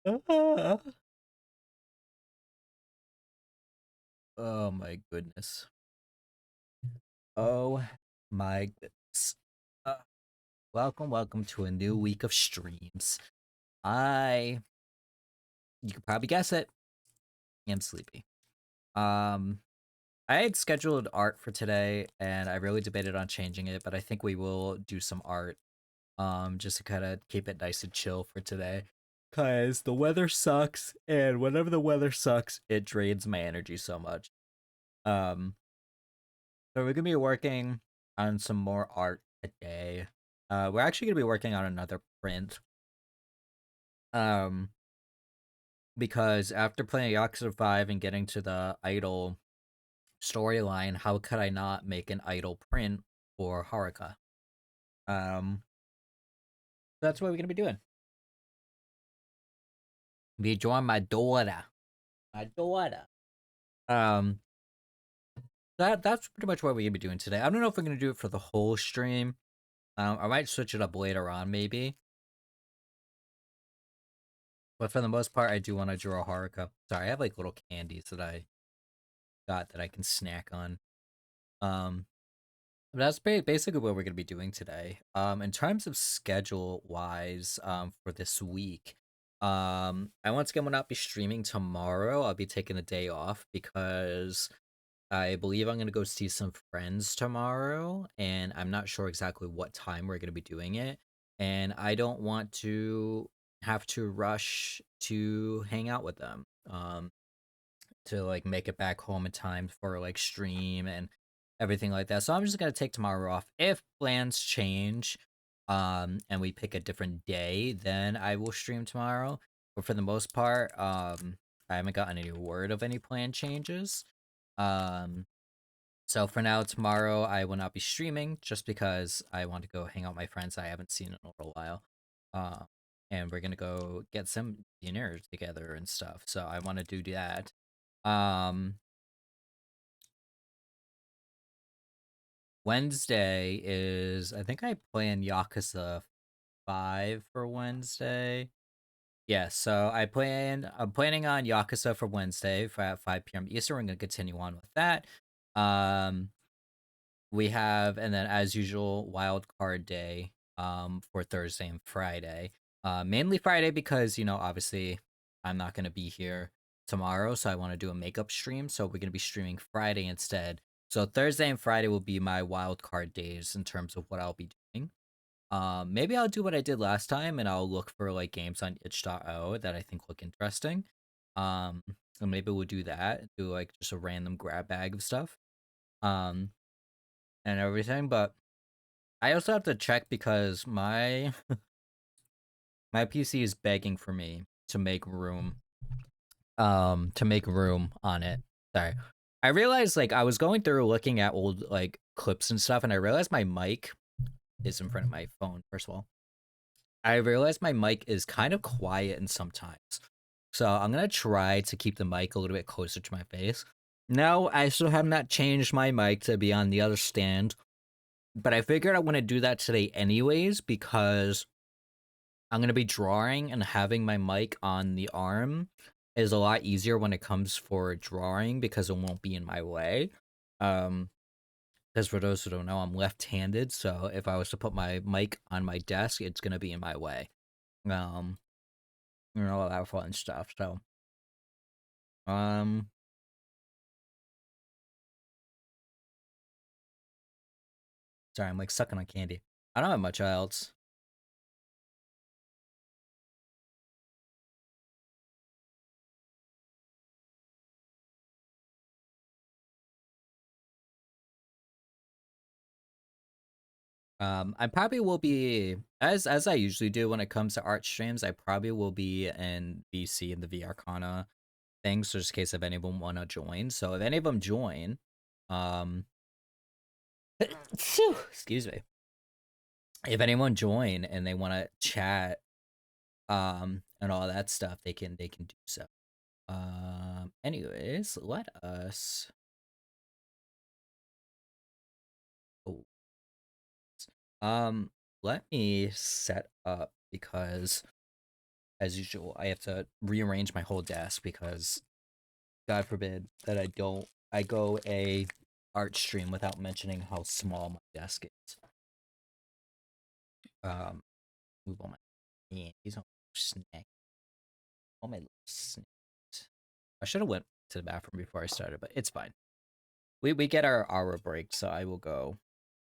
Ah. Oh my goodness. Oh my goodness. Uh, welcome to a new week of streams. I, you could probably guess it, am sleepy. Um, I had scheduled art for today, and I really debated on changing it, but I think we will do some art, just to kind of keep it nice and chill for today. Cause the weather sucks, and whenever the weather sucks, it drains my energy so much. Um, So we're gonna be working on some more art today. We're actually gonna be working on another print. Um, because after playing Yakuza 5 and getting to the idol storyline, how could I not make an idol print for Haruka? Um, that's what we're gonna be doing. Be joined my daughter. My daughter. Um, that's pretty much what we're gonna be doing today. I don't know if we're gonna do it for the whole stream. I might switch it up later on, maybe. But for the most part, I do want to draw Haruka. Sorry, I have like little candies that I got that I can snack on. Um, but that's basically what we're gonna be doing today. In terms of schedule wise, for this week, I once again will not be streaming tomorrow. I'll be taking a day off because I believe I'm gonna go see some friends tomorrow, and I'm not sure exactly what time we're gonna be doing it. And I don't want to have to rush to hang out with them. To like make it back home in time for like stream and everything like that. So I'm just gonna take tomorrow off. If plans change, and we pick a different day, then I will stream tomorrow. But for the most part, I haven't gotten any word of any plan changes. Um, so for now, tomorrow I will not be streaming just because I want to go hang out with my friends I haven't seen in a little while. Uh, and we're gonna go get some dinner together and stuff. So I want to do that. Um, Wednesday is I think I plan Yakuza 5 for Wednesday. Yeah, so I'm planning on Yakuza for Wednesday for at 5 p.m. Eastern. We're gonna continue on with that. Um we have, and then as usual, wild card day for Thursday and Friday. Mainly Friday because, obviously I'm not gonna be here tomorrow, so I want to do a makeup stream. So we're gonna be streaming Friday instead. So Thursday and Friday will be my wild card days in terms of what I'll be doing. Maybe I'll do what I did last time and I'll look for like games on itch.io that I think look interesting. Um, and maybe we'll do that, do like just a random grab bag of stuff. Um, and everything, but I also have to check because my my PC is begging for me to make room on it. Sorry. I realized like I was going through looking at old like clips and stuff and I realized my mic is in front of my phone first of all. I realized my mic is kind of quiet and sometimes. So I'm going to try to keep the mic a little bit closer to my face. No, I still have not changed my mic to be on the other stand, but I figured I want to do that today anyways because I'm going to be drawing and having my mic on the arm is a lot easier when it comes for drawing because it won't be in my way. Um, because for those who don't know, I'm left-handed, so if I was to put my mic on my desk, it's gonna be in my way. Um, all that fun stuff. So, um, sorry, I'm like sucking on candy. I don't have much else. I probably will be as I usually do when it comes to art streams. I probably will be in BC in the VR Kana things, so just in case if anyone want to join. So if any of them join, um, excuse me, if anyone join and they want to chat, and all that stuff, they can do so. Anyways, let us. Oh, um, let me set up because as usual, I have to rearrange my whole desk because God forbid that I go a art stream without mentioning how small my desk is. Um, move all my candies, all my snack, all my little snacks. I should have went to the bathroom before I started, but it's fine. We get our hour break, so I will go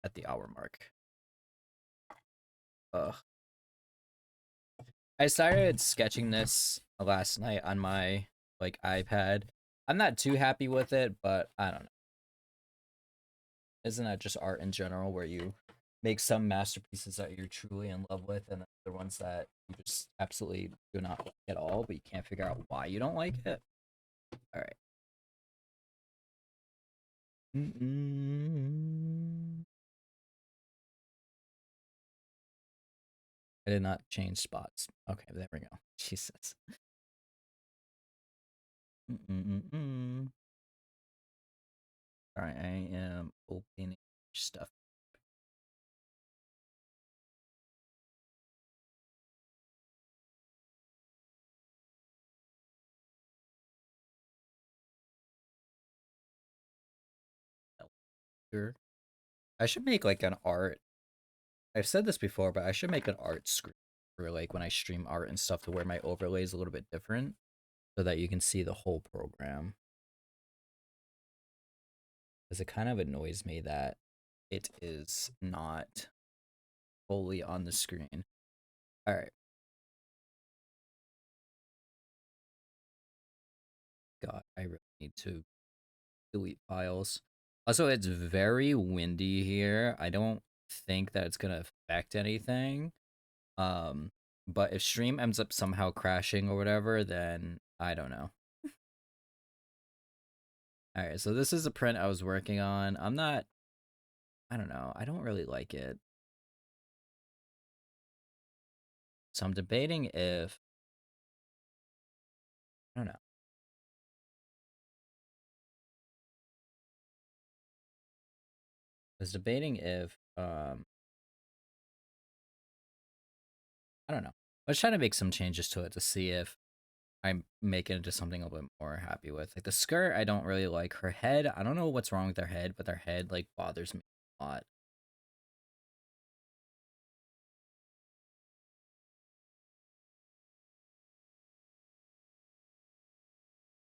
at the hour mark. Ugh. I started sketching this last night on my like iPad. I'm not too happy with it, but I don't know. Isn't that just art in general where you make some masterpieces that you're truly in love with and other ones that you just absolutely do not like at all, but you can't figure out why you don't like it? All right. I did not change spots. Okay, there we go. Jesus. All right, I am opening stuff. I should make like an art. I've said this before, but I should make an art screen for like when I stream art and stuff to where my overlay is a little bit different so that you can see the whole program. Because it kind of annoys me that it is not fully on the screen. All right. God, I really need to delete files. Also, it's very windy here. I don't think that it's gonna affect anything. But if stream ends up somehow crashing or whatever, then I don't know. All right, so this is a print I was working on. I don't know. I don't really like it. So I'm debating if, I don't know. I was debating if, I don't know. I was trying to make some changes to it to see if I make it into something a little bit more happy with. Like the skirt, I don't really like. Her head, I don't know what's wrong with her head, but their head like bothers me a lot.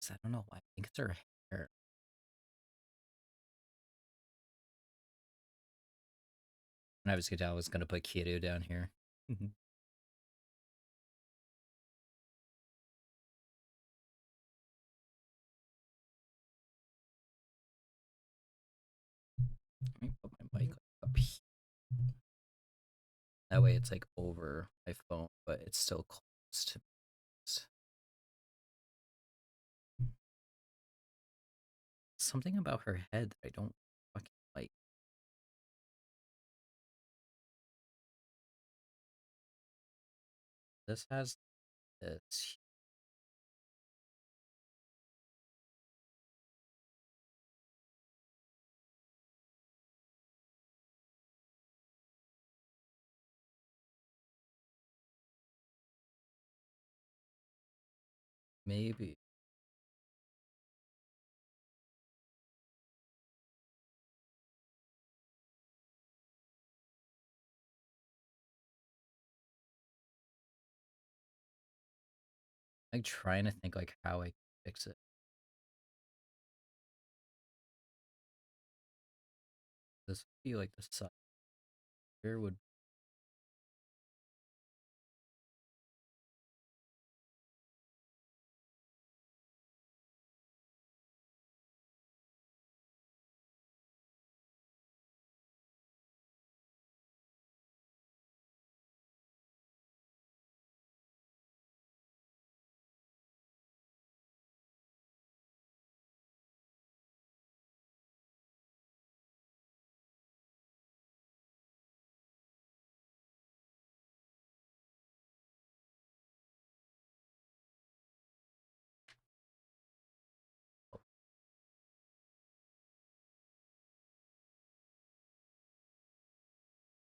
So I don't know why. I think it's her hair. When I was kid, I was gonna put Kiro down here. Let me put my mic up here. That way it's like over my phone, but it's still close to me. Something about her head that I don't fucking like. This has this. Maybe. I'm trying to think like how I can fix it. This would be like the side. Here would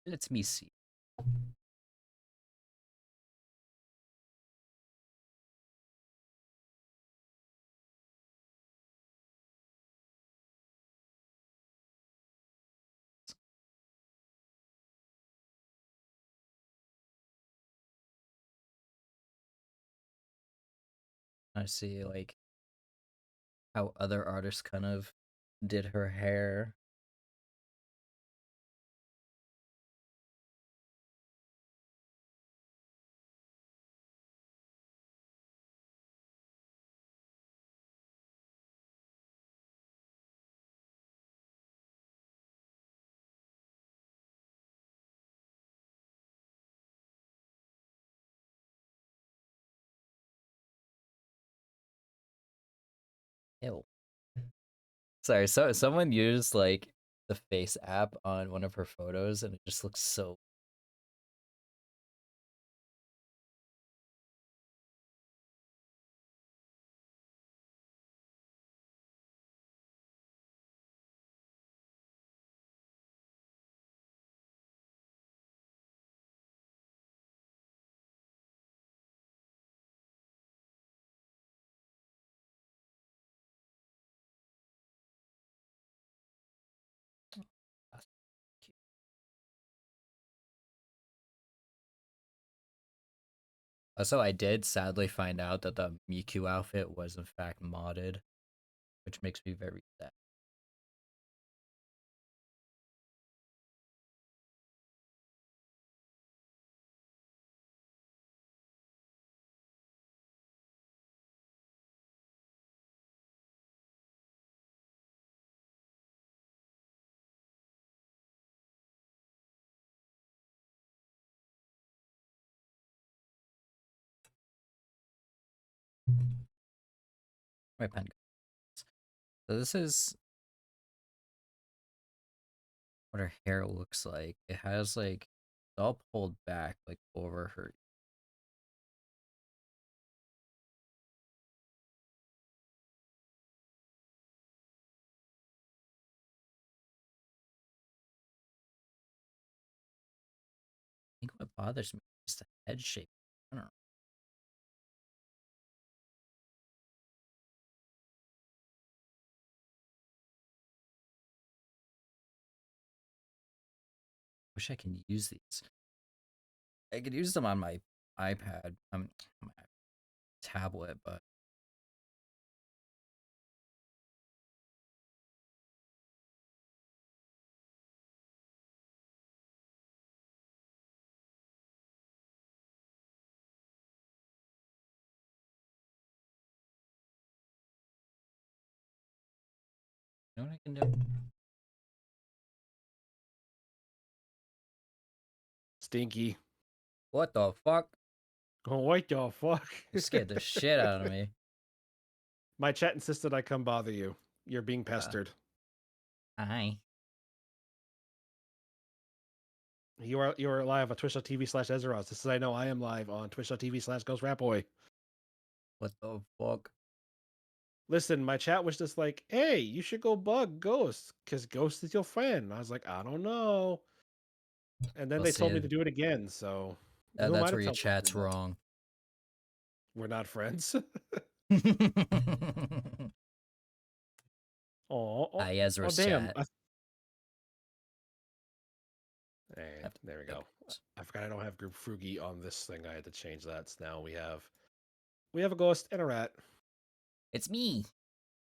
let me see. trying to see like how other artists kind of did her hair. Ew. Sorry, so someone used like the face app on one of her photos and it just looks so cute. Also, I did sadly find out that the Miku outfit was in fact modded, which makes me very sad. My pen goes. So this is what her hair looks like. It has like it's all pulled back like over her. I think what bothers me is the head shape. I don't know. Wish I can use these. I could use them on my iPad, my tablet, but you know what I can do? Stinky. What the fuck? Oh, what the fuck? You scared the shit out of me. My chat insisted I come bother you. You're being pestered. Hi. You are live on twitch.tv/Ezeros. This is I know I am live on twitch.tv/ghostratboy. What the fuck? Listen, my chat was just like, hey, you should go bug Ghost, because Ghost is your friend. I was like, I don't know. And then We'll they told me see. to do it again, so who am I That's to where your tell them to chat's go bug? wrong. We're not friends. Oh, Hi, Ezra's damn. chat. Hey, Have to there we look go. at I forgot I don't have group Frugi on this thing. I had to change that. So now we have a ghost and a rat It's me.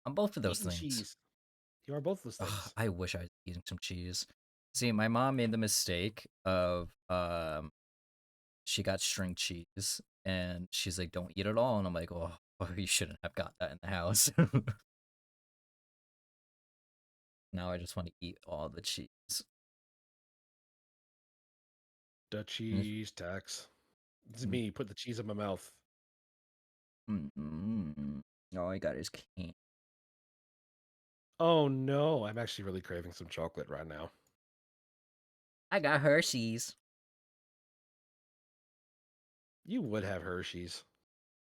I'm both of those eating things. cheese. You are both those Ugh, things. I wish I was eating some cheese. See, my mom made the mistake of she got string cheese and she's like, "Don't eat it all," and I'm like, "Oh, you shouldn't have got that in the house." Now I just want to eat all the cheese. The cheese tax. It's me. Put the cheese in my mouth. All I got is candy. Oh no, I'm actually really craving some chocolate right now. I got Hershey's. You would have Hershey's.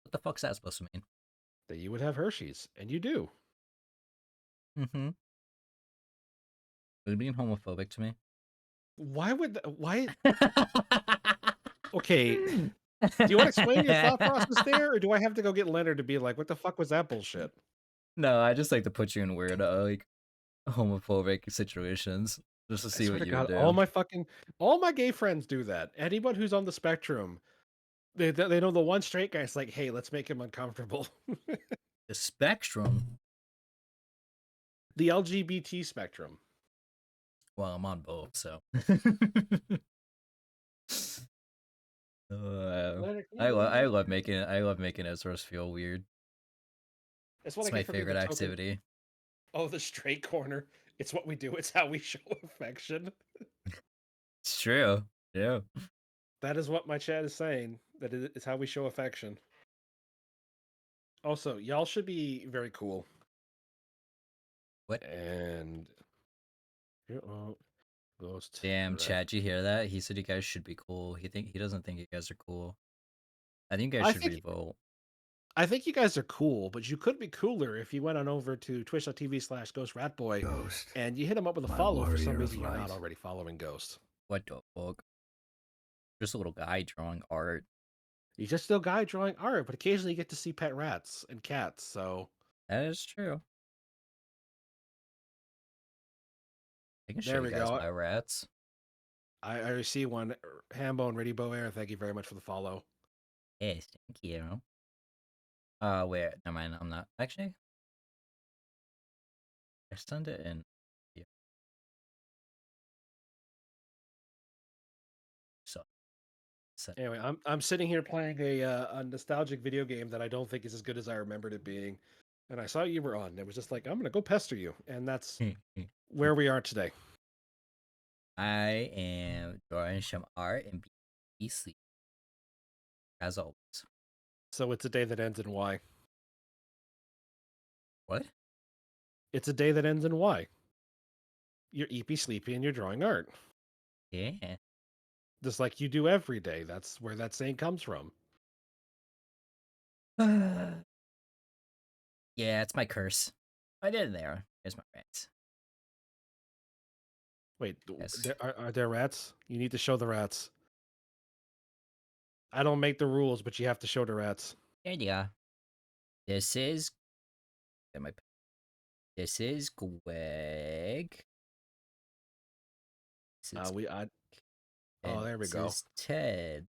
What the fuck's that supposed to mean? That you would have Hershey's, and you do. Mm-hmm. Are you being homophobic to me? Why would why? Okay, do you want to explain your thought process there, or do I have to go get Leonard to be like, what the fuck was that bullshit? No, I just like to put you in weird, like homophobic situations just to I see swear what to you would God, do. all my gay friends do that. Anyone who's on the spectrum, They know the one straight guy's like, hey, let's make him uncomfortable. The spectrum. The LGBT spectrum. Well, I'm on both, so. Leonard, can you I believe I this? love making Ezra's feel weird. It's what I It's my get for people favorite talking. activity. Oh, the straight corner. It's what we do. It's how we show affection. It's true. Yeah. That is what my chat is saying. That is how we show affection. Also, y'all should be very cool. What? And here ghost Damn, rat. Chad, you hear that? He said you guys should be cool. He doesn't think you guys are cool. I think you guys I should think revolt. I think you guys are cool, but you could be cooler if you went on over to twitch.tv/ghostratboy Ghost, and you hit him up with a my follow for some warrior of reason you're not light. already following Ghost. What the fuck? Just a little guy drawing art. He's just still a guy drawing art, but occasionally you get to see pet rats and cats, so That is true. I can show there you we guys go. my rats. I see one. Hambo and Ready Bow Air, thank you very much for the follow. Yes, thank you. Wait, never mind. I'm not actually. I sent it in. Yeah. So, set. Anyway, I'm sitting here playing a nostalgic video game that I don't think is as good as I remembered it being, and I saw you were on. It was just like I'm gonna go pester you, and that's where we are today. I am drawing some art and be sleep as always. So it's a day that ends in Y. What? It's a day that ends in Y. You're eepy sleepy and you're drawing art, Yeah. just like you do every day. That's where that saying comes from. Yeah, it's my curse. I did it there. Here's my rats. Wait, Yes. are there rats? You need to show the rats. I don't make the rules, but you have to show the rats. There you go. This is. Get my. This is Greg. This is. We I Oh, And there we this go. is Ted.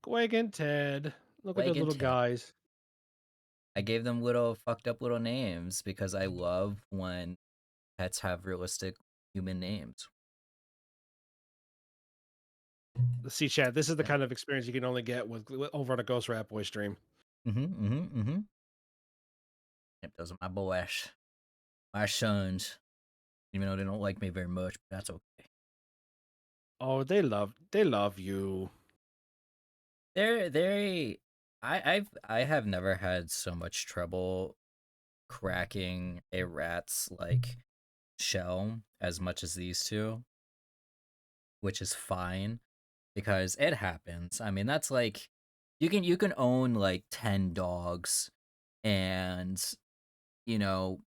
Greg and Ted. Look at Greg those and little Ted. guys. I gave them little fucked up little names because I love when pets have realistic human names. See, Chad, this is the Yeah. kind of experience you can only get with over on a Ghost Rat Boy stream. Yep, those are my boys. My sons. Even though they don't like me very much, but that's okay. Oh, they love you. They're I have never had so much trouble cracking a rat's like shell as much as these two, which is fine because it happens. I mean, that's like you can own like 10 dogs and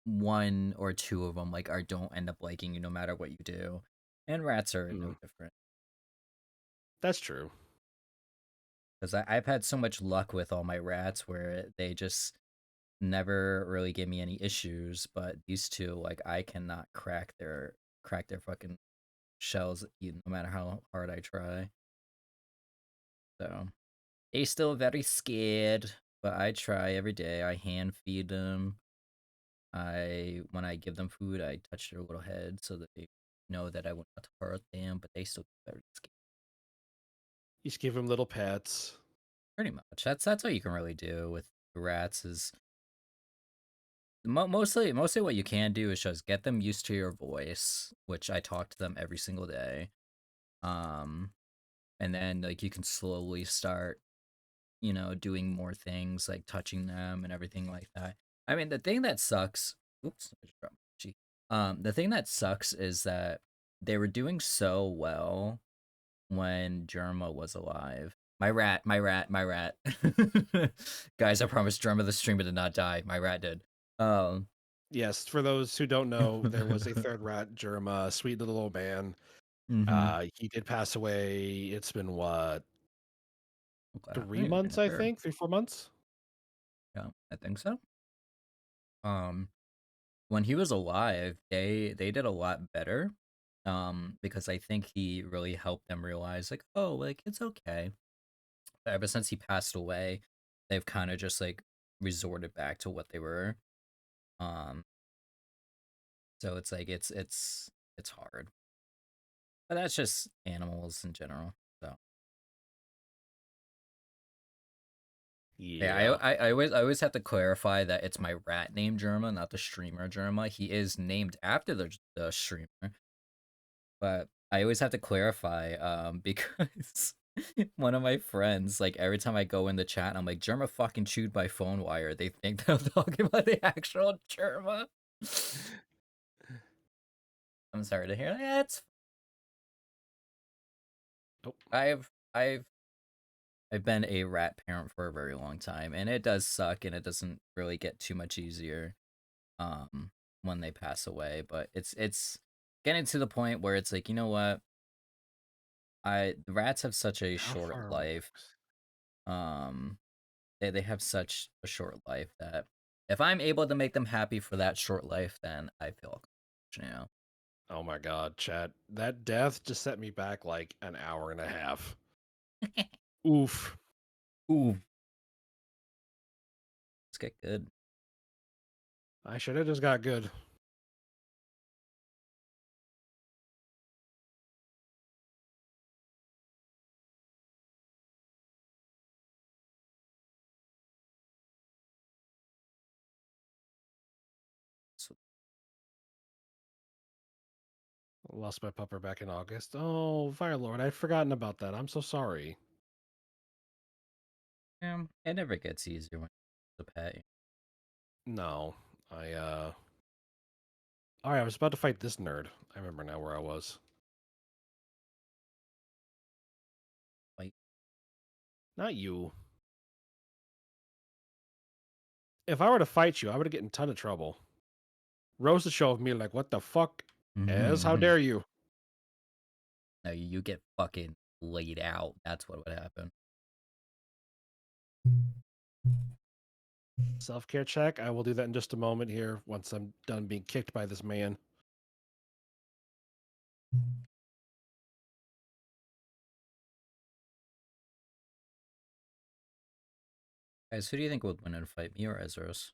one or two of them like are don't end up liking you no matter what you do. And rats are no Mm, different. that's true. Because I've had so much luck with all my rats where they just never really give me any issues, but these two, like, I cannot crack their fucking shells no matter how hard I try. So they still very scared, but I try every day. I hand feed them. When I give them food, I touch their little head so that they know that I will not hurt them, but they still get very scared. You just give him little pets. Pretty much. That's all you can really do with rats is mostly what you can do is just get them used to your voice, which I talk to them every single day. Um, and then like you can slowly start, doing more things like touching them and everything like that. I mean, the thing that sucks. Oops, I just dropped my cheek. The thing that sucks is that they were doing so well when Germa was alive. My rat, my rat, my rat. Guys, I promise Germa the streamer did not die. My rat did. Um Yes, for those who don't know, there was a third rat, Jerma, sweet little old man. mm-hmm. He did pass away. It's been what, Okay. I 3 months, I think? 3, 4 months? Yeah, I think so. Um when he was alive, they did a lot better. Because I think he really helped them realize like, oh, like it's okay. ever since he passed away, they've kind of just like resorted back to what they were. Um, so it's like it's hard, but that's just animals in general. So yeah, Yeah. I always have to clarify that it's my rat named Germa, not the streamer Germa. He is named after the streamer, but I always have to clarify because one of my friends, like every time I go in the chat, I'm like Germa fucking chewed by phone wire. They think they're talking about the actual Germa. I'm sorry to hear that. Oh, I've I've been a rat parent for a very long time, and it does suck, and it doesn't really get too much easier um when they pass away. But it's getting to the point where it's like, you know what? The rats have such a how short far away? life. Um, they have such a short life that if I'm able to make them happy for that short life, then I feel accomplished, you know. Oh my god, Chad. That death just set me back like an hour and a half. Oof. Ooh, let's get good. I should have just got good. So, Lost my pupper back in August. Oh, Firelord, I'd forgotten about that. I'm so sorry. yeah, it never gets easier when it's a pet. No. I Alright, I was about to fight this nerd. I remember now where I was. Like, Not you. If I were to fight you, I would get in a ton of trouble. Rose would show up me like, what the fuck? Ez, how no, dare you? you get fucking laid out. That's what would happen. Self-care check. I will do that in just a moment here once I'm done being kicked by this man. Guys, who do you think would win in a fight, me or Ezros?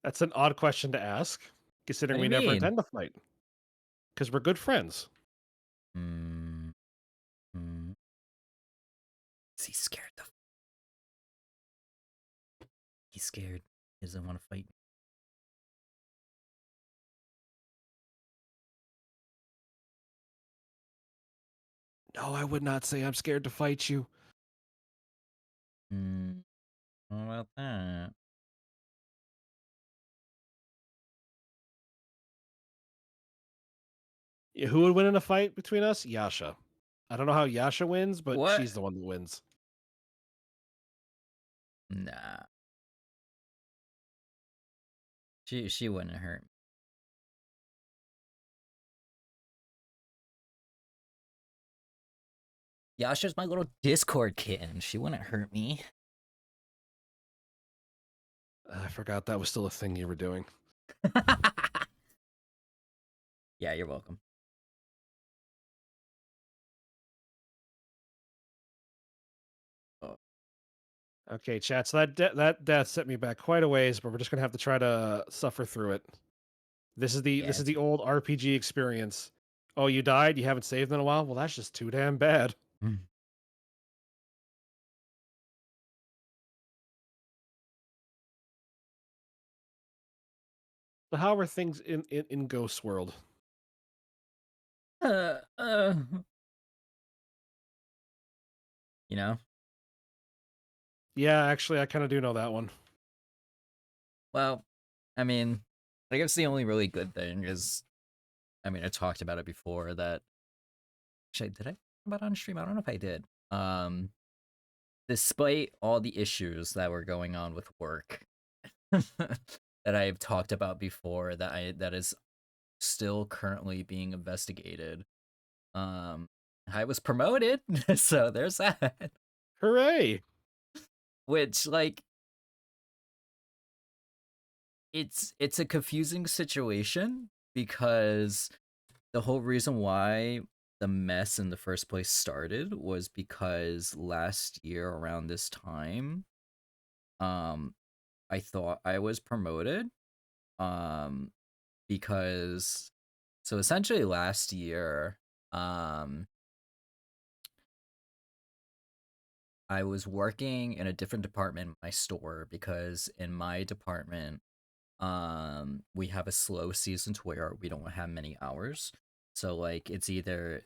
That's an odd question to ask, What considering do you we never mean? intend to fight. Because we're good friends. Hmm. Hmm. Is he scared? He's scared. He doesn't want to fight. No, I would not say I'm scared to fight you. Hmm. What about that? Yeah, who would win in a fight between us? Yasha. I don't know how Yasha wins, but What? she's the one that wins. Nah. She wouldn't hurt me. Yasha's my little Discord kitten. She wouldn't hurt me. I forgot that was still a thing you were doing. Yeah, you're welcome. Oh, Okay, chat. So that death set me back quite a ways, but we're just gonna have to try to suffer through it. yeah, This is it's the old RPG experience. Oh, you died? You haven't saved in a while? Well, that's just too damn bad. mm. So how are things in Ghost World? uh, uh, you know. Yeah, actually, I kind of do know that one. Well, I mean, I guess the only really good thing is, I mean, I talked about it before that. Actually, did I talk about it on stream? I don't know if I did. Um, Despite all the issues that were going on with work that I've talked about before, that is still currently being investigated. Um, I was promoted, so there's that. Hooray! Which, like, it's a confusing situation because the whole reason why the mess in the first place started was because last year around this time, um, I thought I was promoted. Um, because so essentially last year, um, I was working in a different department in my store because in my department, we have a slow season to where we don't have many hours. So like it's either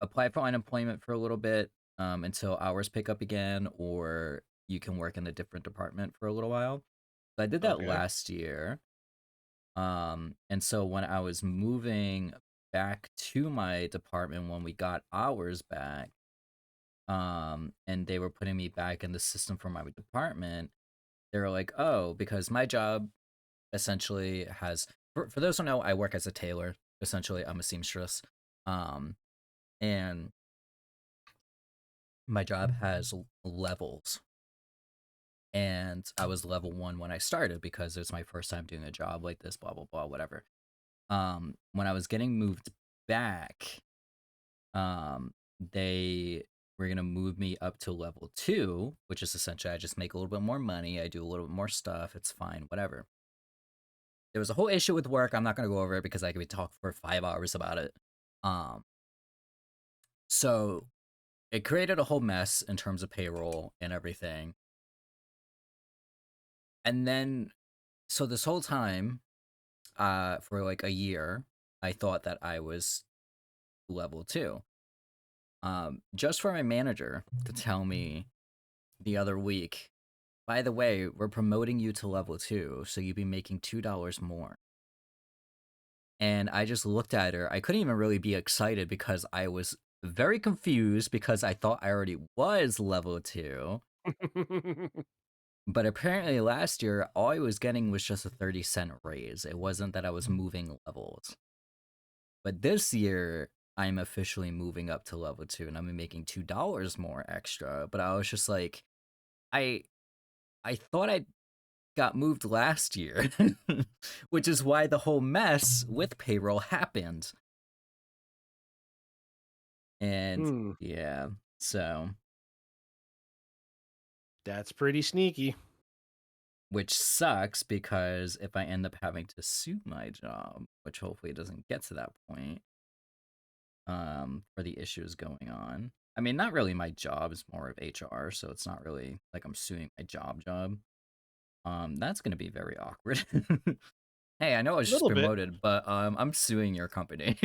apply for unemployment for a little bit until hours pick up again, or you can work in a different department for a little while. So I did that Okay. last year. And so when I was moving back to my department when we got hours back, and they were putting me back in the system for my department, they were like, "Oh, because my job essentially has for those who know, I work as a tailor. Essentially, I'm a seamstress. Um, and my job has levels. And I was level 1 when I started because it was my first time doing a job like this, blah blah blah, whatever. When I was getting moved back, they were gonna move me up to level 2, which is essentially I just make a little bit more money, I do a little bit more stuff, it's fine, whatever. There was a whole issue with work. I'm not gonna go over it because I could talk for 5 hours about it. Um, so it created a whole mess in terms of payroll and everything. And then, so this whole time, for like a year, I thought that I was level 2. Just for my manager to tell me the other week, by the way, we're promoting you to level 2, so you'd be making $2 more. And I just looked at her. I couldn't even really be excited because I was very confused because I thought I already was level 2. But apparently last year, all I was getting was just a 30-cent raise. It wasn't that I was moving levels. But this year, I'm officially moving up to level 2 and I'm making $2 more extra. But I was just like, I I thought I got moved last year, which is why the whole mess with payroll happened. And Hmm. yeah, so That's pretty sneaky. which sucks because if I end up having to sue my job, which hopefully doesn't get to that point, for the issues going on. I mean, not really my job, is more of HR, so it's not really like I'm suing my job. That's gonna be very awkward. Hey, I know I A was just little bit. promoted, but I'm suing your company.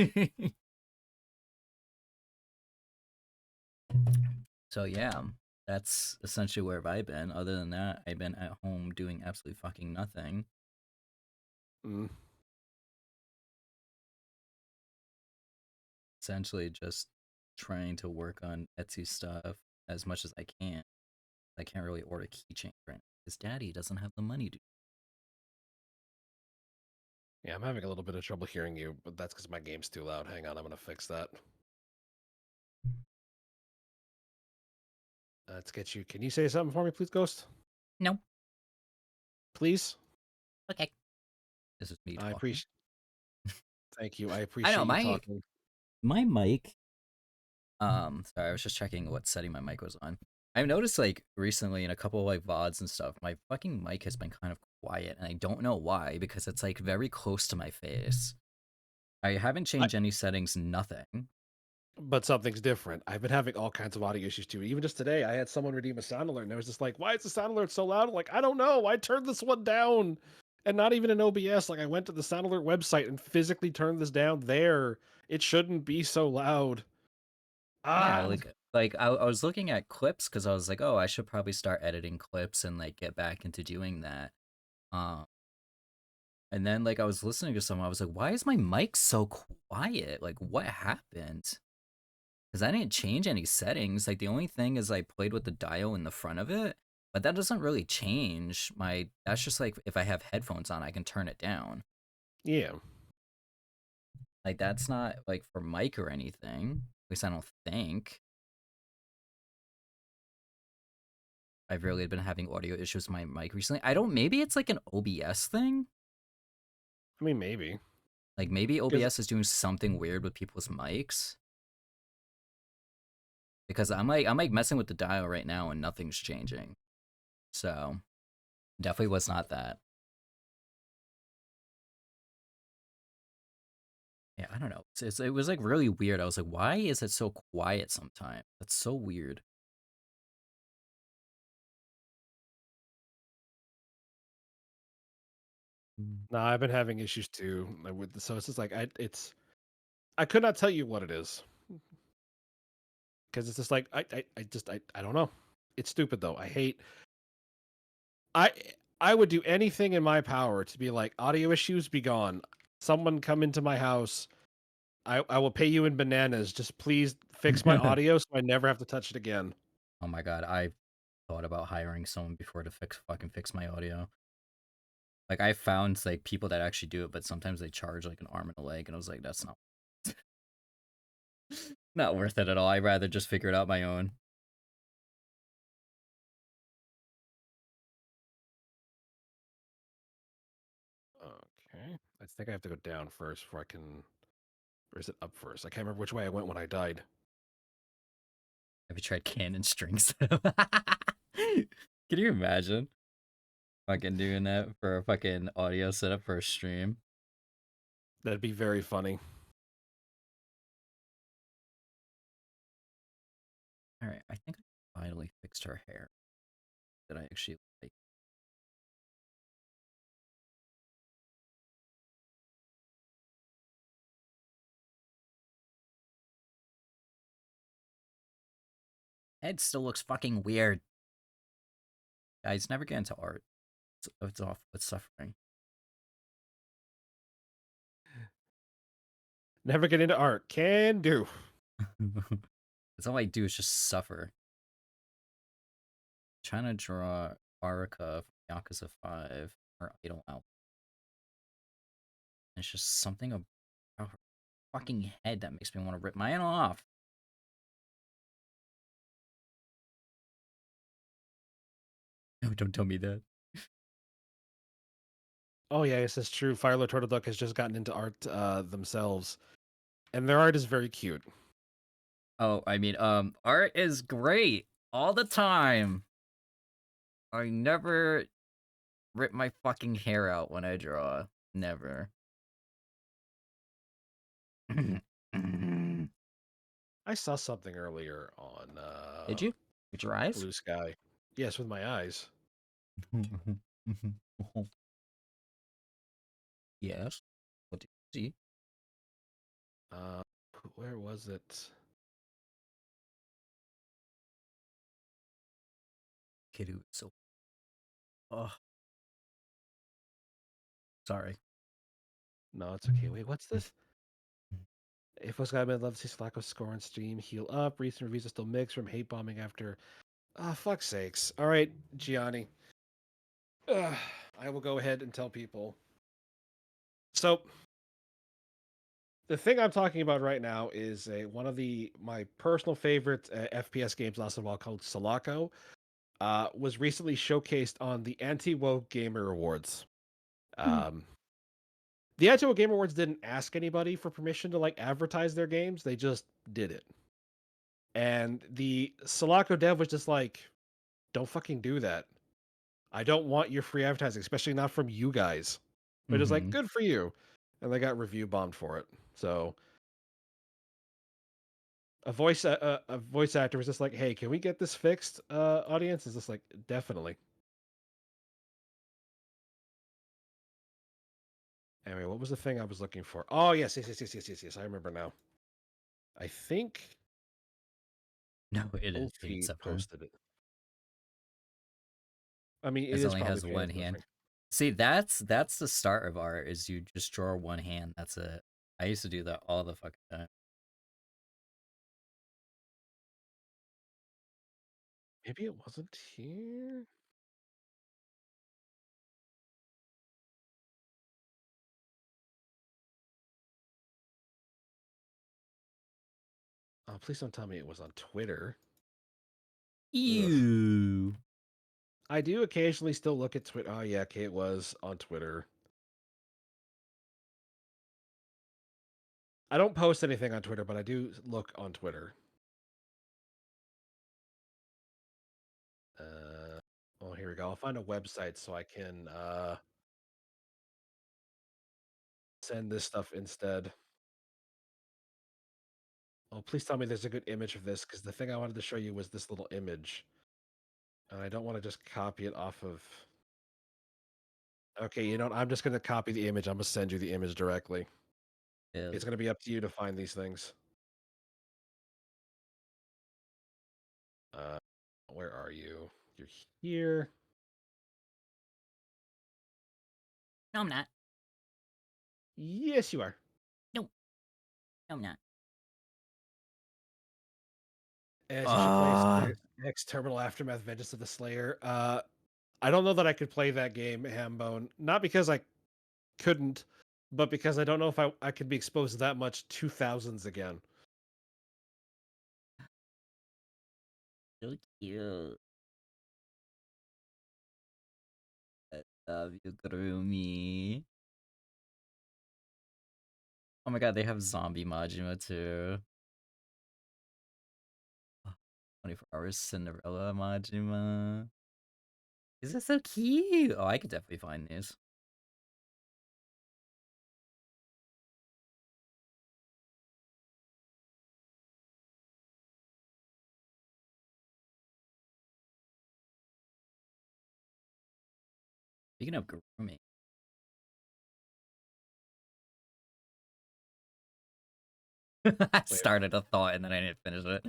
So yeah, that's essentially where I've been. Other than that, I've been at home doing absolutely fucking nothing. Mm. Essentially just trying to work on Etsy stuff as much as I can. I can't really order keychains right now because Daddy doesn't have the money to. Yeah, I'm having a little bit of trouble hearing you, but that's because my game's too loud. Hang on, I'm gonna fix that. Let's get you. Can you say something for me, please, Ghost? No, Please. okay. This is me I talking. appreciate. Thank you. I I know appreciate you my talking. my mic. Sorry, I was just checking what setting my mic was on. I've noticed like recently in a couple of like VODs and stuff, my fucking mic has been kind of quiet, and I don't know why because it's like very close to my face. I haven't I, changed any settings, nothing. but something's different. I've been having all kinds of audio issues too. Even just today, I had someone redeem a sound alert, and I was just like, "Why is the sound alert so loud?" I'm like, I don't know. I turned this one down, and not even in OBS. Like, I went to the sound alert website and physically turned this down there. It shouldn't be so loud. Yeah, Ah, I was looking at clips because I was like, oh, I should probably start editing clips and like get back into doing that. Um, and then like I was listening to someone, I was like, why is my mic so quiet? Like, what happened? Because I didn't change any settings. Like the only thing is I played with the dial in the front of it, but that doesn't really change my. That's just like if I have headphones on, I can turn it down. yeah. Like that's not like for mic or anything. At least I don't think. I've really been having audio issues with my mic recently. I don't. Maybe it's like an OBS thing. I mean, maybe. Like maybe Because OBS is doing something weird with people's mics. Because I'm like messing with the dial right now and nothing's changing. So definitely was not that. Yeah, I don't know. It was like really weird. I was like, why is it so quiet sometimes? That's so weird. Mm. no, I've been having issues too with so it's just like I could not tell you what it is because it's just like I don't know. It's stupid though. I I would do anything in my power to be like audio issues be gone. Someone come into my house. I will pay you in bananas. Just please fix my audio so I never have to touch it again. Oh my god, I thought about hiring someone before to fix my audio. Like I found like people that actually do it, but sometimes they charge like an arm and a leg, and I was like, that's not worth it at all. I'd rather just figure it out my own. Okay. I think I have to go down first before I can. Or is it up first? I can't remember which way I went when I died. Have you tried Canon strings? Can you imagine fucking doing that for a fucking audio setup for a stream? That'd be very funny. All right, I think I finally fixed her hair. That I actually like. Head still looks fucking weird. Guys, never get into art. It's off. It's suffering. Never get into art. Can do. That's all I do is just suffer. Trying to draw Arika from Yakuza 5, her idol out. It's just something about her fucking head that makes me want to rip mine off. No, don't tell me that. Oh yeah, yes, that's true. Firelord Turtle Duck has just gotten into art themselves, and their art is very cute. Oh, I mean, art is great all the time. I never rip my fucking hair out when I draw. Never. I saw something earlier on Did you? With your eyes? Blue Sky. Yes, with my eyes. Yes. What did you see? Uh, where was it? Kiddo, so. Oh, sorry. No, it's okay. Wait, what's this? If what's got love to see lack of score on stream, heal up. Recent reviews are still mixed from hate bombing after. Ah, fuck's sakes. All right, Gianni. Ugh, I will go ahead and tell people. So the thing I'm talking about right now is one of my personal favorite FPS games last of all called Sulaco. Was recently showcased on the Anti-Woke Gamer Awards. Um, the Anti-Woke Gamer Awards didn't ask anybody for permission to like advertise their games; they just did it. And the Sulaco dev was just like, "Don't fucking do that. I don't want your free advertising, especially not from you guys." But it's like, Mm-hmm. "Good for you," and they got review bombed for it. So a voice actor was just like, "Hey, can we get this fixed?" Audience is just like, "Definitely." Anyway, what was the thing I was looking for? Oh, yes, yes, yes, yes, yes, yes, yes. I remember now. I think No, it is. It Ophi except her. posted it. I mean, it It is only probably has painted one hand. different. See, that's the start of art. Is you just draw one hand. That's it. I used to do that all the fucking time. Maybe it wasn't here. Oh, please don't tell me it was on Twitter. Ugh. Ew. I do occasionally still look at Twitter. Oh, yeah, okay, it was on Twitter. I don't post anything on Twitter, but I do look on Twitter. Oh, here we go. I'll find a website so I can send this stuff instead. Oh, please tell me there's a good image of this, because the thing I wanted to show you was this little image. And I don't want to just copy it off of. Okay, you know what? I'm just going to copy the image. I'm going to send you the image directly. Yeah. It's going to be up to you to find these things. Uh, where are you? You're here. No, I'm not. Yes, you are. No, no, I'm not. SG plays Ah, X Terminal Aftermath Vengeance of the Slayer. I don't know that I could play that game, Hambone. Not because I couldn't, but because I don't know if I could be exposed to that much 2000s again. so cute. I love you, Groomy. Oh my god, they have zombie Majima too. 24 hours Cinderella Majima. This is so cute. Oh, I could definitely find these. Speaking of grooming, I Wait, started a thought and then I didn't finish it.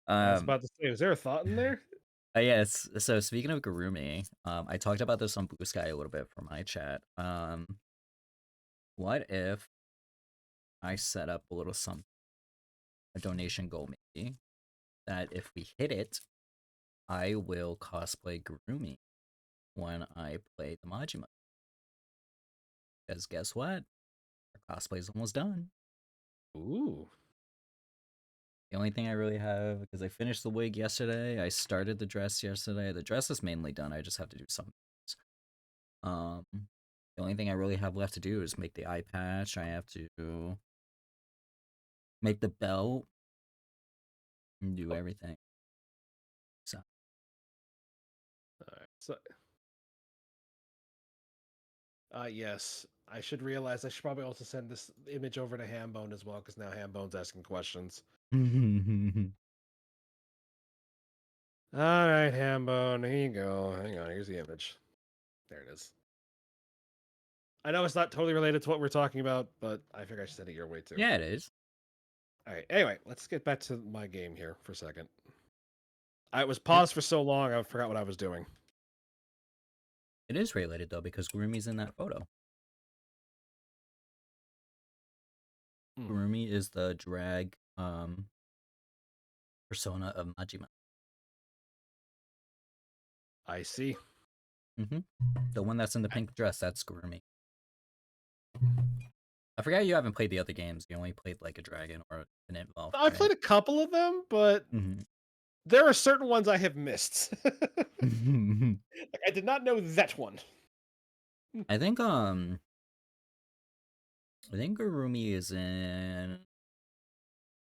I was Um, about to say, was there a thought in there? yes. So speaking of Gurumi, I talked about this on Blue Sky a little bit for my chat. What if I set up a little something, a donation goal maybe, that if we hit it, I will cosplay Gurumi when I play the Majima. Because guess what? Our cosplay is almost done. Ooh. The only thing I really have, because I finished the wig yesterday, I started the dress yesterday. The dress is mainly done. I just have to do some things. The only thing I really have left to do is make the eye patch. I have to make the belt and do everything. So All right. So, yes, I should realize I should probably also send this image over to Hambone as well, because now Hambone's asking questions. All right, Hambone, here you go. Hang on, here's the image. There it is. I know it's not totally related to what we're talking about, but I figure I should send it your way too. yeah, it is. All right. Anyway, let's get back to my game here for a second. I was It paused for so long, I forgot what I was doing. it is related though because Gurumi's in that photo. Hmm, Gurumi is the drag persona of Majima. I see. Mm-hmm. The one that's in the I, pink dress, that's Gurumi. I forgot you haven't played the other games. You only played like a dragon or an involved, I right? played a couple of them, but there are certain ones I have missed. Mm-hmm. Like, I did not know that one. I think I think Gurumi is in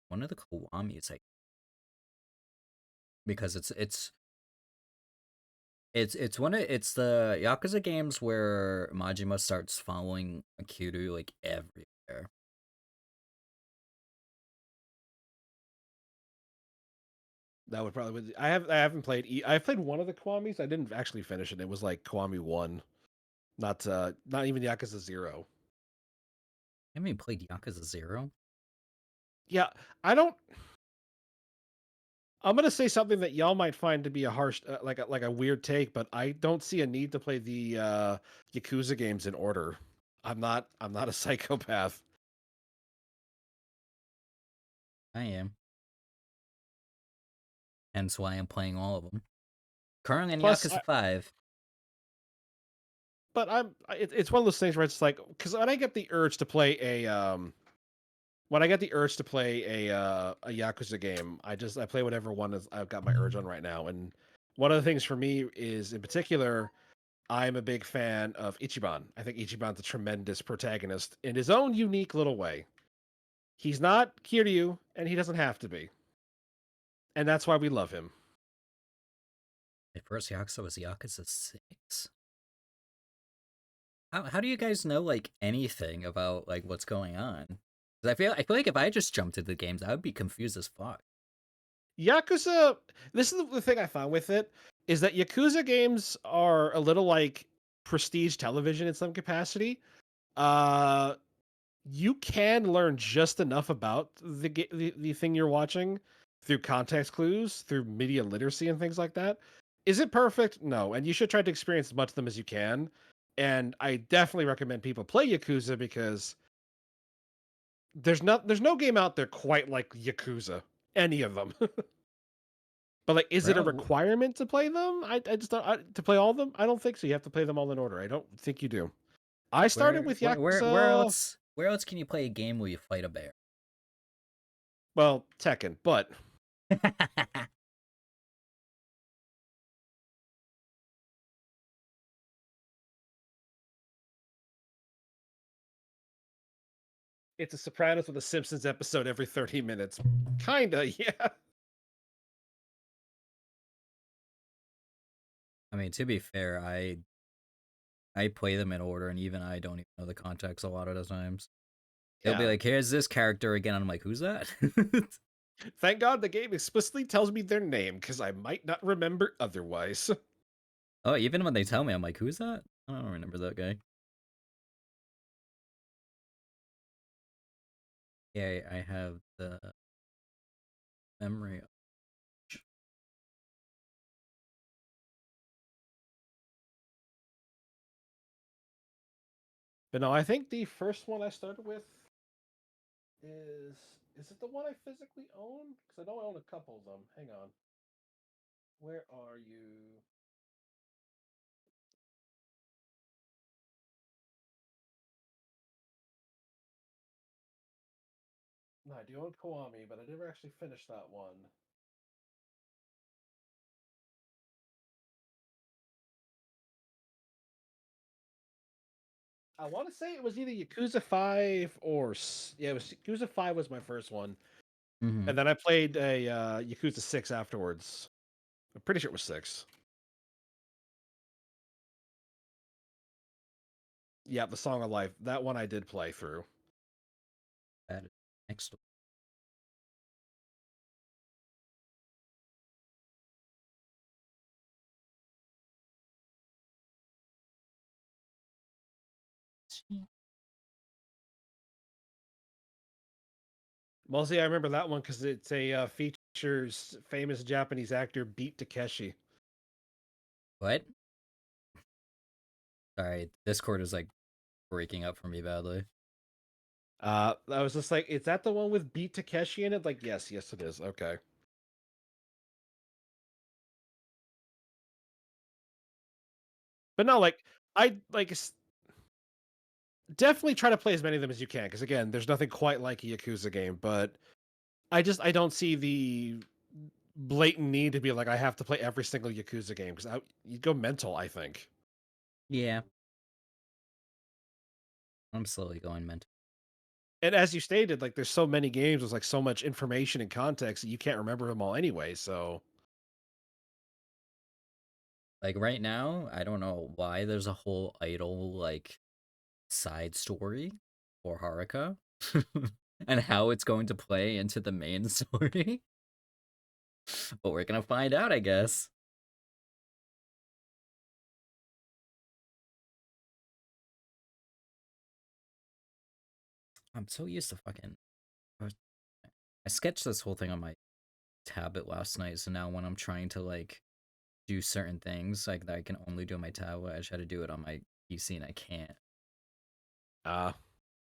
one of the Kiwamis, like because it's one of it's the Yakuza games where Majima starts following Akuru like everywhere. That would probably. I haven't played. I played one of the Kwamis. I didn't actually finish it. It was like Kwami 1, not even Yakuza 0. I haven't even played Yakuza 0. Yeah, I don't. I'm gonna say something that y'all might find to be a harsh, like a weird take, but I don't see a need to play the Yakuza games in order. I'm not a psychopath. I am. Hence why I'm playing all of them. Currently in Plus, Yakuza 5. but it's one of those things where it's like, because when I get the urge to play when I get the urge to play a Yakuza game, I play whatever one is I've got my urge on right now. And one of the things for me is, in particular, I'm a big fan of Ichiban. I think Ichiban's a tremendous protagonist in his own unique little way. He's not Kiryu, and he doesn't have to be. And that's why we love him. My first Yakuza was Yakuza 6. How do you guys know like anything about like what's going on? 'Cause I feel like if I just jumped into the games, I would be confused as fuck. Yakuza, this is the thing I found with it, is that Yakuza games are a little like prestige television in some capacity. Uh, you can learn just enough about the thing you're watching through context clues, through media literacy and things like that. Is it perfect? No, and you should try to experience as much of them as you can. And I definitely recommend people play Yakuza because there's no game out there quite like Yakuza, any of them. But like, is it a Bro, requirement to play them? I just don't to play all of them. I don't think so. You have to play them all in order. I don't think you do. I started with where Yakuza. else can you play a game where you fight a bear? Well, Tekken, but it's a Sopranos with a Simpsons episode every 30 minutes. Kinda, yeah. I mean, to be fair, I play them in order, and even I don't even know the context a lot of the times. They'll be Yeah. like, "Here's this character again," and I'm like, "Who's that?" Thank God the game explicitly tells me their name because I might not remember otherwise. Oh, even when they tell me, I'm like, "Who's that?" I don't remember that guy. Yeah, I have the memory. But no, I think the first one I started with is it the one I physically own? Because I know I own a couple of them. Hang on. Where are you? No, I do own Kiwami, but I never actually finished that one. I want to say it was either Yakuza 5 or yeah, it was Yakuza 5 was my first one, Mm-hmm. and then I played a Yakuza 6 afterwards. I'm pretty sure it was 6. Yeah, the Song of Life. That one I did play through. That is next. Mostly, I remember that one because it's a features famous Japanese actor Beat Takeshi. What? Sorry, Discord is like breaking up for me badly. I was just like, is that the one with Beat Takeshi in it? Like, yes, yes, it is. Okay. But no, like, I like definitely try to play as many of them as you can because again, there's nothing quite like a Yakuza game. But I don't see the blatant need to be like I have to play every single Yakuza game because you'd go mental. I think. Yeah, I'm slowly going mental. And as you stated, like there's so many games with like so much information and context that you can't remember them all anyway. So Like right now, I don't know why there's a whole idol like side story for Haruka and how it's going to play into the main story. But we're gonna find out, I guess. I'm so used to fucking. I sketched this whole thing on my tablet last night, so now when I'm trying to like do certain things like that I can only do on my tablet, I try to do it on my PC and I can't. uh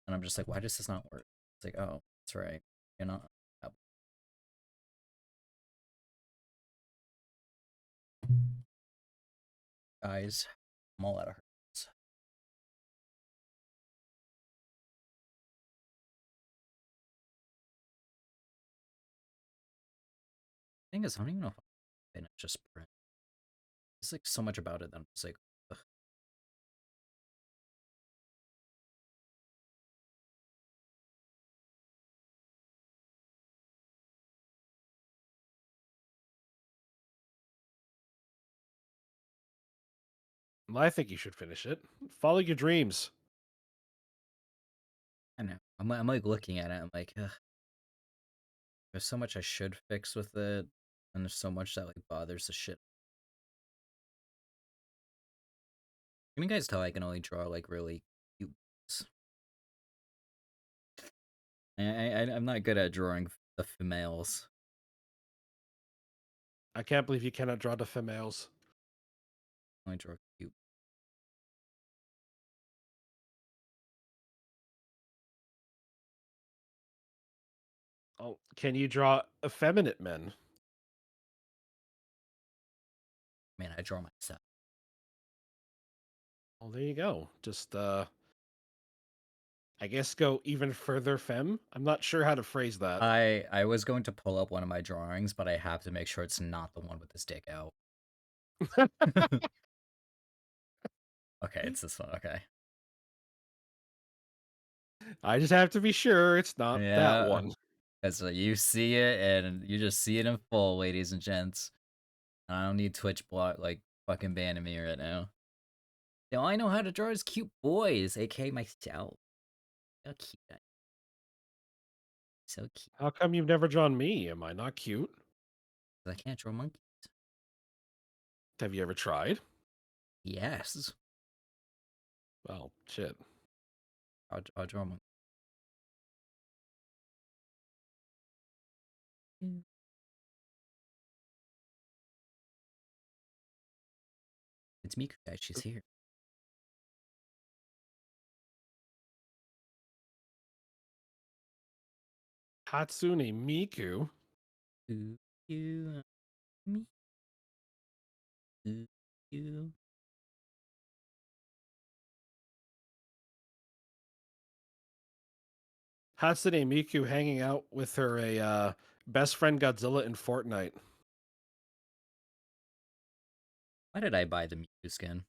And I'm just like, why does this not work? It's like, oh, that's right. You're not. Guys, I'm all out of hurts. Thing is, I don't even know if I can just print. There's like so much about it that I'm just like, ugh. Well, I think you should finish it. Follow your dreams. I know. I'm like looking at it. I'm like, ugh, there's so much I should fix with it, and there's so much that like bothers the shit. Can you guys tell I can only draw like really cute boys? I'm not good at drawing the females. I can't believe you cannot draw the females. I only draw cute. Oh, can you draw effeminate men? Man, I draw myself. Well, there you go. Just I guess go even further femme. I'm not sure how to phrase that. I was going to pull up one of my drawings, but I have to make sure it's not the one with his dick out. Okay, it's this one. Okay. I just have to be sure it's not that Yeah. one. Because you see it and you just see it in full, ladies and gents. I don't need Twitch block like fucking banning me right now. All I know how to draw is cute boys, aka myself. So cute. So cute. How come you've never drawn me? Am I not cute? I can't draw monkeys. Have you ever tried? Yes. Well, shit. I'll draw a monkey. It's Miku, guys. She's here. Hatsune Miku. Ooh, you, me, ooh, you. Hatsune Miku hanging out with her best friend Godzilla in Fortnite. Why did I buy the Miku skin?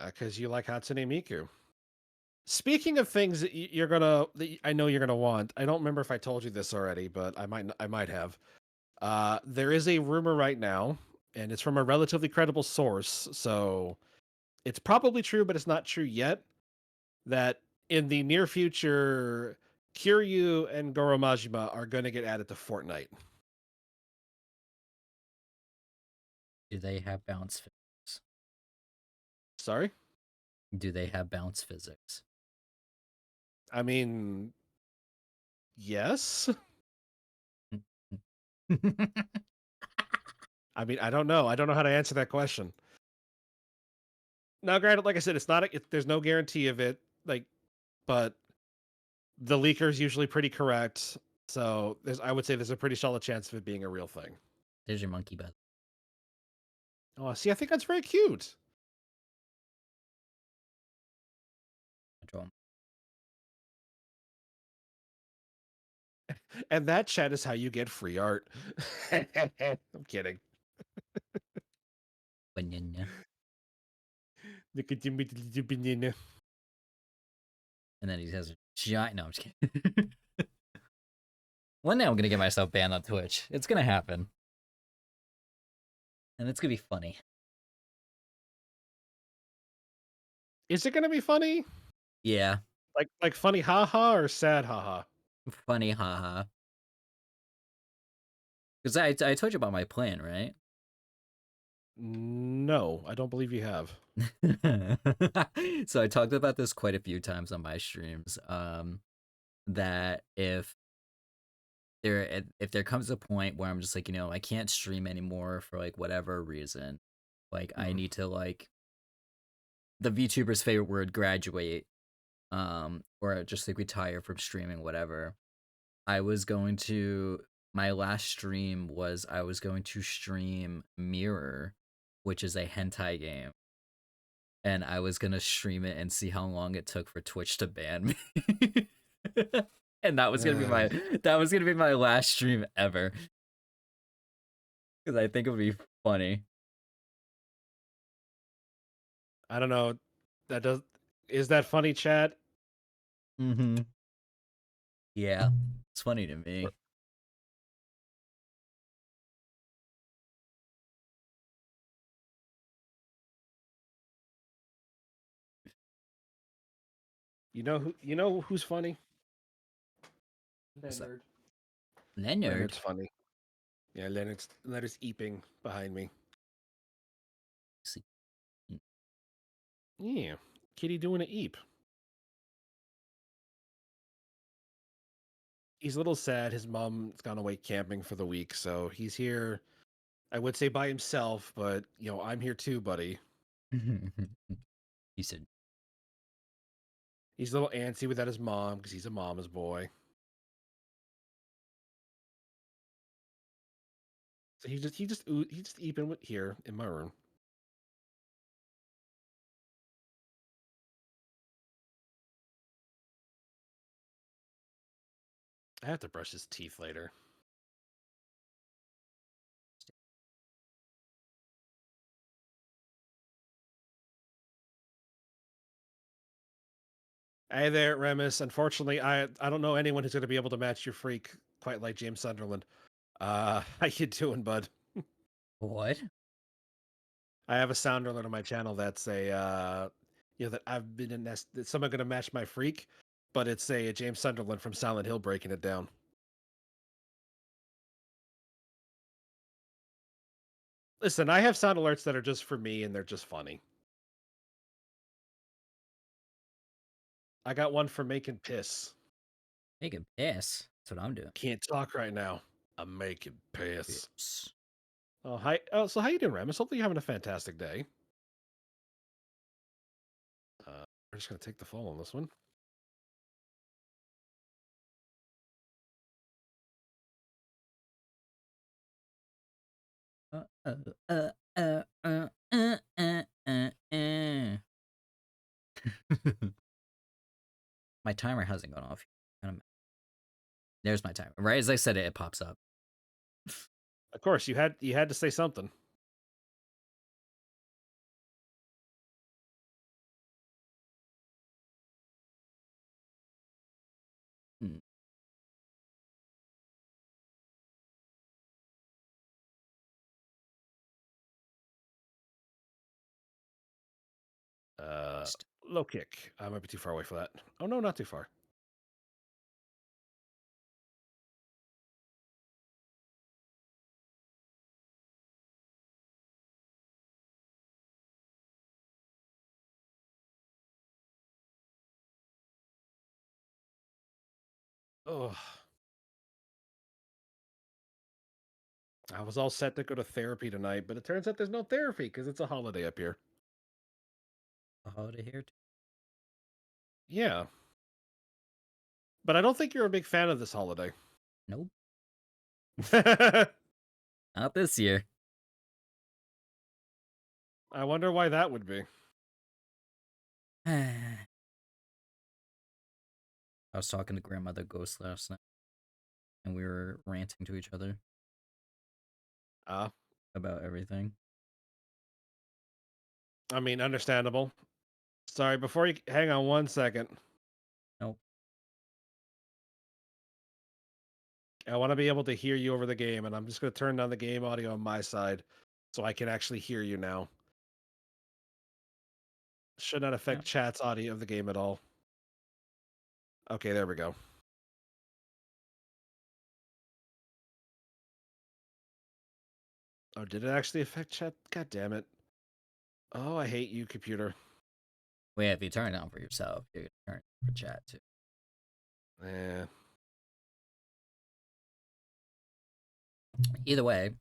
Because you like Hatsune Miku. Speaking of things that I know you're gonna want. I don't remember if I told you this already, but I might have. There is a rumor right now, and it's from a relatively credible source, so it's probably true, but it's not true yet. That in the near future, Kiryu and Goromajima are going to get added to Fortnite. Do they have bounce physics? Sorry, Do they have bounce physics? I mean, yes. I mean, I don't know. I don't know how to answer that question. Now, granted, like I said, it's not. There's no guarantee of it. Like, but the leaker's usually pretty correct. So I would say there's a pretty solid chance of it being a real thing. There's your monkey bed. Oh, see, I think that's very cute. I draw 'em. And that chat is how you get free art. I'm kidding. Banana. Look at the banana. And then he has a giant. No, I'm just kidding. One day I'm gonna get myself banned on Twitch. It's gonna happen, and it's gonna be funny. Is it gonna be funny? Yeah, Like funny haha or sad haha? funny, haha. Because I told you about my plan, right? No, I don't believe you have. So I talked about this quite a few times on my streams. That if there comes a point where I'm just like, I can't stream anymore for like whatever reason, like I Mhm. need to like the VTuber's favorite word, graduate, or just like retire from streaming, whatever. I was going to my last stream was I was going to stream Mirror, which is a hentai game, and I was gonna stream it and see how long it took for Twitch to ban me. And Uh, that was gonna be my last stream ever because I think it would be funny. I don't know. That does is that funny, chat? Mm-hmm. Yeah, it's funny to Or- me. You know who's funny? What's that? Leonard. Leonard. Leonard's funny. Yeah, Leonard's eeping behind me. See. Yeah, kitty doing an eep. He's a little sad. His mom's gone away camping for the week, so he's here. I would say by himself, but I'm here too, buddy. He said, He's a little antsy without his mom because he's a mama's boy. So he just eeping with here in my room. I have to brush his teeth later. Hey there, Remus. Unfortunately, I don't know anyone who's going to be able to match your freak quite like James Sunderland. How you doing, bud? what? I have a sound alert on my channel that's that I've been in that someone going to match my freak, but it's a James Sunderland from Silent Hill breaking it down. Listen, I have sound alerts that are just for me and they're just funny. I got one for making piss. Making piss. That's what I'm doing. Can't talk right now. I'm making piss. Piss. Oh, hi. Oh, so how you doing, Remus? Hopefully you're having a fantastic day. We're just gonna take the fall on this one. Uh, uh, uh, uh, uh, uh, uh. My timer hasn't gone off. There's my timer. Right as I said it, it pops up. Of course, you had to say something. Hmm. Uh, Low kick. I might be too far away for that. Oh no, not too far. Oh, I was all set to go to therapy tonight, but it turns out there's no therapy because it's a holiday up here. A holiday here. Yeah, but I don't think you're a big fan of this holiday. Nope. I Not this year. wonder why that would be. I was talking to Grandmother Ghost last night, and we were ranting to each other Uh, about everything. I mean, understandable. Sorry, before you hang on one second. Nope. I want to be able to hear you over the game, and I'm just going to turn down the game audio on my side so I can actually hear you now. Should not affect Nope. chat's audio of the game at all. Okay, there we go. Oh, did it actually affect chat? God damn it. Oh, I hate you, computer. Wait, if you turn it on for yourself, you can turn it for chat too. Eh. Either way,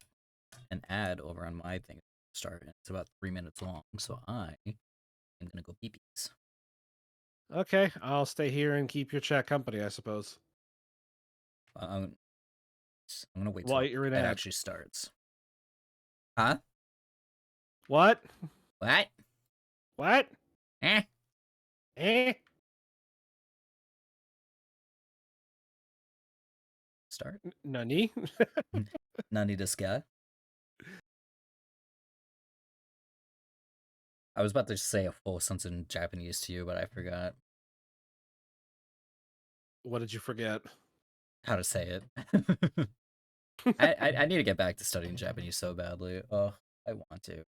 an ad over on my thing started. It's about 3 minutes long, so I am gonna go pee pees. Okay, I'll stay here and keep your chat company, I suppose. I'm gonna wait While till you're in it ad. actually starts. Huh? What? What? What? Eh? Eh? Start? Nani? Nani desu? I was about to say a full sentence in Japanese to you, but I forgot What did you forget? how to say it. I need to get back to studying Japanese so badly. Oh, I want to.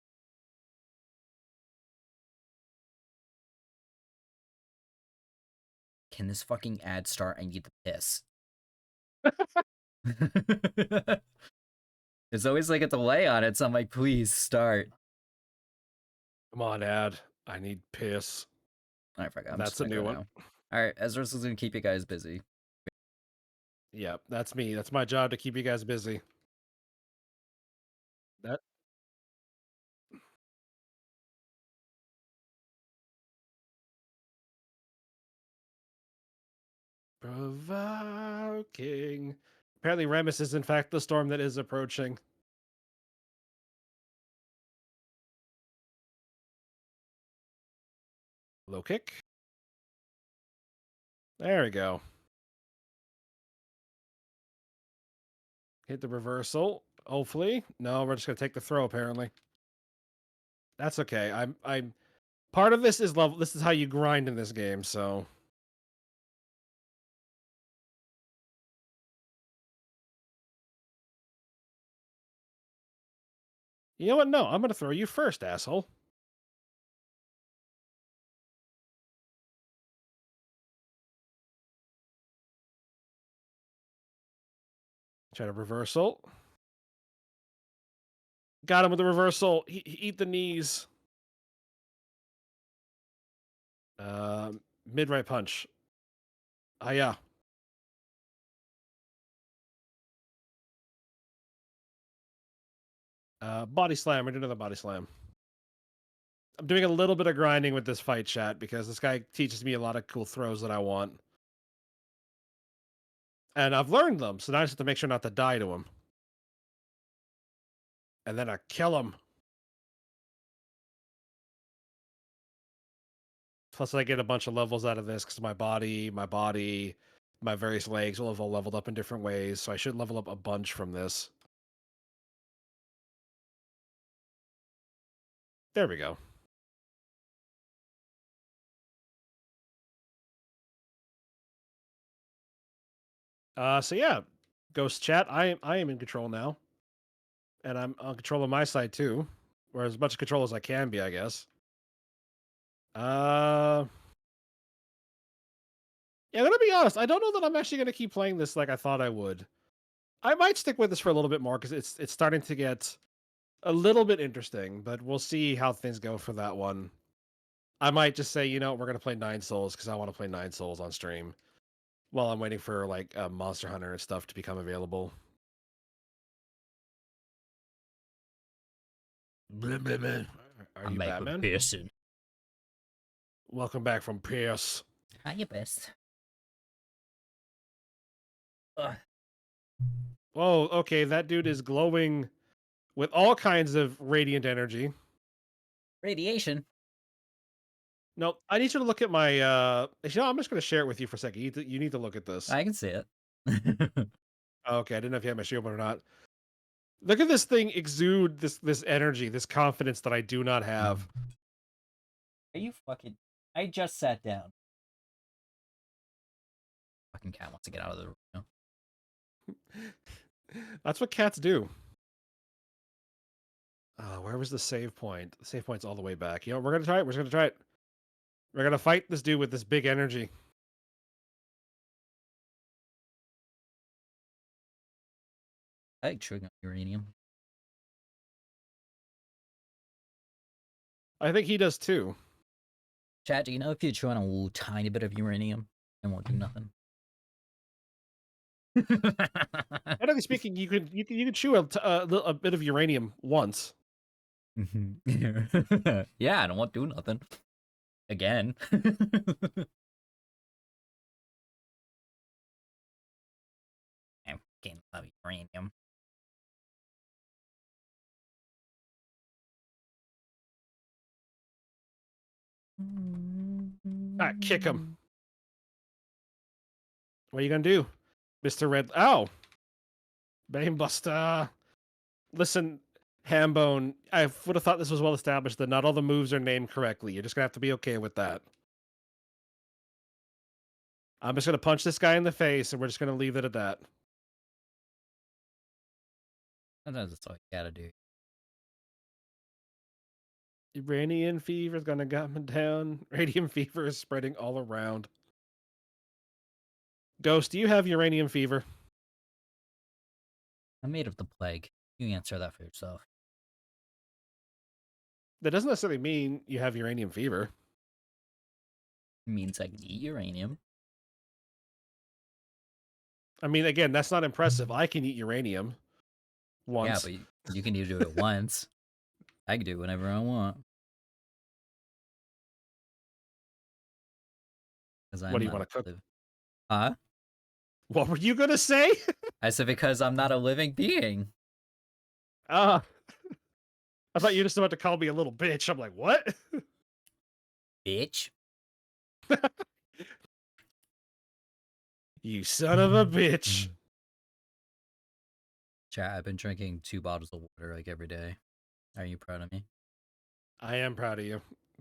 can this fucking ad start? I need the piss. There's always like a delay on it, so I'm like, please start. Come on, ad. I need piss. I forgot. I'm just That's a gonna new go one. now. All right, Ezra's is gonna keep you guys busy. Yeah, that's me. That's my job to keep you guys busy. That provoking. Apparently, Remus is in fact the storm that is approaching. Low kick. There we go. Hit the reversal. Hopefully. No, we're just gonna take the throw, apparently. That's okay. I'm part of this is level. This is how you grind in this game, so you know what? No, I'm gonna throw you first, asshole. Try to reversal. Got him with the reversal. Eat the knees. Mid right punch. Ah, yeah. Body slam. We're doing another body slam. I'm doing a little bit of grinding with this fight chat because this guy teaches me a lot of cool throws that I want. And I've learned them, so now I just have to make sure not to die to him. And then I kill him. Plus, I get a bunch of levels out of this because my various legs will have all leveled up in different ways. So I should level up a bunch from this. There we go. So yeah, Ghost Chat, I am in control now, and I'm on control of my side too, or as much control as I can be, I guess. Uh, yeah, I'm gonna be honest. I don't know that I'm actually gonna keep playing this like I thought I would. I might stick with this for a little bit more because it's starting to get a little bit interesting, but we'll see how things go for that one. I might just say, we're gonna play Nine Souls because I want to play Nine Souls on stream while I'm waiting for like Monster Hunter and stuff to become available. Blah, blah, blah. Are I'm you back with Batman? pissing. Welcome back from Pierce. How you best? Ugh. Whoa, okay, that dude is glowing with all kinds of radiant energy. Radiation. No, I need you to look at my I'm just gonna share it with you for a second. You need to look at this. I can see it. Okay, I didn't know if you had my shield on or not. Look at this thing exude this energy, this confidence that I do not have. Are you fucking? I just sat down. Fucking cat wants to get out of the room. That's what cats do. Where was the save point? The save point's all the way back. You know, we're gonna try it. We're just gonna try it. We're gonna fight this dude with this big energy. I like chewing on uranium. I think he does too. Chat, do you know if you chew on a tiny bit of uranium, it won't do nothing? Technically speaking, you could chew a bit of uranium once. Yeah, I don't want to do nothing. Again. I fucking love uranium. Kick him. What are you gonna do, Mister Red? Ow, Banebuster. Listen, Hambone. I would have thought this was well established that not all the moves are named correctly. You're just gonna have to be okay with that. I'm just gonna punch this guy in the face, and we're just gonna leave it at that. Sometimes that's all you gotta do. Iranian fever is gonna gut me down. Radium fever is spreading all around. Ghost, do you have uranium fever? I'm made of the plague. You answer that for yourself. That doesn't necessarily mean you have uranium fever. It means I can eat uranium. I mean, again, that's not impressive. I can eat uranium Yeah, once. but you can do it once. I can do it whenever I want. Because What I'm do you not want to cook? a live. Huh? What were you gonna say? I said because I'm not a living being. Ah, I thought you were just about to call me a little bitch. I'm like, what? Bitch. You son of a bitch. Chat, I've been drinking 2 bottles of water like every day. Are you proud of me? I am proud of you,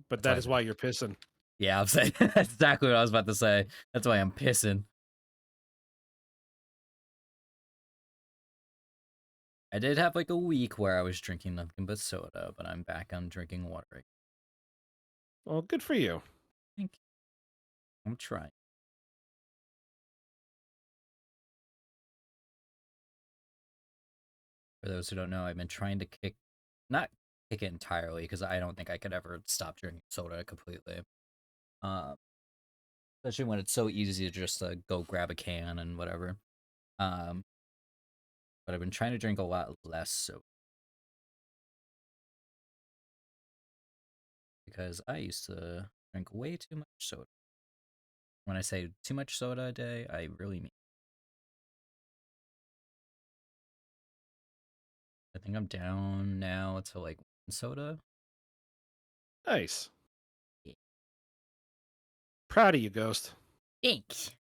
but That's why that I've is been. why you're pissing. Yeah, I'm saying that's exactly what I was about to say. That's why I'm pissing. I did have like a week where I was drinking nothing but soda, but I'm back on drinking water again. Well, good for you. Thank you. I'm trying. For those who don't know, I've been trying to not kick it entirely because I don't think I could ever stop drinking soda completely. Um, Especially when it's so easy to just go grab a can and whatever. Um, but I've been trying to drink a lot less soda because I used to drink way too much soda. When I say too much soda a day, I really mean. I think I'm down now to like 1 soda. Nice. Yeah. Proud of you, Ghost. Thanks.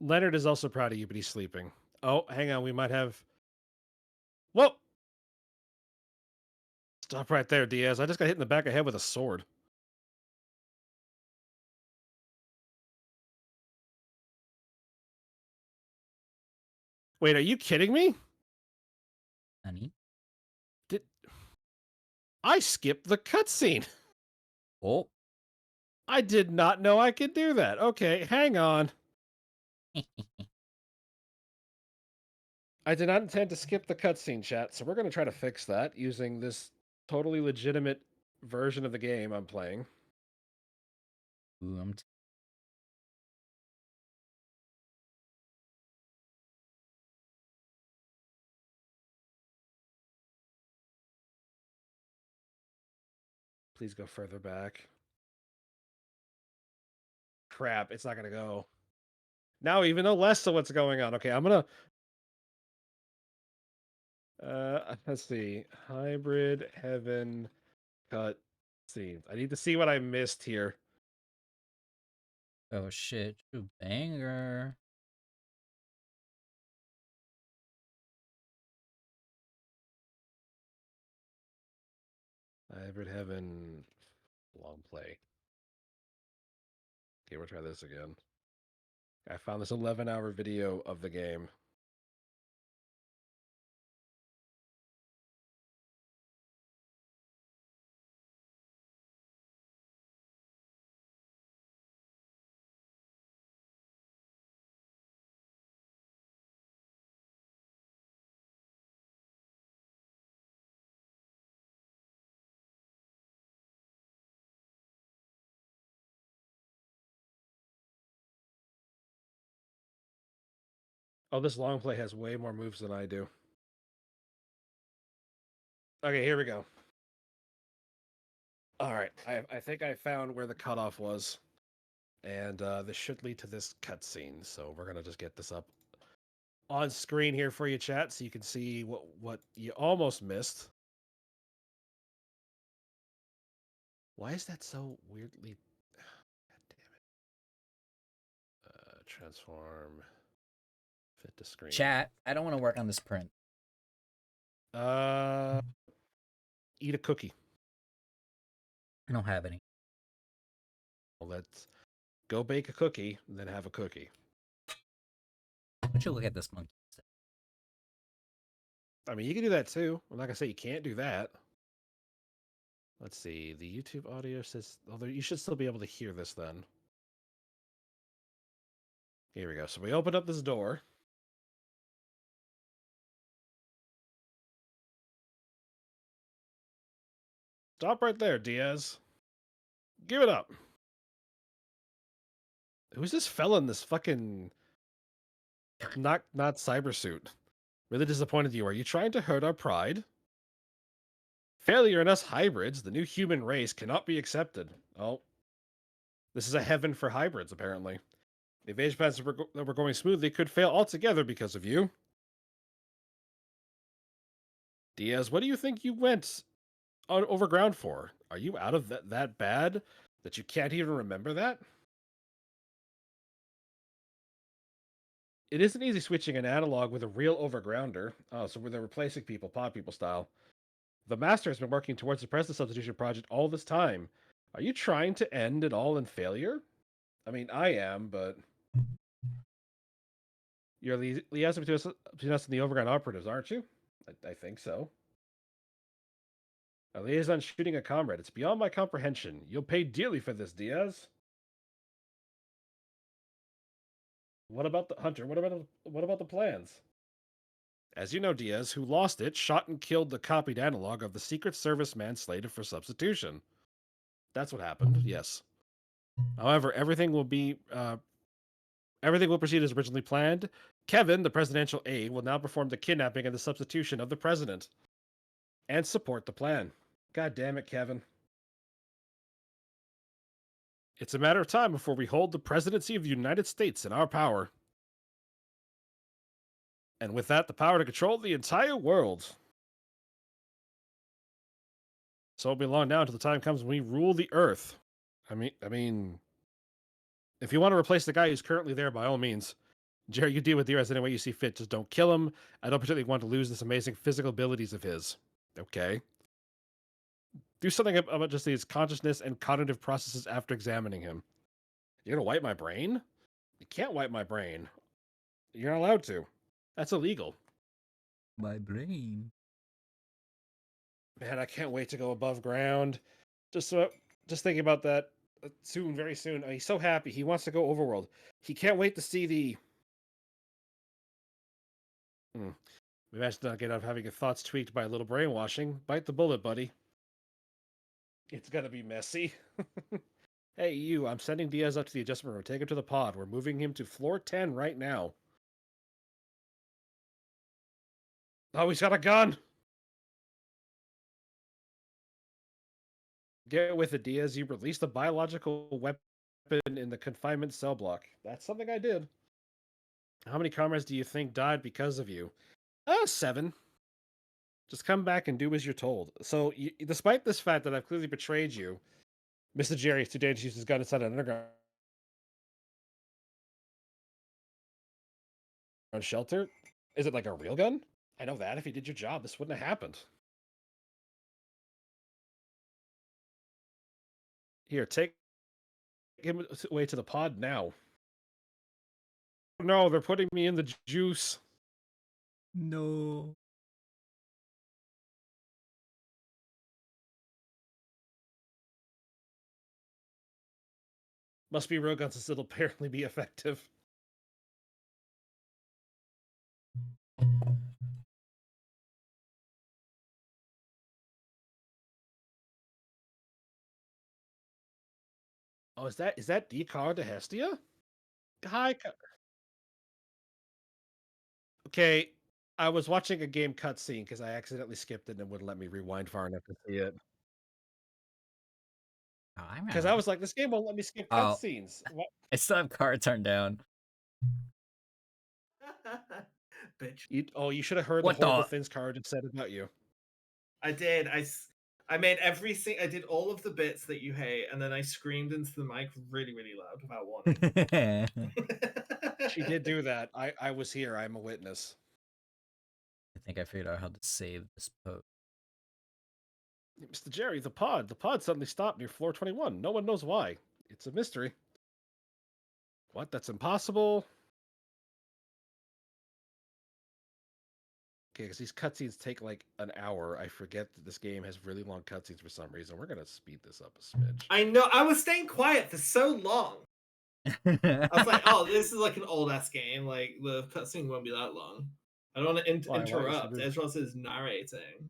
Leonard is also proud of you, but he's sleeping. Oh, hang on. We might have. Whoa! Stop right there, Diaz. I just got hit in the back of the head with a sword. Wait, are you kidding me? Honey. Did I skip the cutscene? Oh. I did not know I could do that. Okay, hang on. I did not intend to skip the cutscene, chat, so we're going to try to fix that using this totally legitimate version of the game I'm playing. Ooh, Please go further back. Crap, it's not going to go. Now even know less of what's going on. Okay, I'm going to let's see. Hybrid heaven cut scenes. I need to see what I missed here. oh shit. Ooh, banger. Hybrid heaven long play. Okay, we'll try this again. I found this 11-hour video of the game. Oh, this long play has way more moves than I do. Okay, here we go. All right, I think I found where the cutoff was, and this should lead to this cutscene. So we're gonna just get this up on screen here for you, chat, so you can see what you almost missed. Why is that so weirdly? God damn it! Transform, fit to screen. Chat, I don't want to work on this print. Uh, eat a cookie. I don't have any. Well, let's go bake a cookie, and then have a cookie. Why don't you look at this monkey instead? I mean, you can do that too. I'm not gonna say you can't do that. Let's see. The YouTube audio says, although you should still be able to hear this then. Here we go. So we open up this door. Stop right there, Diaz. Give it up. Who's this fella in this fucking not cyber suit? Really disappointed you. Are you trying to hurt our pride? Failure in us hybrids, the new human race, cannot be accepted. Oh, this is a heaven for hybrids, apparently. The invasion plans that were going smoothly could fail altogether because of you. Diaz, what do you think you went overground for? Are you out of that bad that you can't even remember that? It isn't easy switching an analog with a real overgrounder. Oh, so they're replacing people, pod people style. The master has been working towards the president substitution project all this time. Are you trying to end it all in failure? I mean, I am, but you're liaison between us and the overground operatives, aren't you? I think so. A liaison shooting a comrade. It's beyond my comprehension. You'll pay dearly for this, Diaz. What about the Hunter? What about the plans? As you know, Diaz, who lost it, shot and killed the copied analog of the Secret Service man slated for substitution. That's what happened. Yes. However, everything will proceed as originally planned. Kevin, the presidential aide, will now perform the kidnapping and the substitution of the president and support the plan. God damn it, Kevin. It's a matter of time before we hold the presidency of the United States in our power. And with that, the power to control the entire world. So it'll be long now until the time comes when we rule the earth. I mean, if you want to replace the guy who's currently there, by all means. Jerry, you deal with Diaz any way you see fit. Just don't kill him. I don't particularly want to lose this amazing physical abilities of his. Okay. Do something about just his consciousness and cognitive processes after examining him. You're gonna wipe my brain? You can't wipe my brain. You're not allowed to. That's illegal. My brain. Man, I can't wait to go above ground. Just thinking about that soon, very soon. He's so happy. He wants to go overworld. He can't wait to see the. We managed to not get out of having your thoughts tweaked by a little brainwashing. Bite the bullet, buddy. It's gonna be messy. Hey, you, I'm sending Diaz up to the adjustment room. Take him to the pod. We're moving him to floor 10 right now. Oh, he's got a gun! Get with it, Diaz. You released a biological weapon in the confinement cell block. That's something I did. How many comrades do you think died because of you? 7. Just come back and do as you're told. So, despite this fact that I've clearly betrayed you, Mr. Jerry is too dangerous to use his gun inside an underground shelter. Is it like a real gun? I know that. If you did your job, this wouldn't have happened. Here, take him away to the pod now. No, they're putting me in the juice. No. Must be real guns since it'll apparently be effective. Oh, is that Dekar de Hestia? Hi. Okay, I was watching a game cutscene because I accidentally skipped it and it wouldn't let me rewind far enough to see it. Oh, I'm Because not. I was like, this game won't let me skip Oh, cutscenes. What? I still have car turned down. Bitch. You should have heard the What horrible the? things Kara just said about you. I did. I made everything. I did all of the bits that you hate, and then I screamed into the mic really, really loud without warning. I She did do that. I was here. I'm a witness. think I figured out how to save this post. Mr. Jerry, the pod. The pod suddenly stopped near floor 21. No one knows why. It's a mystery. What? That's impossible. Okay, because these cutscenes take like an hour. I forget that this game has really long cutscenes for some reason. We're gonna speed this up a smidge. I know. I was staying quiet for so long. I was like, oh, this is like an old ass game. Like the cutscene won't be that long. I don't want to Why is interrupt. Ezra is narrating.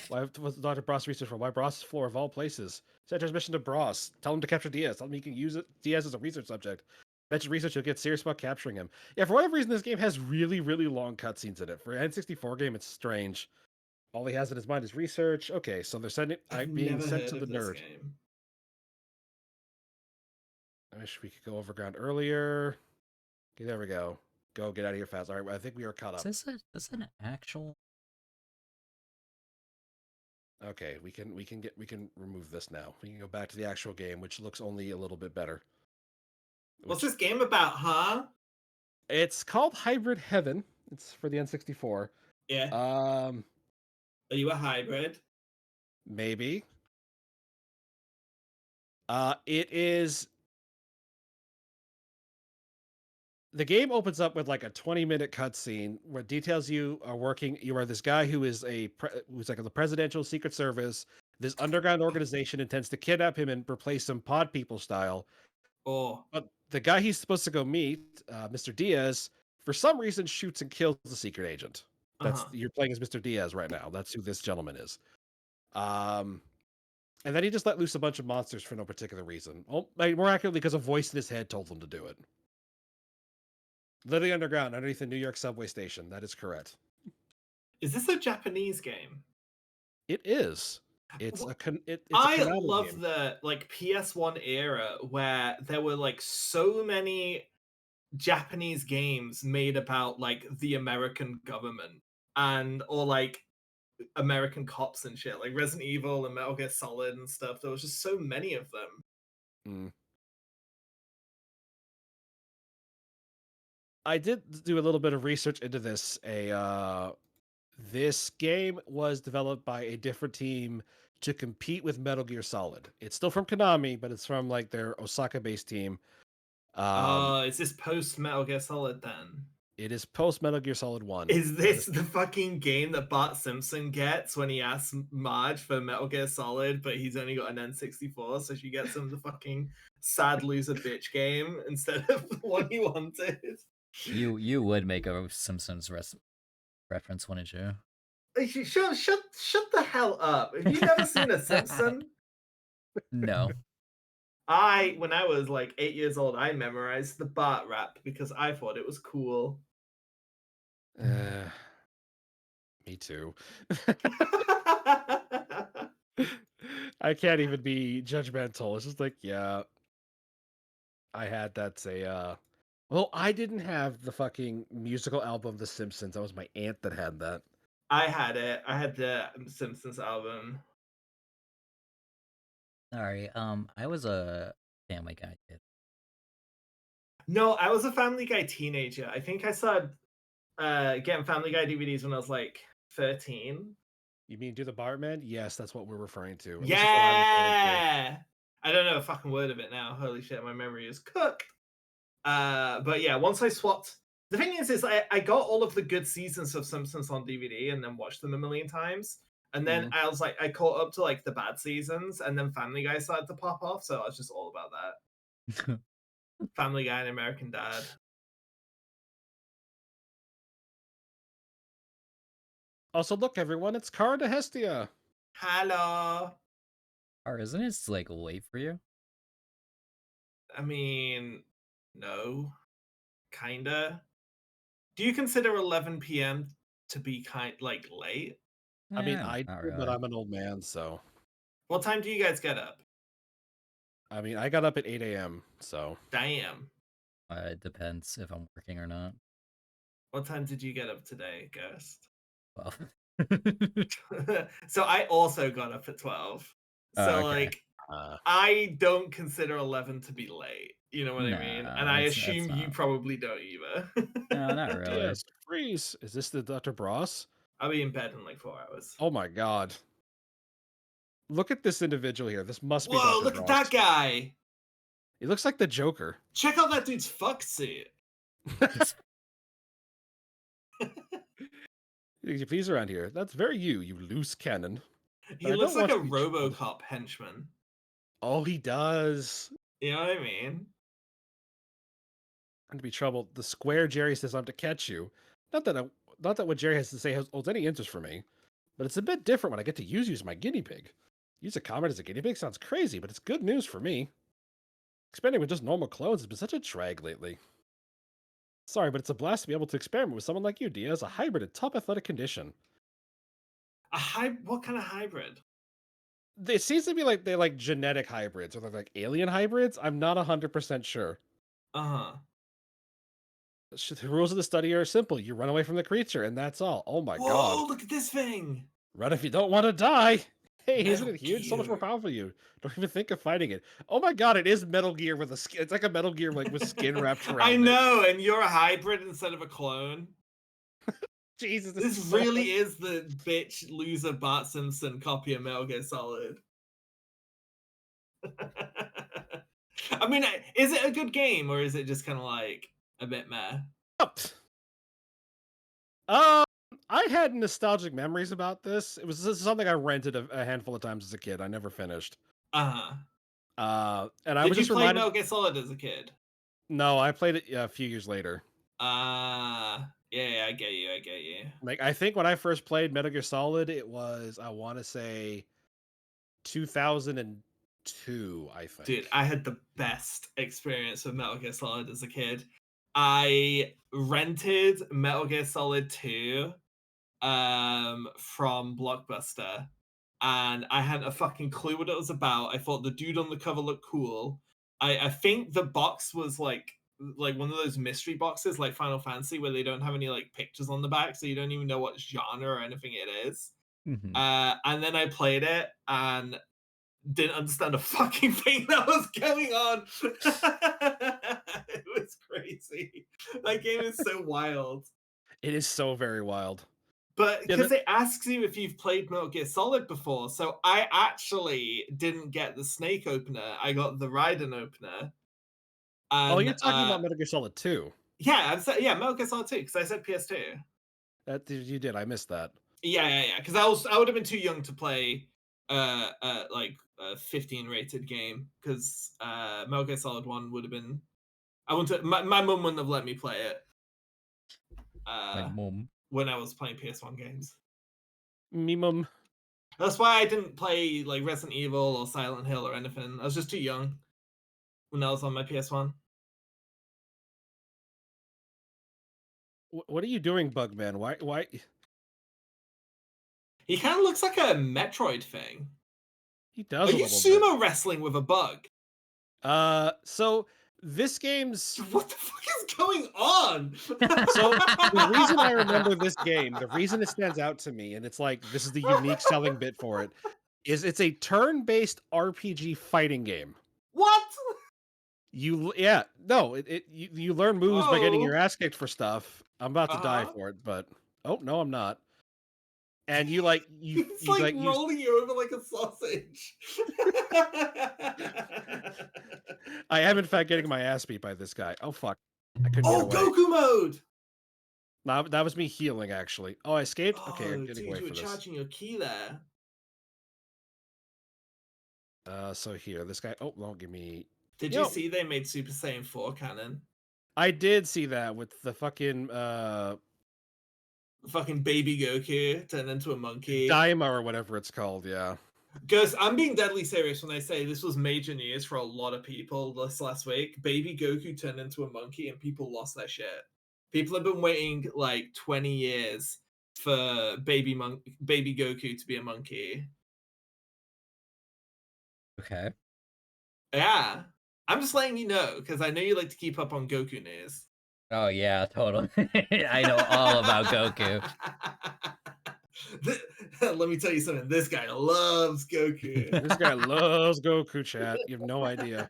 Why was Dr. Bros research from? Why Bros' floor of all places? Send transmission to Bros. Tell him to capture Diaz. Tell him he can use it. Diaz as a research subject. Mention research, you'll get serious about capturing him. Yeah, for whatever reason, this game has really, really long cutscenes in it. For an N64 game, it's strange. All he has in his mind is research. Okay, so they're sending I've being never sent heard to the of this nerd. game. I wish we could go overground earlier. Okay, there we go. Go get out of here fast. All right, I think we are caught up. Is this an actual? Okay, we can remove this now. We can go back to the actual game, which looks only a little bit better. What's this game about, huh? It's called Hybrid Heaven. It's for the N64. Yeah. Are you a hybrid? Maybe. It is. The game opens up with like a 20-minute cutscene where it details you are working. You are this guy who is who's like the presidential secret service. This underground organization intends to kidnap him and replace him pod people style. Oh. But the guy he's supposed to go meet, Mr. Diaz, for some reason shoots and kills the secret agent. That's you're playing as Mr. Diaz right now. That's who this gentleman is. And then he just let loose a bunch of monsters for no particular reason. Oh, more accurately, because a voice in his head told him to do it. Literally underground, underneath the New York subway station. That is correct. Is this a Japanese game? It is. It's a I love the like PS1 era where there were like so many Japanese games made about like the American government or like American cops and shit, like Resident Evil and Metal Gear Solid and stuff. There was just so many of them. I did do a little bit of research into this. This game was developed by a different team to compete with Metal Gear Solid. It's still from Konami, but it's from like their Osaka-based team. Is this post Metal Gear Solid then? It is post Metal Gear Solid 1. Is this the fucking game that Bart Simpson gets when he asks Marge for Metal Gear Solid, but he's only got an N64, so she gets him the fucking sad loser bitch game instead of the one he wanted? You would make a Simpsons reference, wouldn't you? Shut the hell up. Have you never seen a Simpson? No. When I was like 8 years old, I memorized the Bart rap because I thought it was cool. Me too. I can't even be judgmental. It's just like, yeah, I had that say, well, I didn't have the fucking musical album The Simpsons. That was my aunt that had that. I had it. I had the Simpsons album. Sorry, I was a Family Guy kid. No, I was a Family Guy teenager. I think I started getting Family Guy DVDs when I was like 13. You mean Do the Bartman? Yes, that's what we're referring to. Yeah! I don't know a fucking word of it now. Holy shit, my memory is cooked. But yeah, once I swapped... The thing is I got all of the good seasons of Simpsons on DVD and then watched them a million times. And then I was like, I caught up to like the bad seasons, and then Family Guy started to pop off, so I was just all about that. Family Guy and American Dad. Also, look, everyone, it's Cara de Hestia. Hello. Or isn't it like late for you? I mean, no. Kinda. Do you consider 11 p.m. to be like late? I mean, I not do, really. but I'm an old man, so. What time do you guys get up? I mean, I got up at 8 a.m., so. Damn. It depends if I'm working or not. What time did you get up today, Ghost? 12. So I also got up at 12. So okay. like, I don't consider 11 to be late. You know what I mean? And I assume you probably don't either. No, not really. Yes, freeze. Is this the Dr. Bros? I'll be in bed in like 4 hours. Oh my god. Look at this individual here. This must be Whoa, Dr. look Bros. at that guy. He looks like the Joker. Check out that dude's fuck suit. He's around here. That's very you loose cannon. He looks like a RoboCop henchman. Oh, he does. You know what I mean? to be trouble. The square Jerry says I'm to catch you. Not that what Jerry has to say holds any interest for me, but it's a bit different when I get to use you as my guinea pig. Use a comrade as a guinea pig sounds crazy, but it's good news for me. Experimenting with just normal clones has been such a drag lately. Sorry, but it's a blast to be able to experiment with someone like you, Diaz, a hybrid in top athletic condition. What kind of hybrid? It seems to be like they're like genetic hybrids or like alien hybrids. I'm not 100% sure. Uh-huh. The rules of the study are simple. You run away from the creature, and that's all. Oh my god. Whoa, look at this thing! Run if you don't want to die. Hey, isn't Metal it huge? So much more Gear. powerful than you. Don't even think of fighting it. Oh my god, it is Metal Gear with a skin. It's like a Metal Gear like with skin wrapped around I it. know, and you're a hybrid instead of a clone. Jesus, This is so really is the bitch loser Bart Simpson copy of Metal Gear Solid. I mean, is it a good game or is it just kind of like a bit meh? I had nostalgic memories about this. It was something I rented a handful of times as a kid. I never finished. Uh-huh. And I Did was you just play reminded. Metal Gear Solid as a kid? No, I played it a few years later. Yeah, I get you. Like I think when I first played Metal Gear Solid, it was I want to say 2002. I think. Dude, I had the best experience with Metal Gear Solid as a kid. I rented Metal Gear Solid 2 from Blockbuster, and I hadn't a fucking clue what it was about. I thought the dude on the cover looked cool. I think the box was like one of those mystery boxes like Final Fantasy where they don't have any like pictures on the back, so you don't even know what genre or anything it is. Mhm. And then I played it and didn't understand a fucking thing that was going on. It was crazy. That game is so wild. It is so very wild. But Yeah, because it asks you if you've played Metal Gear Solid before, so I actually didn't get the Snake opener. I got the Raiden opener. oh, And you're talking about Metal Gear Solid 2. yeah, Metal Gear Solid 2 because I said PS2. You did. I missed that. Yeah. Because I would have been too young to play like a 15 rated game because Metal Gear Solid 1 would have been. I wouldn't. My mum wouldn't have let me play it. My mom. When I was playing PS1 games. Me mum. That's why I didn't play like Resident Evil or Silent Hill or anything. I was just too young when I was on my PS1. What are you doing, Bugman? Why? He kind of looks like a Metroid thing. He does Are a you little sumo wrestling with a bug? So this game's What the fuck is going on? so the reason I remember this game, the reason it stands out to me, and it's like this is the unique selling bit for it, is it's a turn-based RPG fighting game. What? You learn moves by getting your Oh. ass kicked for stuff. I'm about to die for it, but oh no, I'm not. And you He's you like use rolling you over like a sausage. I am in fact getting my ass beat by this guy. Oh fuck. I couldn't get Oh, away. Goku mode! No, that was me healing actually. Oh, I escaped? Okay, I'm Oh, getting dude, away you were from this. charging your key there. So here, this guy. Oh, don't give me. Did you see they made Super Saiyan 4 canon? I did see that with the fucking Fucking baby Goku turned into a monkey. Daima or whatever it's called, yeah. Ghost, I'm being deadly serious when I say this was major news for a lot of people this last week. Baby Goku turned into a monkey and people lost their shit. People have been waiting like 20 years for baby Goku to be a monkey. Okay. Yeah. I'm just letting you know because I know you like to keep up on Goku news. Oh yeah, totally. I know all about Goku. Let me tell you something. This guy loves Goku. This guy loves Goku, chat. You have no idea.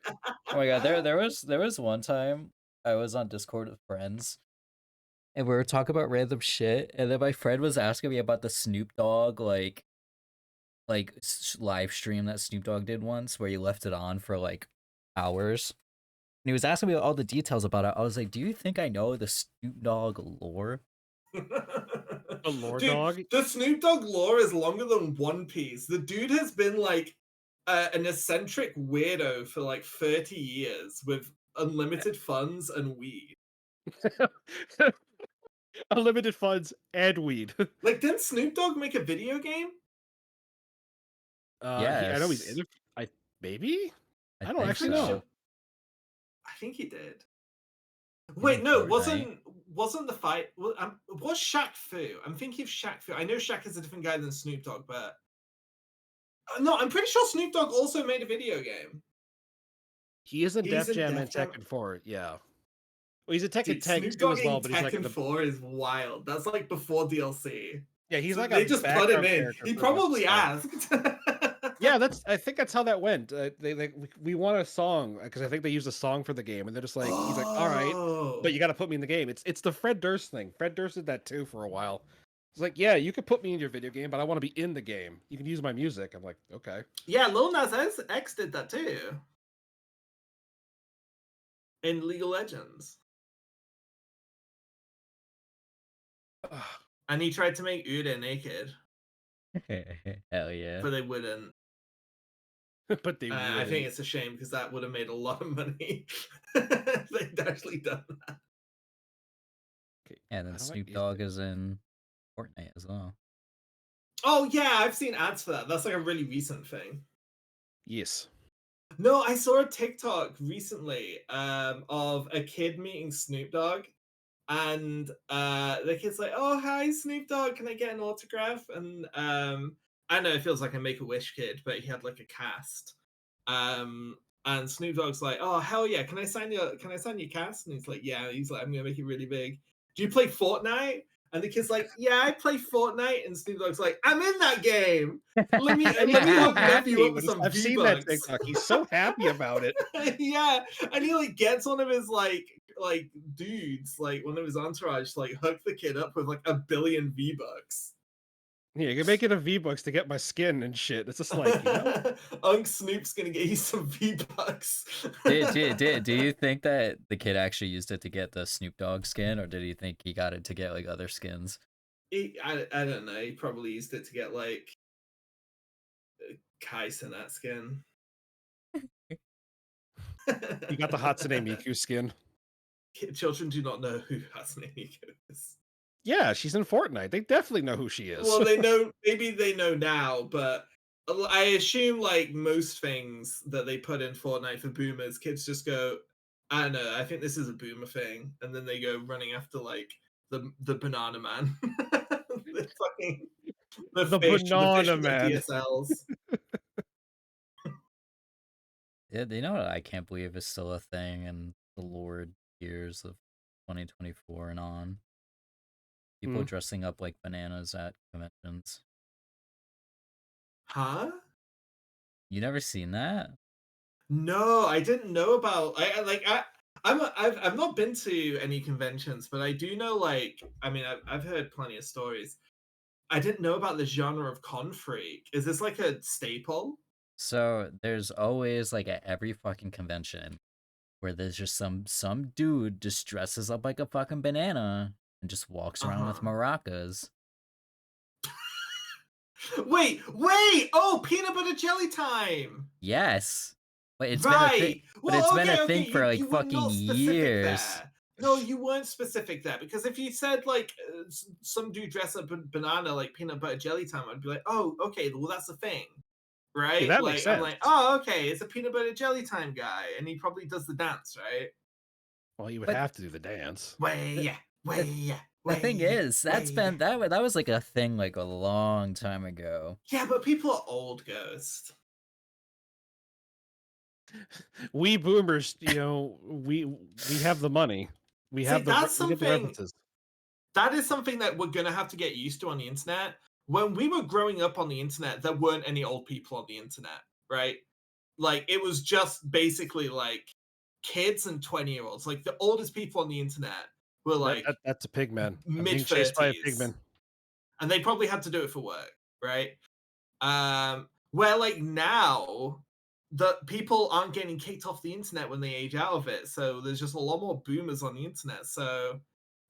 Oh my god, there was one time I was on Discord with friends, and we were talking about random shit, and then my friend was asking me about the Snoop Dogg live stream that Snoop Dogg did once, where you left it on for like hours. And he was asking me all the details about it. I was like, "Do you think I know the Snoop Dogg lore?" The lore Dude, dog? the Snoop Dogg lore is longer than One Piece. The dude has been like an eccentric weirdo for like 30 years with unlimited funds and weed. Unlimited funds and weed. Like, didn't Snoop Dogg make a video game? I know he's Yes, in it. Maybe? I I don't think I'm actually pretty sure. know. so. I think he did. He's in Wait, no, Fortnite. wasn't the fight? Was Shaq Fu? I'm thinking of Shaq Fu. I know Shaq is a different guy than Snoop Dogg, but no, I'm pretty sure Snoop Dogg also made a video game. He is in He's Def in Jam Def and Jam. Tekken 4, yeah. Well, he's in Tekken Dude, Tag Snoop 2 Dogg as well, in but he's like in Tekken the 4 is wild. That's like before DLC. yeah, he's So like a they just put him background in. character He for a bunch of probably stuff. asked. Yeah, I think that's how that went. We want a song because I think they used a song for the game, and they're just like, he's like, all right, but Oh. you got to put me in the game. It's the Fred Durst thing. Fred Durst did that too for a while. It's like, yeah, you could put me in your video game, but I want to be in the game. You can use my music. I'm like, okay. Yeah, Lil Nas X did that too in League of Legends. And he tried to make Uda naked, Hell yeah. but they wouldn't. But they I wouldn't. think it's a shame because that would have made a lot of money. They'd actually done that. Okay, And then how do I Snoop use Dogg it? is in Fortnite as well. Oh yeah, I've seen ads for that. That's like a really recent thing. Yes. No, I saw a TikTok recently of a kid meeting Snoop Dogg, and the kid's like, "Oh, hi, Snoop Dogg, can I get an autograph?" And I know it feels like a Make-A-Wish kid, but he had like a cast. Um, and Snoop Dogg's like, "Oh, hell yeah, can I sign your cast?" And he's like, "Yeah." He's like, "I'm gonna make it really big. Do you play Fortnite?" And the kid's like, "Yeah, I play Fortnite." And Snoop Dogg's like, "I'm in that game. Let me And let he's me so hook you happy up with when he's, some I've seen that V-Bucks." TikTok. He's so happy about it. Yeah, and he like gets one of his like dudes, like one of his entourage, to, like hook the kid up with like 1 billion V-Bucks. Yeah, you can make it a V-Bucks to get my skin and shit. It's just like, Unc Snoop's gonna get you some V-Bucks. Do you think that the kid actually used it to get the Snoop Dogg skin, or did he think he got it to get like other skins? I don't know. He probably used it to get like Kai that skin. you got the Hatsune Miku skin. Children do not know who Hatsune Miku is. Yeah, she's in Fortnite. They definitely know who she is. Well, they know. Maybe they know now, but I assume like most things that they put in Fortnite for boomers, kids just go, "I don't know. I think this is a boomer thing," and then they go running after like the banana man, the fucking The the fish banana with the man. DSLs. Yeah, you know what I can't believe is still a thing in the Lord years of 2024 and on. People Hmm. dressing up like bananas at conventions. Huh? You never seen that? No, I didn't know about. I've not been to any conventions, but I do know. Like, I mean, I've heard plenty of stories. I didn't know about the genre of con freak. Is this like a staple? So there's always like at every fucking convention where there's just some dude just dresses up like a fucking banana and just walks around with Uh-huh. maracas. Wait, wait! Oh, peanut butter jelly time! Yes. But it's been a thing. Right. But it's Well, been a okay, okay. thing for like You were fucking not specific years. there. No, you weren't specific there because if you said like some dude dress up in banana like peanut butter jelly time, I'd be like, oh, okay, well that's a thing, Yeah, right? that makes Like I'm sense. like, oh, okay, it's a peanut butter jelly time guy, and he probably does the dance, right? Well, you would But have to do the dance. Way the, yeah, way the, yeah, the way thing yeah, is, way that's yeah. been that was like a thing like a long time ago. Yeah, but people are old, Ghost. We boomers, we have the money. We See, have the that's we get the something references. that is something that we're gonna have to get used to on the internet. When we were growing up on the internet, there weren't any old people on the internet, right? Like it was just basically like kids and 20-year-olds. Like the oldest people on the internet were like That's a pig man. I'm mid being chased by a 30s. pigman. And they probably had to do it for work, right? Where like now the people aren't getting kicked off the internet when they age out of it. So there's just a lot more boomers on the internet. So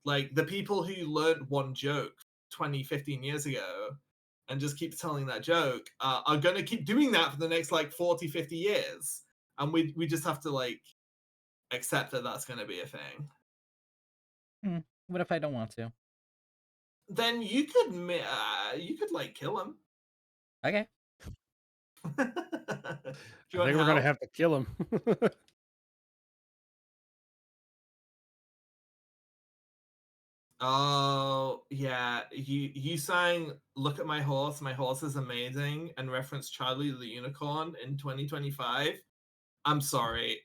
like the people who learned one joke 20, 15 years ago and just keep telling that joke are going to keep doing that for the next like 40, 50 years. And we just have to like accept that that's going to be a thing. What if I don't want to? Then you could like kill him. Okay. Do I you want think we're gonna help? have to kill him. Oh yeah, you sang "Look at my horse is amazing," and referenced Charlie the Unicorn in 2025. I'm sorry.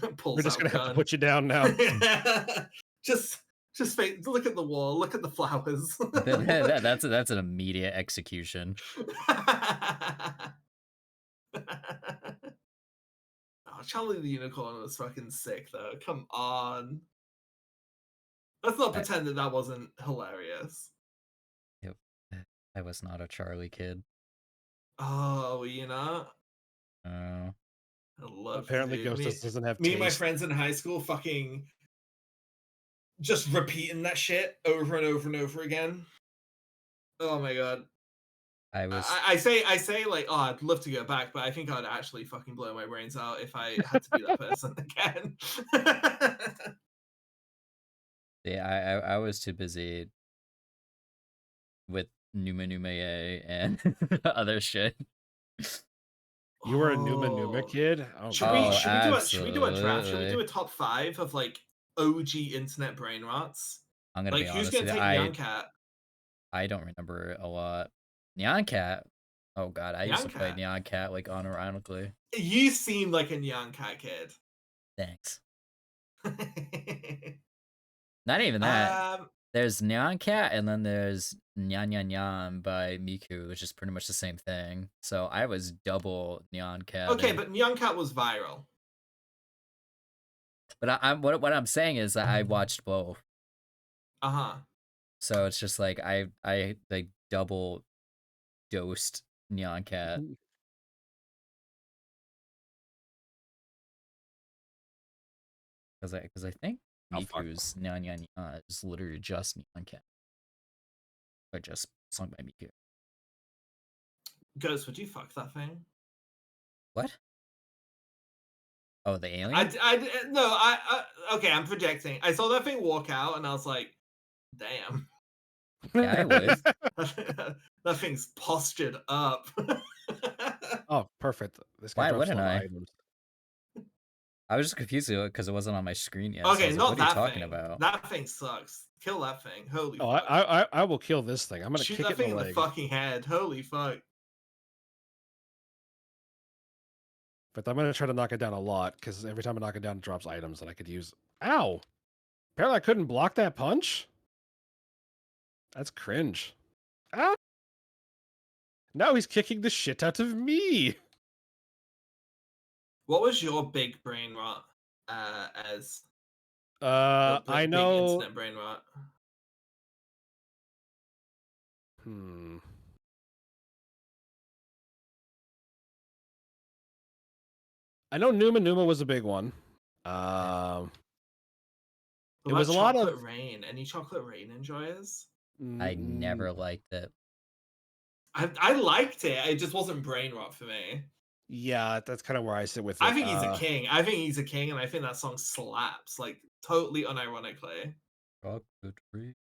We're Pulls just out gonna have to gun. put you down now. just look at the wall, look at the flowers. That's an immediate execution. Oh, Charlie the Unicorn was fucking sick though. Come on. Let's not pretend that wasn't hilarious. Yep. I was not a Charlie kid. Oh, you know? Oh. I love Apparently, to. Ghost doesn't have Me and my taste. friends in high school fucking just repeating that shit over and over and over again. Oh my god. I say like, oh, I'd love to go back, but I think I'd actually fucking blow my brains out if I had to be that person again. Yeah, I was too busy with Numa and other shit. You were a Numa kid? Oh, Should God. should we do a draft? Should we do Absolutely. a top 5 of like OG internet brain rots? I'm gonna Like be who's honest gonna with you. take Nyan Cat? I don't remember it a lot. Nyan Cat. Oh god, I used to play Nyan Cat. Nyan Cat like unironically. You seem like a Nyan Cat kid. Thanks. Not even that. There's Nyan Cat and then there's Nyan Nyan Nyan by Miku, which is pretty much the same thing. So I was double Nyan Cat. Okay, but Nyan Cat was viral. But what I'm saying is that I watched both. Uh-huh. So it's just like I like double dosed Nyan Cat. Because I think Miku's Nyan Nyan Nyan is literally just Nyan Cat. Or just sung by Miku. Ghost, would you fuck that thing? What? Oh, the alien? Okay, I'm projecting. I saw that thing walk out and I was like, damn. Yeah, I would. That thing's postured up. Oh, perfect. This guy Why drops wouldn't a lot of I? items. I was just confused because it wasn't on my screen yet. Okay, So I was not like, what are you that talking thing. about? That thing sucks. Kill that thing. Holy Oh, fuck. I will kill this thing. I'm gonna Shoot kick that it thing in in the the leg. fucking head. Holy fuck. But I'm gonna try to knock it down a lot because every time I knock it down, it drops items that I could use. Ow! Apparently, I couldn't block that punch. That's cringe. Ah! Now he's kicking the shit out of me. What was your big brain rot as? I know. Big internet brain rot. I know Numa was a big one. It was a lot of rain. Any chocolate rain enjoyers? I never liked it. I liked it. It just wasn't brain rot for me. Yeah, that's kind of where I sit with it. I think he's a king. I think he's a king, and I think that song slaps, like totally unironically. Chocolate rain.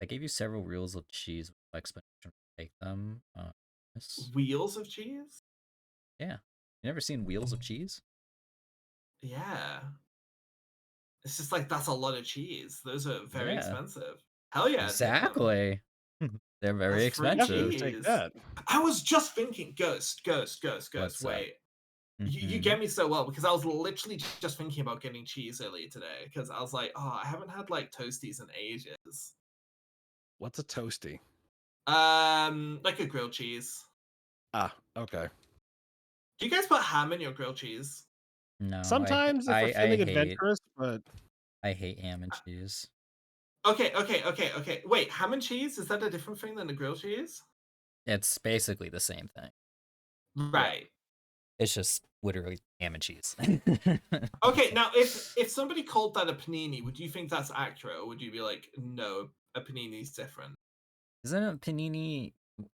I gave you several reels of cheese with explanation to take them. Wheels of cheese? Yeah. You never seen Wheels of Cheese? Yeah. It's just like that's a lot of cheese. Those are very Yeah. expensive. Hell yeah. Exactly. They're very expensive. Take that. I was just thinking, Ghost. What's Wait. Up? You get me so well because I was literally just thinking about getting cheese earlier today because I was like, oh, I haven't had like toasties in ages. What's a toasty? Like a grilled cheese. Ah, okay. Do you guys put ham in your grilled cheese? No. Sometimes if we're feeling adventurous, but I hate ham and cheese. Okay. Wait, ham and cheese, is that a different thing than a grilled cheese? It's basically the same thing. Right. Yeah. It's just literally ham and cheese. Okay, now if somebody called that a panini, would you think that's accurate, or would you be like, no, a panini is different? Isn't a panini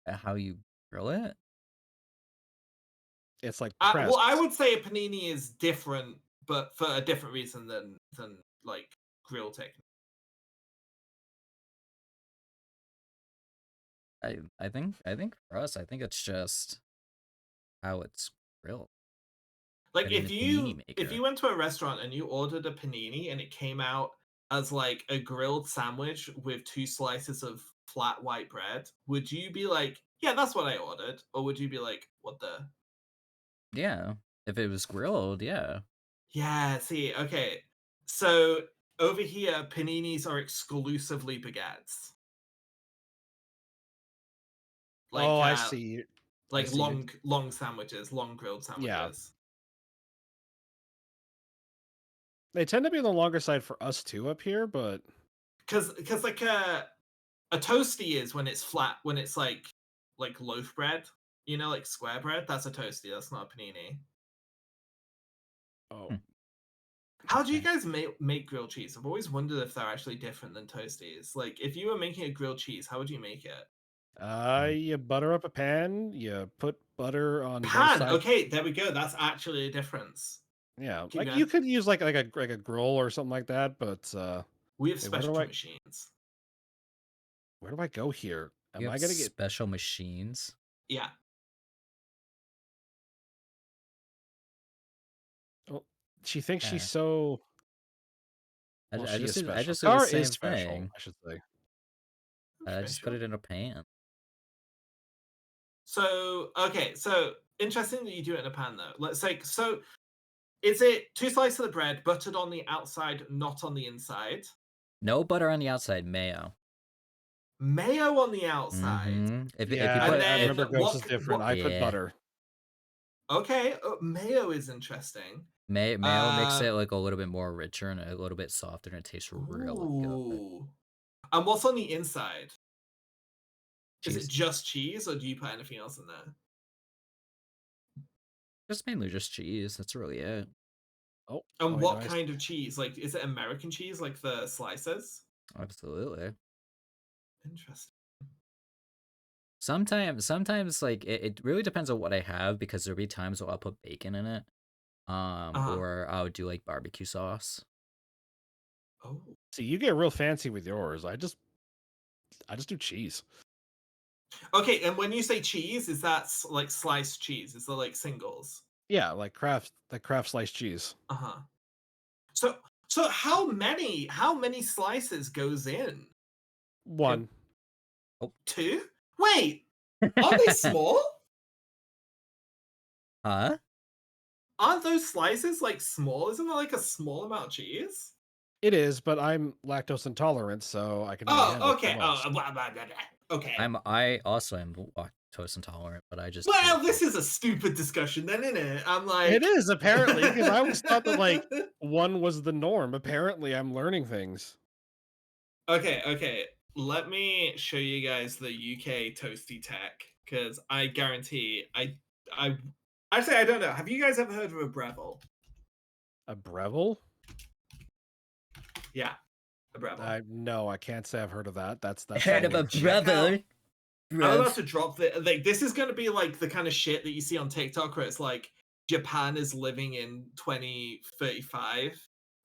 how you grill it? It's like pressed. Well, I would say a panini is different but for a different reason than like grill technique. I think for us, I think it's just how it's grilled. Like Putting if the panini if maker. you went to a restaurant and you ordered a panini and it came out as like a grilled sandwich with 2 slices of flat white bread, would you be like, yeah, that's what I ordered? Or would you be like, what the? Yeah, if it was grilled, yeah. Yeah, see, okay. So over here, paninis are exclusively baguettes. Oh, Like I see. I like see. long sandwiches, long grilled Yeah. sandwiches. They tend to be on the longer side for us too up here, but Cause like a toasty is when it's flat, when it's like loaf bread, you know, like square bread. That's a toasty. That's not a panini. oh, Hmm. How do you Okay. guys make grilled cheese? I've always wondered if they're actually different than toasties. Like, if you were making a grilled cheese, how would you make it? you butter up a pan, you put butter on both Pan. sides. Okay, there we go. That's actually a difference. Yeah, Keep like you going. could use like a grill or something like that, but We have wait, where specialty machines. do I go here? You Am I have gonna get? special machines. Yeah. Oh, she thinks she's Yeah. so. Well, I she is just I special. just do the Car is same special, thing. I should say. I just put Special. it in a pan. So okay, so interesting that you do it in a pan though. Let's say so. Is it 2 slices of the bread buttered on the outside, not on the inside? No butter on the outside, mayo. Mayo on the outside, If you Yeah, and put I if then remember Ghost is different. what? I put yeah, butter. Okay, mayo is interesting. mayo makes it like a little bit more richer and a little bit softer, and it tastes really good. Ooh. And what's on the inside? Is it Cheese, just cheese, or do you put anything else in there? just mainly just cheese. That's really it. Oh, And wait, no, what kind of cheese? Like, is it American cheese, like the slices? Absolutely. Interesting. Sometimes like it really depends on what I have, because there'll be times where I'll put bacon in it, Uh-huh. or I would do like barbecue sauce. Oh. see, you get real fancy with yours. I just do cheese. Okay, and when you say cheese, is that like sliced cheese? Is that like singles? Yeah, like craft sliced cheese. Uh-huh. So how many slices goes in? One. Oh, 2? Wait, aren't they small? huh? Aren't those slices like small? Isn't that like a small amount of cheese? It is, but I'm lactose intolerant, so I can only handle Oh, so okay. much. Oh, blah, blah, blah, blah. Okay. I also am lactose intolerant, but I just Well, can't this is a stupid discussion then, isn't it? I'm like It is apparently because I always thought that like one was the norm. Apparently, I'm learning things. Okay. Let me show you guys the UK toasty tech, because I guarantee I actually I don't know. Have you guys ever heard of a Breville? A Breville? Yeah, a Breville. No, I can't say I've heard of that. That's heard all of a weird. Check out- I'm about Brev. to drop the like. This is going to be like the kind of shit that you see on TikTok, where it's like Japan is living in 2035,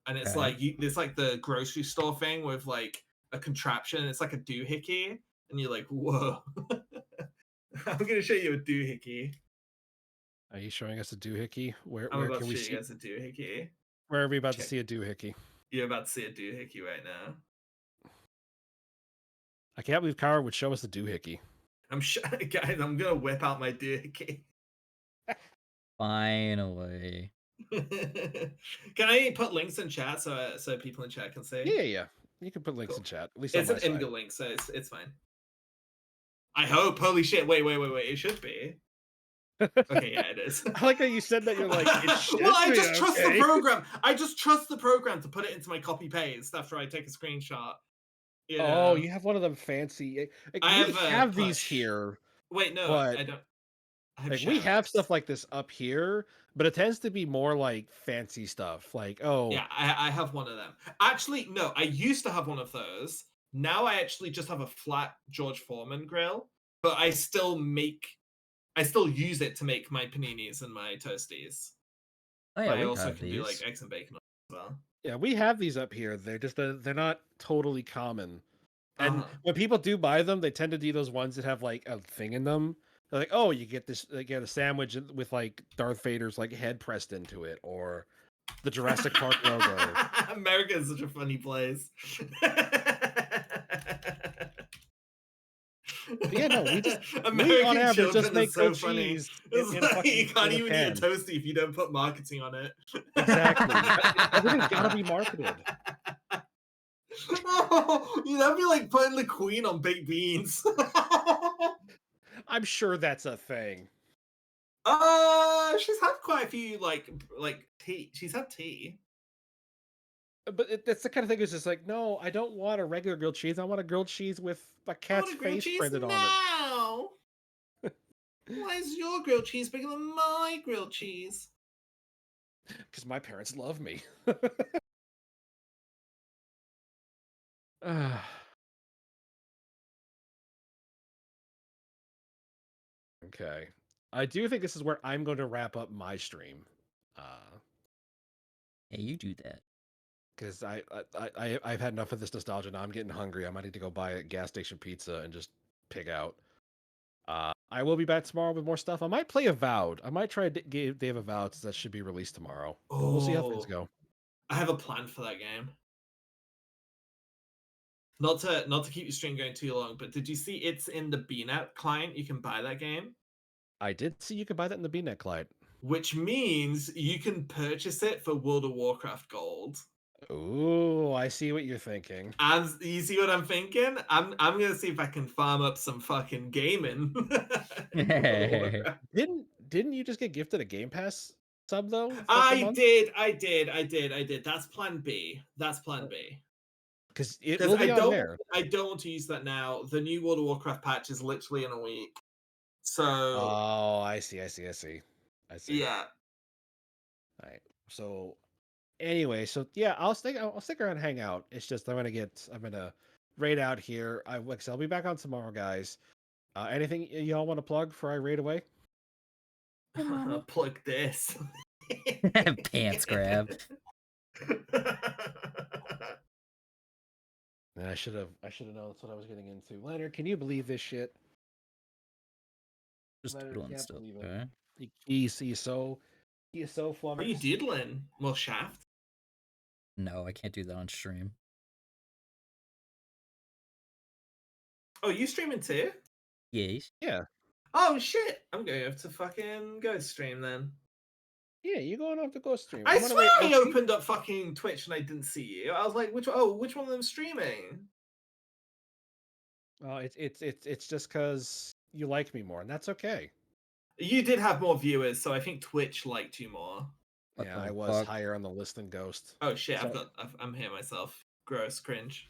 and it's Okay. like there's like the grocery store thing with like a contraption. It's like a doohickey, and you're like, whoa. I'm going to show you a doohickey. Are you showing us a doohickey? I'm Where about can to we show see? you guys a doohickey. Where are we about to Check. see a doohickey? You're about to see a doohickey right now. I can't believe Kara would show us a doohickey. Guys, I'm gonna whip out my doohickey. Finally. Can I put links in chat so people in chat can see? Yeah. You can put links Cool. in chat. At least It's on an my side. Imgur link, so it's fine. I hope. Holy shit! Wait. It should be. Okay, yeah, it is. I like how you said that. You're like, it should well, I be, just trust the okay. program. I just trust the program to put it into my copy paste after I take a screenshot. You know? Oh, you have one of them fancy. Like, I we have a have these push. here, Wait, no, but I don't. I have like we have shadows. stuff like this up here, but it tends to be more like fancy stuff. Like, oh, Yeah, I have one of them. Actually, no, I used to have one of those. Now I actually just have a flat George Foreman grill, but I still use it to make my paninis and my toasties. Oh yeah, But I we also have can do like these. eggs and bacon as well. Yeah, we have these up here. They're not totally common. And Uh-huh. when people do buy them, they tend to do those ones that have like a thing in them. They're like, oh, you get this, like, get a sandwich with like Darth Vader's like head pressed into it, or the Jurassic Park logo. America is such a funny place. But yeah, no, we on American average just children are make so grilled funny. cheese It's in a like you fucking can't in a even eat a pan. toasty if you don't put marketing on it. Exactly. Everything's got to be marketed. That'd be like putting the Queen on baked beans. I'm sure that's a thing. She's had quite a few like tea. She's had tea. But that's the kind of thing is just like, no, I don't want a regular grilled cheese. I want a grilled cheese with a I cat's want a grilled face cheese printed on it. now. Why is your grilled cheese bigger than my grilled cheese? Because my parents love me. Ah. Okay. I do think this is where I'm going to wrap up my stream. Yeah, you do that. Because I've had enough of this nostalgia. Now I'm getting hungry. I might need to go buy a gas station pizza and just pig out. I will be back tomorrow with more stuff. I might play Avowed. I might try to give Dave Avowed, since that should be released tomorrow. But we'll see how things go. I have a plan for that game. Not to keep your stream going too long, but did you see it's in the BNet client? You can buy that game. I did see you could buy that in the BNet client. Which means you can purchase it for World of Warcraft gold. Ooh, I see what you're thinking. And you see what I'm thinking? I'm gonna see if I can farm up some fucking gaming. Didn't you just get gifted a Game Pass sub though? Like I did. That's plan B. That's plan B. Because it Because will be on there. I don't want to use that now. The new World of Warcraft patch is literally in a week. So Oh, I see. yeah. All right. So anyway, so yeah, I'll stick around and hang out. It's just I'm gonna raid out here. Like I said, I'll be back on tomorrow, guys. Anything y'all want to plug before I raid away? Plug this. Pants grab. I should have known that's what I was getting into. Leonard, can you believe this shit? Just Leonard doodling can't still. believe it. Okay. He is so What are you flummoxed. doodling? Well, Shaft. No, I can't do that on stream. Oh, you streaming too? Yes. Yeah. Oh shit! I'm going over to fucking Ghost stream then. Yeah, you going off to go stream. I I'm gonna swear wait. I opened up fucking Twitch and I didn't see you. I was like, which one of them streaming? It's just because you like me more, and that's okay. You did have more viewers, so I think Twitch liked you more. What Yeah, the I was fuck? higher on the list than Ghost. Oh shit! So- I'm here myself. Gross, cringe.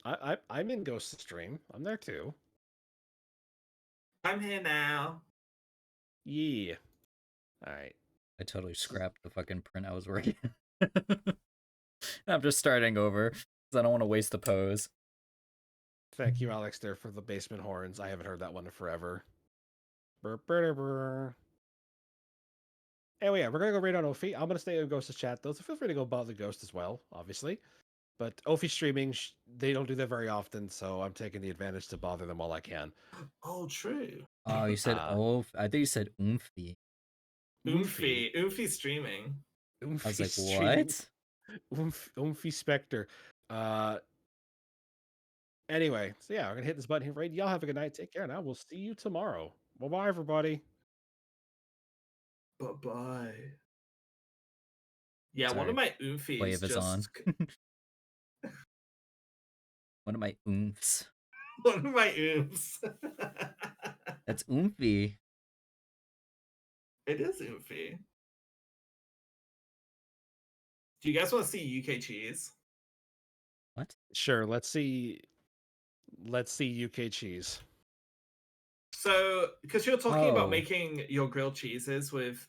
I'm in Ghost's stream. I'm there too. I'm here now. Yeah. All right. I totally scrapped the fucking print I was working. I'm just starting over because I don't want to waste the pose. Thank you, Alex, there for the basement horns. I haven't heard that one in forever. Burr, burr, burr. Anyway, yeah, we're gonna go raid on Ophi. I'm gonna stay in Ghost's chat though, so feel free to go bother Ghost as well, obviously. But Ophi streaming, they don't do that very often, so I'm taking the advantage to bother them while I can. Oh, true. Oh, you said I think you said oomphy. Oomphy streaming. Oomphy I was like, streaming. what? Oomphy Spectre. Anyway, so yeah, I'm gonna hit this button here, right? Y'all have a good night. Take care now. We'll see you tomorrow. Bye-bye, everybody. Bye. Yeah, one Sorry, of my oomfies Wave is just on. One of my oomphs. one of my ooms. That's oomphy. It is oomfy. Do you guys want to see UK cheese? What? Sure, let's see UK cheese. So, because you're talking about Oh. making your grilled cheeses with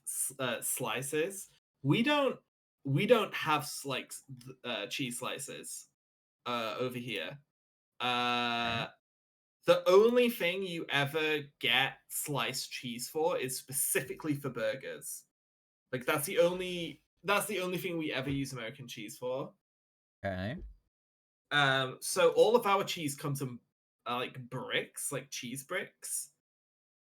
slices, we don't have like cheese slices over here. The only thing you ever get sliced cheese for is specifically for burgers. Like that's the only thing we ever use American cheese for. Okay. So all of our cheese comes in like bricks, like cheese bricks.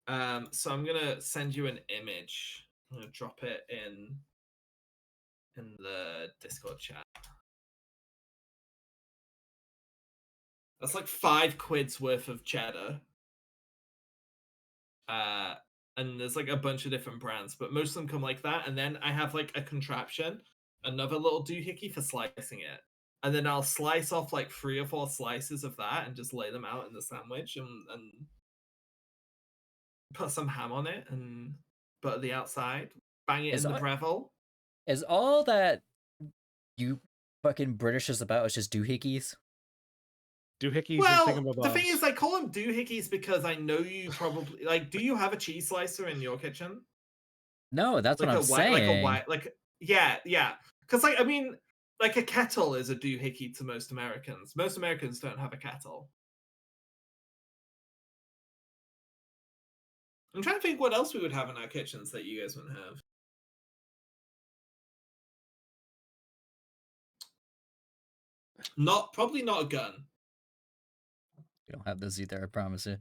So I'm gonna send you an image. I'm gonna drop it in the Discord chat. That's like £5 worth of cheddar. And there's like a bunch of different brands, but most of them come like that. And then I have like a contraption, another little doohickey for slicing it. And then I'll slice off like 3 or 4 slices of that and just lay them out in the sandwich and put some ham on it and butter the outside, bang it Is in the all, Breville. is all that you fucking British is about is just doohickeys? Doohickeys and Well, the thing is, thingamabobs. I call them doohickeys because I know you probably like. Do you have a cheese slicer in your kitchen? No, that's what Like I'm a white, saying. yeah. Because like I mean, like a kettle is a doohickey to most Americans. Most Americans don't have a kettle. I'm trying to think what else we would have in our kitchens that you guys wouldn't have. Probably not a gun. You don't have this either, I promise you.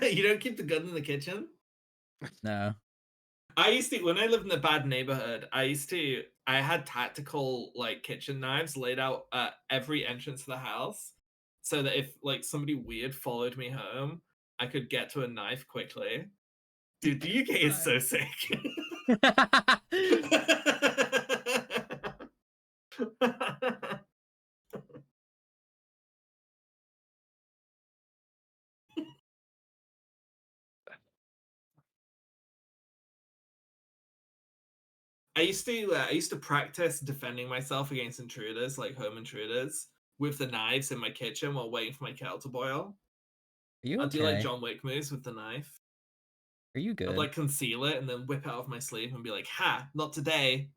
You don't keep the gun in the kitchen? No. I used to, when I lived in a bad neighborhood, I had tactical like kitchen knives laid out at every entrance to the house so that if like somebody weird followed me home, I could get to a knife quickly. Dude, the UK is so sick. I used to practice defending myself against intruders, like home intruders, with the knives in my kitchen while waiting for my kettle to boil. Are you I'd do like okay? John Wick moves with the knife. Are you I'd good? like conceal it and then whip it out of my sleeve and be like, "Ha, not today."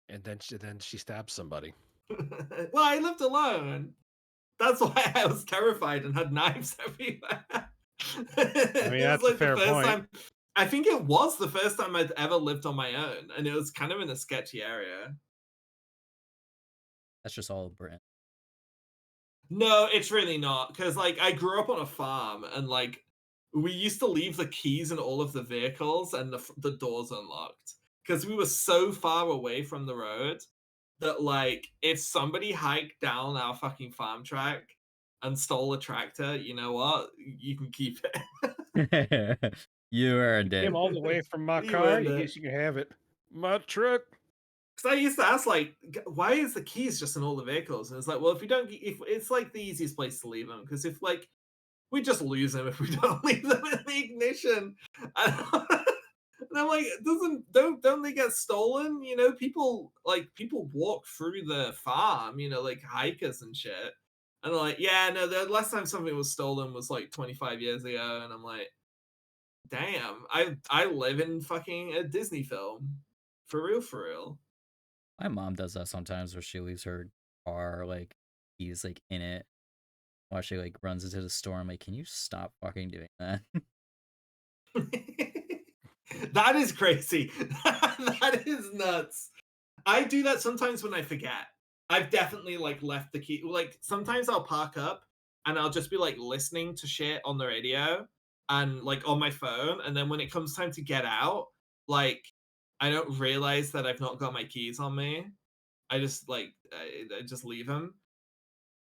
And then she stabs somebody. Well, I lived alone. That's why I was terrified and had knives everywhere. I mean, It was that's a like the fair first point. time. I think it was the first time I'd ever lived on my own, and it was kind of in a sketchy area. That's just all Britain. No, it's really not, because like I grew up on a farm, and like we used to leave the keys in all of the vehicles and the doors unlocked because we were so far away from the road that like if somebody hiked down our fucking farm track and stole a tractor, you know what? You can keep it. You earned Came it. all the way from my You car. earned You it. guess you can have it. My truck. Because I used to ask, like, why is the keys just in all the vehicles? And it's like, well, if it's like the easiest place to leave them, because if like we just lose them if we don't leave them in the ignition. And I'm like, don't they get stolen? You know, people walk through the farm, you know, like hikers and shit. And they're like, yeah, no, the last time something was stolen was like 25 years ago. And I'm like, damn, I live in fucking a Disney film. For real, for real. My mom does that sometimes where she leaves her car, like, keys, like, in it while she, like, runs into the store. I'm like, can you stop fucking doing that? That is crazy. That is nuts. I do that sometimes when I forget. I've definitely like left the key. Like sometimes I'll park up and I'll just be like listening to shit on the radio and like on my phone, and then when it comes time to get out, like I don't realize that I've not got my keys on me. I just like I just leave them.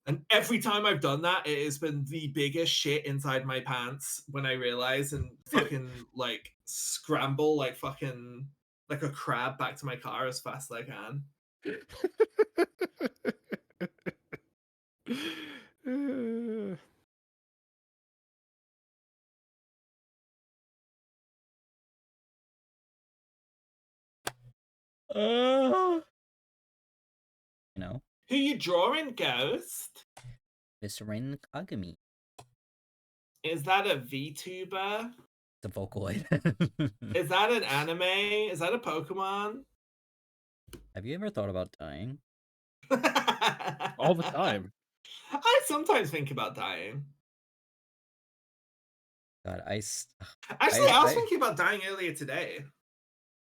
And every time I've done that, it has been the biggest shit inside my pants when I realize and fucking like scramble like fucking like a crab back to my car as fast as I can. Uh, you know, Who you drawing, Ghost? Mr. Rain Kagami. Is that a VTuber? The Vocaloid. Is that an anime? Is that a Pokemon? Have you ever thought about dying? All the time. I sometimes think about dying. God, Actually, I was I thinking about dying earlier today.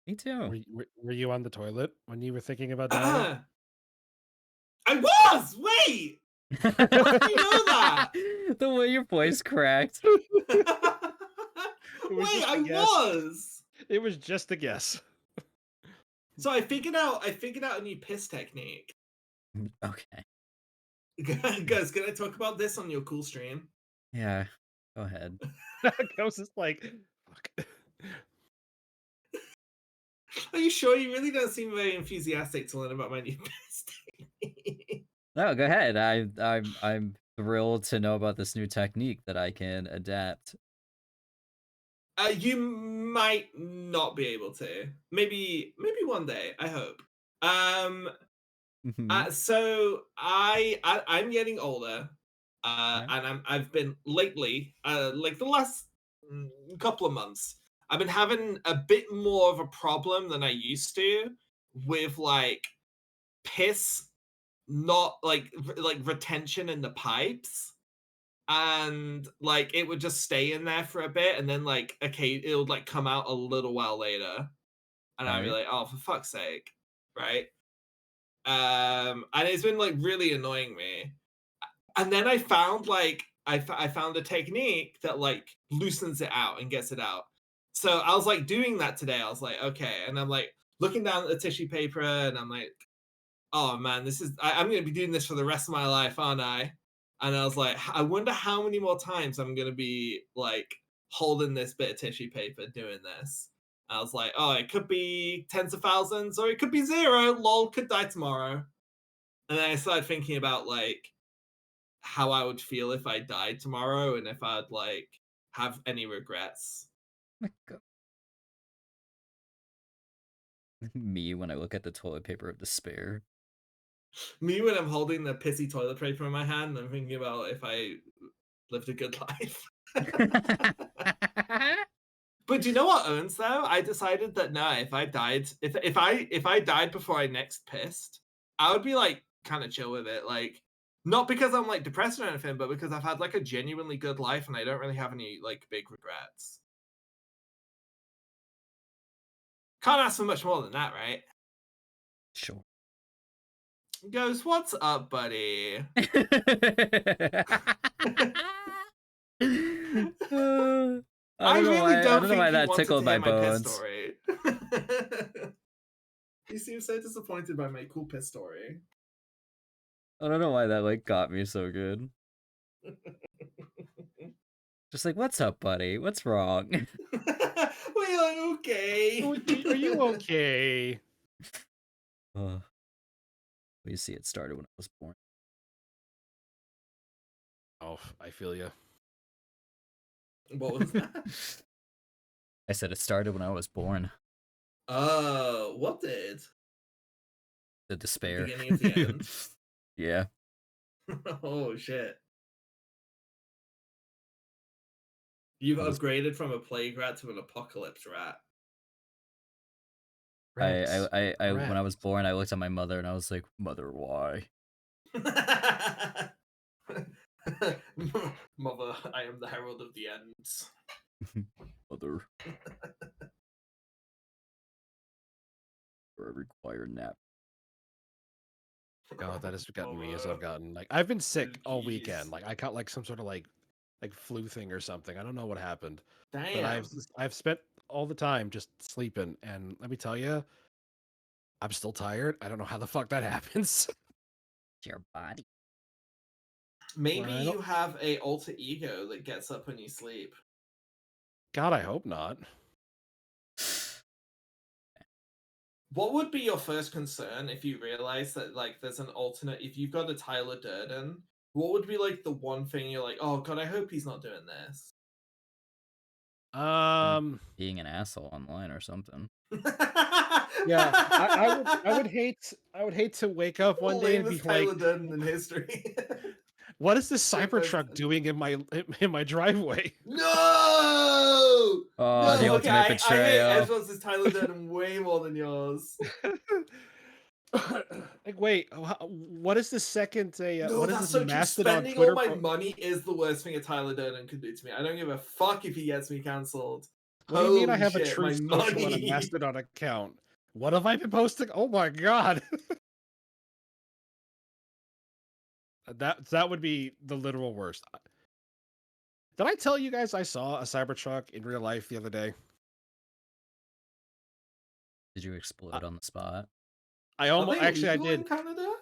Me too. Were you on the toilet when you were thinking about dying? I was! Wait! How do you know that? The way your voice cracked. Wait, It was just a I guess. was! It was just a guess. So I figured out a new piss technique. Okay. Guys, can I talk about this on your cool stream? Yeah. Go ahead. Ghost is like, fuck. Are you sure? You really don't seem very enthusiastic to learn about my new piss technique. No, go ahead. I'm thrilled to know about this new technique that I can adapt. You might not be able to. Maybe one day. I hope. Mhm. So I'm getting older, Yeah. and I've been lately, like the last couple of months, I've been having a bit more of a problem than I used to with like piss, not like retention in the pipes, and like it would just stay in there for a bit, and then like okay, it would like come out a little while later, and I'd be Right. like, oh, for fuck's sake, right? And it's been like really annoying me. And then I found like I found a technique that like loosens it out and gets it out. So I was like doing that today. I was like, okay, and I'm like looking down at the tissue paper, and I'm like, oh man, I'm gonna be doing this for the rest of my life, aren't I? And I was like, I wonder how many more times I'm gonna be like holding this bit of tissue paper doing this. I was like, oh, it could be tens of thousands, or it could be zero. Lol, could die tomorrow. And then I started thinking about like how I would feel if I died tomorrow, and if I'd like have any regrets. My God. Me when I look at the toilet paper of despair. Me when I'm holding the pissy toilet paper in my hand, I'm thinking about if I lived a good life. But do you know what owns though? I decided that no, if I died, if I died before I next pissed, I would be like kind of chill with it. Like not because I'm like depressed or anything, but because I've had like a genuinely good life and I don't really have any like big regrets. Can't ask for much more than that, right? Sure. Goes, what's up, buddy? I really I don't don't know think why you that wanted to tickled hear my my piss bones. story. You seem so disappointed by my cool piss story. I don't know why that like got me so good. Just like, what's up, buddy? What's wrong? We're like, okay. Are you okay? Oh, you see, it started when I was born. Oh, I feel you. What was that? I said it started when I was born. Oh, what did? The despair. Beginning of the end. Yeah. Oh shit. You've upgraded from a plague rat to an apocalypse rat. Rats. When I was born, I looked at my mother and I was like, "Mother, why?" Mother, I am the herald of the ends. Mother, or I require nap. God, that has gotten me as I've gotten like I've been sick all Jeez. weekend. Like I caught like some sort of like flu thing or something. I don't know what happened. Damn. But I've spent all the time just sleeping, and let me tell you, I'm still tired. I don't know how the fuck that happens. It's your body. Maybe I you don't- have a alter ego that gets up when you sleep. God, I hope not. What would be your first concern if you realize that like there's an alternate? If you've got a Tyler Durden, what would be like the one thing you're like, oh god, I hope he's not doing this. Being an asshole online or something. Yeah, I would hate to wake up one day and be Lamest Tyler like, Durden in history. what is this Same Cybertruck person. doing in my driveway? No! Oh, No! the ultimate I hate betrayal. Ezra's Tyler Durden way more than yours. Like, wait, what is the second? No, what is that's this so true. Mastodon Spending Twitter? all my money is the worst thing a Tyler Durden could do to me. I don't give a fuck if he gets me cancelled. What do you mean I Holy have a shit, Truth my Social and a money. Mastodon account? What have I been posting? Oh my god. That would be the literal worst. Did I tell you guys I saw a Cybertruck in real life the other day? Did you explode on the spot? I Are almost they actually I legal did. in Canada?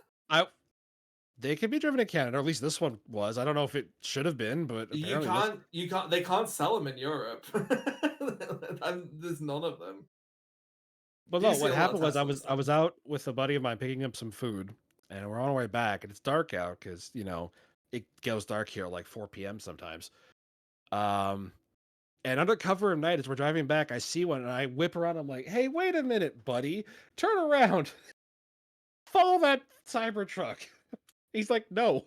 They can be driven in Canada, or at least this one was. I don't know if it should have been, but You apparently can't. You can't. They can't sell them in Europe. There's none of them. Well, Do you no. see What a lot of happened was Teslas? I was out with a buddy of mine picking up some food, and we're on our way back, and it's dark out because it goes dark here like 4 p.m. sometimes. Um, and under cover of night, as we're driving back, I see one, and I whip around. I'm like, "Hey, wait a minute, buddy! Turn around! Follow that Cybertruck!" He's like, "No,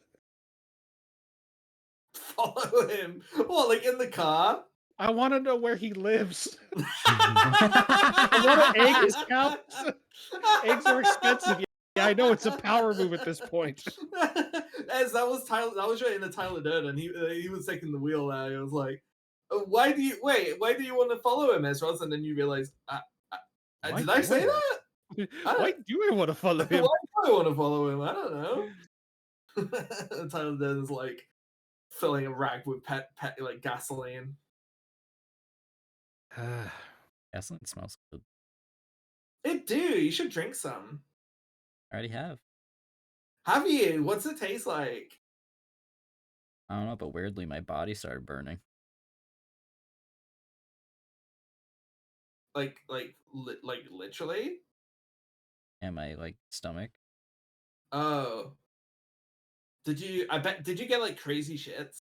Follow him. What, like in the car? I want to know where he lives. I want to egg his house. Eggs are expensive. Yeah, I know it's a power move at this point." As that was Tyler, that was right in the Tyler Durden. He was taking the wheel there. He was like, Why do you want to follow him, Ezra?" And then you realize, Why did I do I say want? that? Why do I want to follow Why him? do I want to follow him? I don't know. Tyler Durden's like filling a rag with pet like gasoline. Gasoline smells good. It do. You should drink some. I already have. Have you? What's it taste like? I don't know, but weirdly, my body started burning. Like literally? And my stomach. Oh. Did you get like crazy shits?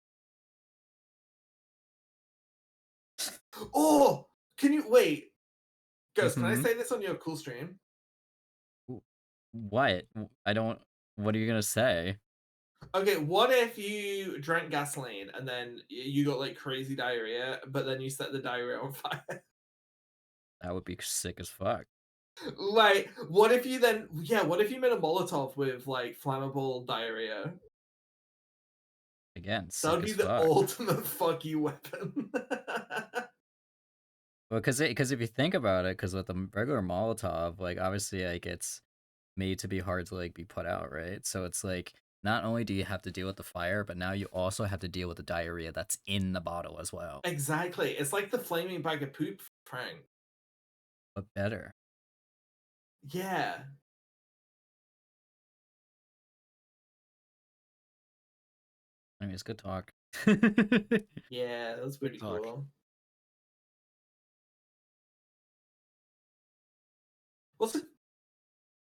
Oh, can you wait? Ghost, can I Mhm. say this on your cool stream? What? I don't. What are you gonna say? Okay, what if you drank gasoline and then you got like crazy diarrhea, but then you set the diarrhea on fire? That would be sick as fuck. Like, what if you made a Molotov with like flammable diarrhea? Again, That sick would be as the fuck. ultimate fuck you weapon. Well, because if you think about it, because with the regular Molotov, obviously it's made to be hard to be put out, right? So it's not only do you have to deal with the fire, but now you also have to deal with the diarrhea that's in the bottle as well. Exactly. It's like the flaming bag of poop prank. But better. Yeah. I mean, it's good talk. Yeah, that's Good pretty talk. cool. What's it?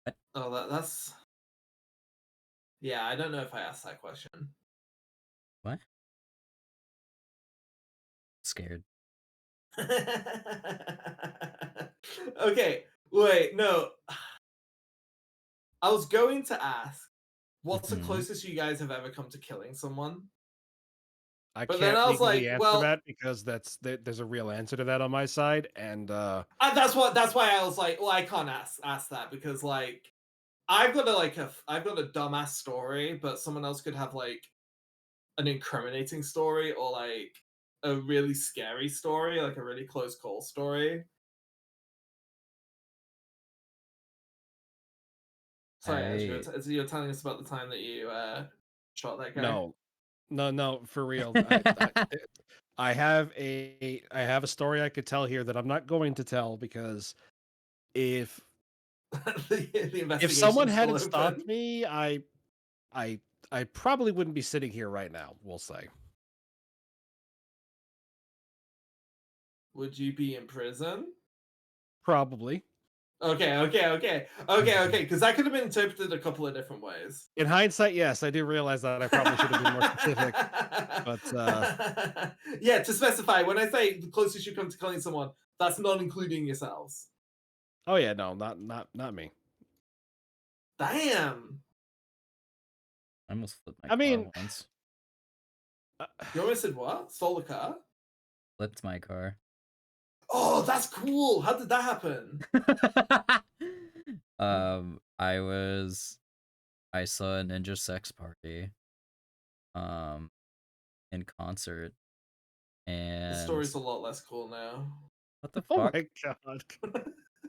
What? Oh, that's. Yeah, I don't know if I asked that question. What? Scared. Okay, wait, no. I was going to ask, what's the Mhm. closest you guys have ever come to killing someone? I But then can't I was legally like, answer well, that because there's a real answer to that on my side, and that's why I was like, well, I can't ask that because like I've got I've got a dumbass story, but someone else could have like an incriminating story or like a really scary story, like a really close call story. Sorry, Ezra, I you're telling us about the time that you shot that guy. no, no, for real. I have a story I could tell here that I'm not going to tell because if The if someone investigation's still hadn't stopped open. me, I I probably wouldn't be sitting here right now. We'll say. Would you be in prison? Probably. Okay. Because that could have been interpreted a couple of different ways. In hindsight, yes, I do realize that I probably should have been more specific. But Yeah, to specify, when I say the closest you come to killing someone, that's not including yourselves. oh yeah, no, not me. Damn. almost flipped my I car mean, once. uh, You almost said what? Stole the car? Flipped my car. Oh, that's cool. How did that happen? I saw a Ninja Sex Party um in concert, The and story's a lot less cool now. What the Oh fuck? my god.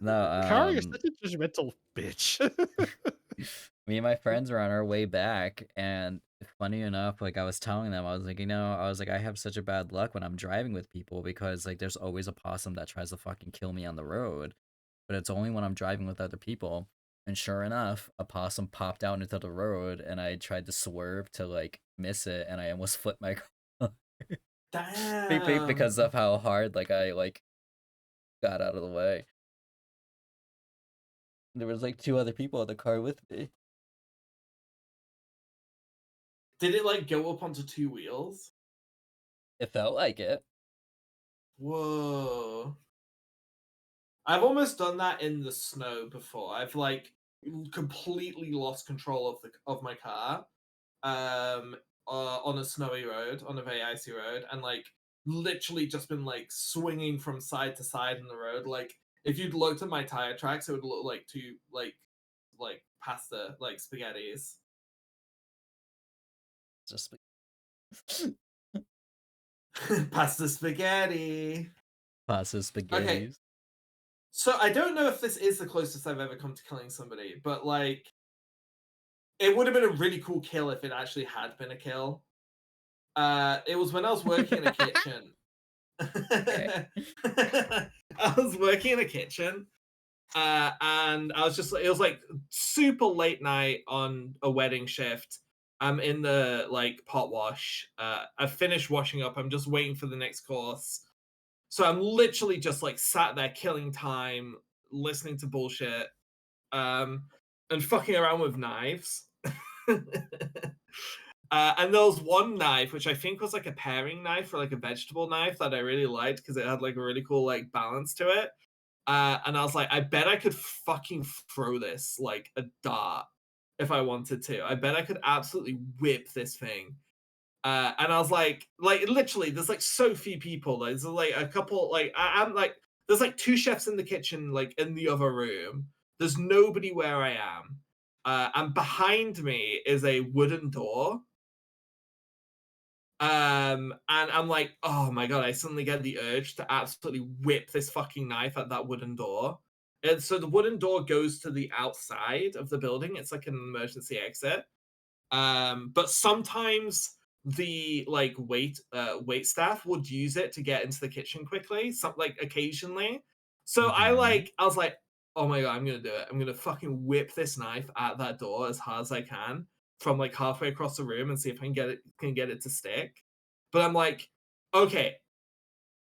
No, Kari is such a judgmental bitch. me and my friends were on our way back, and funny enough, like I was telling them, I was like, I was like, I have such a bad luck when I'm driving with people because like there's always a possum that tries to fucking kill me on the road, but it's only when I'm driving with other people. And sure enough, a possum popped out into the road, and I tried to swerve to like miss it, and I almost flipped my car Damn. because of how hard like I like got out of the way. There was like two other people in the car with me. Did it like go up onto two wheels? It felt like it. Whoa. I've almost done that in the snow before. I've like completely lost control of my car on a snowy road, on a very icy road, and like literally just been like swinging from side to side in the road. Like if you'd looked at my tire tracks, it would look like two like pasta, like spaghettis. Just Pasta spaghetti. pasta Okay, spaghettis. so I don't know if this is the closest I've ever come to killing somebody, but like it would have been a really cool kill if it actually had been a kill. It was when I was working in a kitchen. Okay. I was working in a kitchen, and I was just it was like super late night on a wedding shift. I'm in the like pot wash. I finished washing up. I'm just waiting for the next course. So I'm literally just like sat there killing time, listening to bullshit, and fucking around with knives. And there was one knife which I think was like a paring knife or like a vegetable knife that I really liked because it had like a really cool like balance to it. And I was like, I bet I could fucking throw this like a dart if I wanted to. I bet I could absolutely whip this thing. And I was like literally, there's like so few people. There's like a couple, like I'm like, there's like two chefs in the kitchen, like in the other room. There's nobody where I am. And behind me is a wooden door. And I'm like, oh my god, I suddenly get the urge to absolutely whip this fucking knife at that wooden door. And so the wooden door goes to the outside of the building. It's like an emergency exit. But sometimes the like wait staff would use it to get into the kitchen quickly, some like occasionally. So Mm-hmm. I was like, oh my god, I'm gonna do it. I'm gonna fucking whip this knife at that door as hard as I can from like halfway across the room and see if I can get it to stick. But I'm like, okay,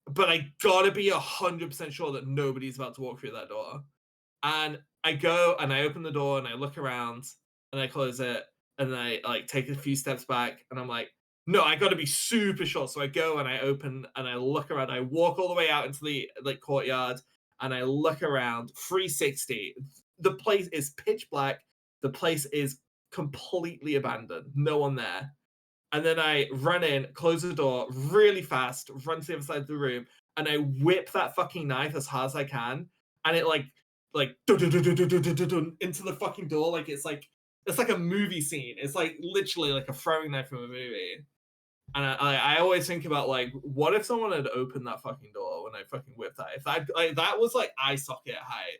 but I gotta be 100% sure that nobody's about to walk through that door. And I go and I open the door and I look around and I close it and I like take a few steps back and I'm like, no, I got to be super sure. So I go and I open and I look around. I walk all the way out into the like courtyard and I look around 360. The place is pitch black. The place is completely abandoned. No one there. And then I run in, close the door really fast, run to the other side of the room, and I whip that fucking knife as hard as I can, and it like dun, dun, dun, dun, dun, dun, dun, dun, into the fucking door, like it's like a movie scene. It's like literally like a throwing knife from a movie. And I always think about like, what if someone had opened that fucking door when I fucking whipped that? If that like that was like eye socket height.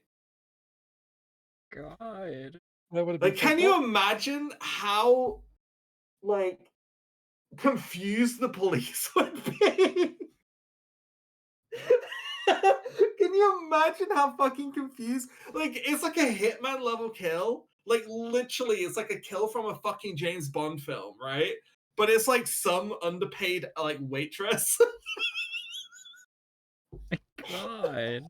God. That would have been Like, so can cool. you imagine how like confused the police would be? Can you imagine how fucking confused? Like, it's like a Hitman level kill. Like, literally, it's like a kill from a fucking James Bond film, right? But it's like some underpaid like waitress God.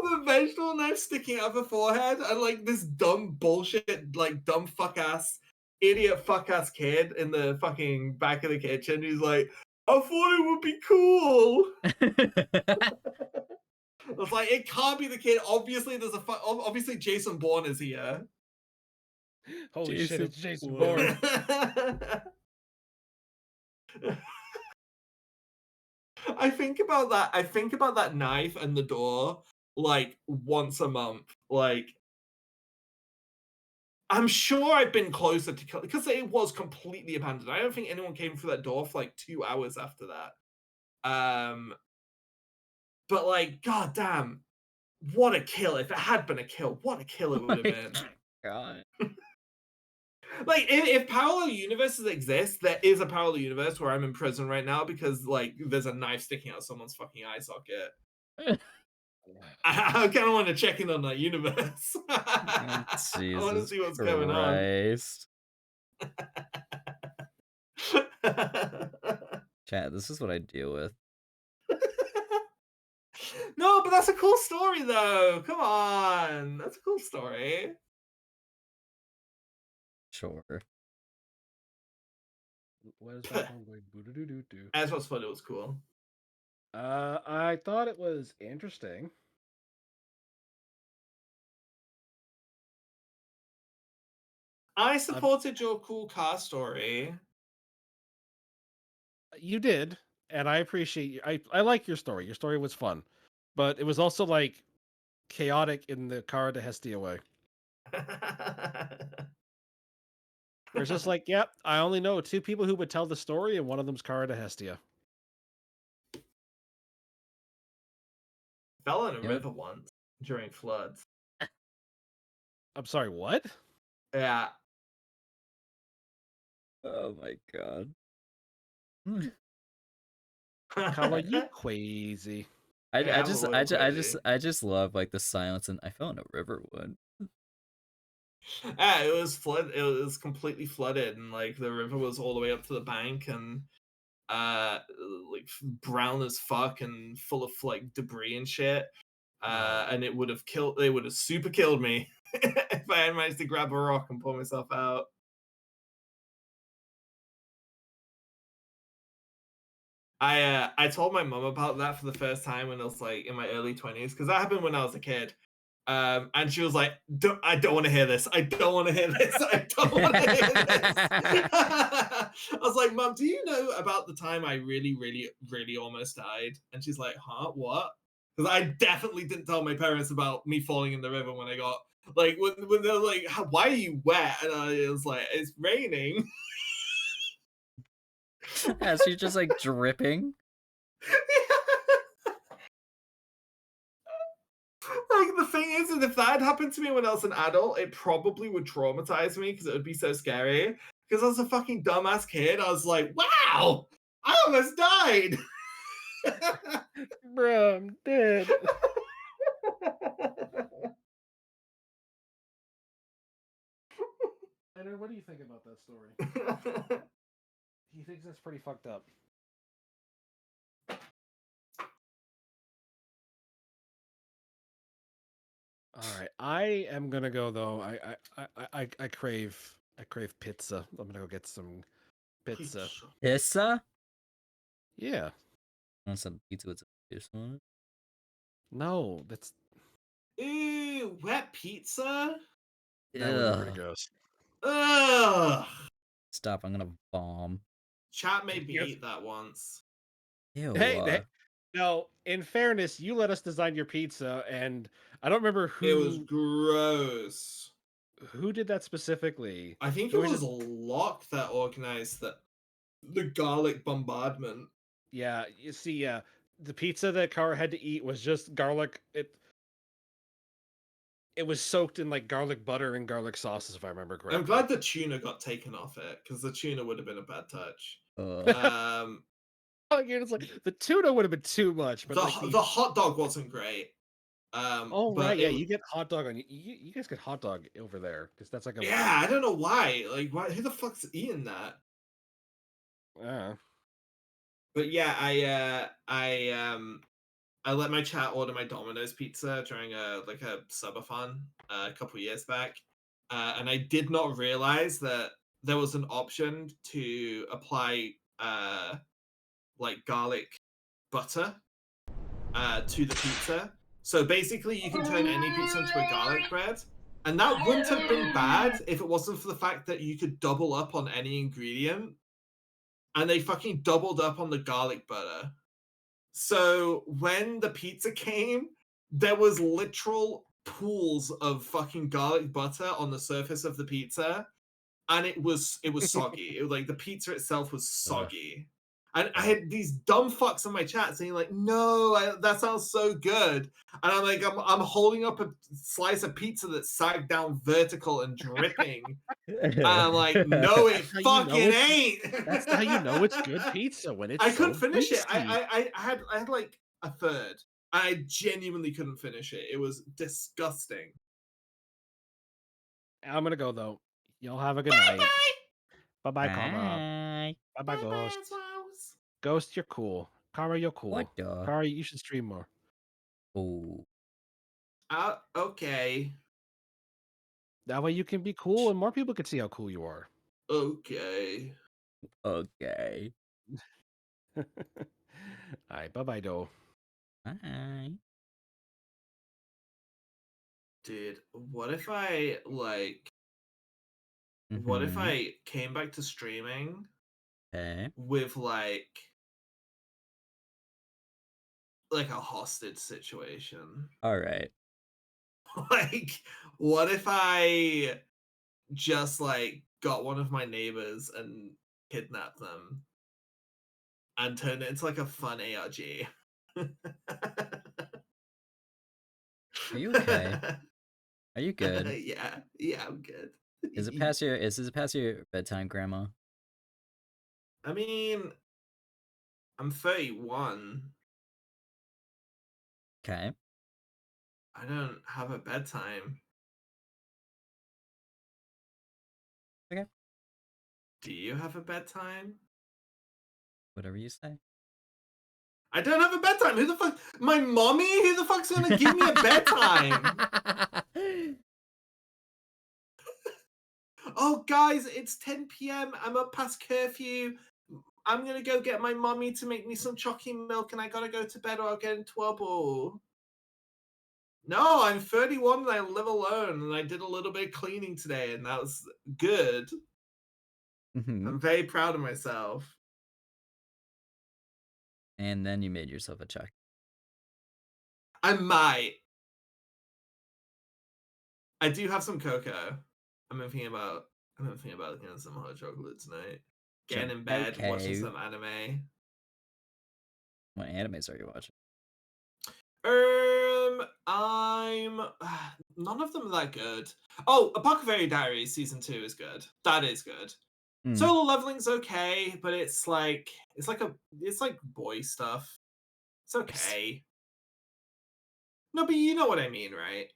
with a vegetable knife sticking out of her forehead, and like this dumb bullshit, like dumb fuck ass, idiot fuck ass kid in the fucking back of the kitchen who's like, I thought it would be cool. It's like it can't be the kid. Obviously, obviously Jason Bourne is here. Holy shit, Jason it's Jason Bourne. Bourne. I think about that. I think about that knife and the door like once a month. Like I'm sure I've been closer to kill because it was completely abandoned. I don't think anyone came through that door for like 2 hours after that. Um, But like, goddamn, what a kill! If it had been a kill, what a kill it would have been. God. Like, if parallel universes exist, there is a parallel universe where I'm in prison right now because like there's a knife sticking out someone's fucking eye socket. I kind of want to check in on that universe. I want to Jesus see what's going on. Christ. Chat, this is what I deal with. No, but that's a cool story, though. Come on, that's a cool story. Sure. What is that phone going? Boo-doo-doo-doo-doo. As was fun, it was cool. I thought it was interesting. I supported your cool car story. You did, and I appreciate you. I like your story. Your story was fun, but it was also like chaotic in the Cara de Hestia way. Where it's just like, yep, I only know 2 people who would tell the story, and one of them's Cara de Hestia. Fell in a river once during floods. I'm sorry, what? Yeah. Oh my god. Kala, you crazy. Yeah, I'm a little crazy. I just love like the silence and I fell in a river one. Yeah, it was flood. It was completely flooded, and like the river was all the way up to the bank, and like brown as fuck and full of like debris and shit. And it would have killed. They would have super killed me if I had managed to grab a rock and pull myself out. I told my mom about that for the first time when I was like in my early 20s because that happened when I was a kid. And she was like, I don't want to hear this. I don't want to hear this. I don't want to hear this. I was like, Mom, do you know about the time I really, really, really almost died? And she's like, huh, what? Because I definitely didn't tell my parents about me falling in the river when I got, like, when they're like, why are you wet? And I was like, it's raining. As she's just like dripping. Like the thing is if that had happened to me when I was an adult, it probably would traumatize me because it would be so scary. Because I was a fucking dumbass kid, I was like, "Wow, I almost died." Bro, I'm dead. Tanner, what do you think about that story? He thinks that's pretty fucked up. All right, I am gonna go though. I crave pizza. I'm gonna go get some pizza. Pizza? Yeah. Want some pizza with some fish on it? No, that's Ew, wet pizza? that would be pretty Ugh. gross. Ugh. Stop, I'm gonna bomb. Chat made me Yes. eat that once. Ew. Hey, now, in fairness, you let us design your pizza, and I don't remember It was who gross. did that specifically. I think It it was was just Locke that organized the garlic bombardment. yeah. You see, the pizza that Cara had to eat was just garlic. It was soaked in like garlic butter and garlic sauces, if I remember correctly. I'm glad the tuna got taken off it because the tuna would have been a bad touch. You're just like the tuna would have been too much, but the hot dog wasn't great. Oh but right, yeah, you get hot dog on you guys get hot dog over there because that's like a yeah. I don't know why. Like, why? Who the fuck's eating that? But yeah, I let my chat order my Domino's pizza during a subathon a couple years back, and I did not realize that there was an option to apply like garlic butter to the pizza. So basically, you can turn any pizza into a garlic bread, and that wouldn't have been bad if it wasn't for the fact that you could double up on any ingredient, and they fucking doubled up on the garlic butter. So when the pizza came, there was literal pools of fucking garlic butter on the surface of the pizza, and it was soggy. It was like the pizza itself was soggy. And I had these dumb fucks in my chat saying like, "No, that sounds so good." And I'm like, I'm holding up a slice of pizza that's sagged down vertical and dripping. And I'm like, "No, it That's how you know fucking it's ain't." that's how you know it's good pizza, when it's I couldn't so finish it. greasy. I had like a third. I genuinely couldn't finish it. It was disgusting. I'm gonna go though. Y'all have a good Bye night. bye. Bye-bye, Karma. Bye. Bye-bye, Bye bye as Ghost. well. Ghost, you're cool. Karma, you're What cool. the? Karma, you should stream more. Oh. Okay. That way you can be cool and more people can see how cool you are. Okay. Okay. Alright, bye-bye, though. Bye. Dude, what if I like what if Mm-hmm. I came back to streaming Okay. with like a hostage situation? All right. Like, what if I just like got one of my neighbors and kidnapped them and turned it into like a fun ARG? Are you okay? Are you good? Yeah, I'm good. Is it past your bedtime, Grandma? I mean, I'm 31. Okay. I don't have a bedtime. Okay. Do you have a bedtime? Whatever you say. I don't have a bedtime. Who the fuck? My mommy? Who the fuck's gonna give me a bedtime? Oh, guys, it's 10 p.m. I'm up past curfew. I'm gonna go get my mommy to make me some chocolate milk, and I gotta go to bed or I'll get in trouble. No, I'm 31 and I live alone, and I did a little bit of cleaning today, and that was good. Mm-hmm. I'm very proud of myself. And then you made yourself a check. I might. I do have some cocoa. I'm thinking about getting some hot chocolate tonight. Getting in bed, watching Okay. some anime. What animes are you watching? I'm none of them are that good. Oh, Apothecary Diaries season 2 is good. That is good. Mm. Solo leveling's okay, but it's like boy stuff. It's okay. No, but you know what I mean, right?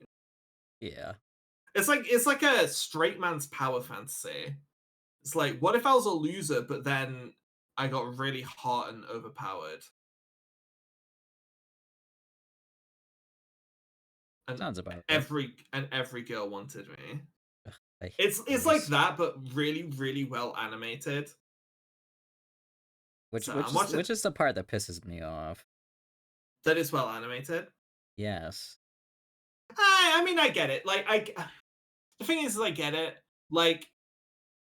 Yeah. It's like a straight man's power fantasy. It's like, what if I was a loser, but then I got really hot and overpowered? And Sounds about right. every girl wanted me. I It's hate like those. that, but really, really well animated. So I'm watching Which is the part that pisses me off. that is well animated. Yes. I mean, I get it. Like, the thing is, I get it. Like,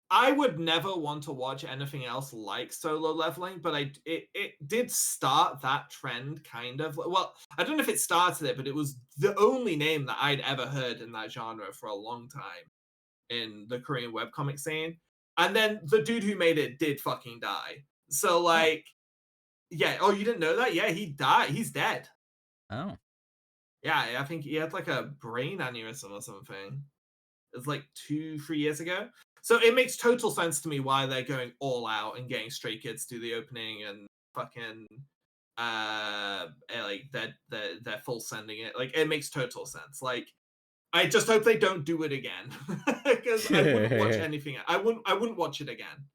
I would never want to watch anything else like solo leveling, but it did start that trend, kind of. Well, I don't know if it started it, but it was the only name that I'd ever heard in that genre for a long time in the Korean webcomic scene. And then the dude who made it did fucking die. So like, yeah. Oh, you didn't know that? Yeah, he died. He's dead. Oh. Yeah, I think he had like a brain aneurysm or something. It's like 2-3 years ago. So it makes total sense to me why they're going all out and getting Stray Kids to the opening and fucking like they're full sending it. Like it makes total sense. Like I just hope they don't do it again because I wouldn't watch anything. I wouldn't watch it again.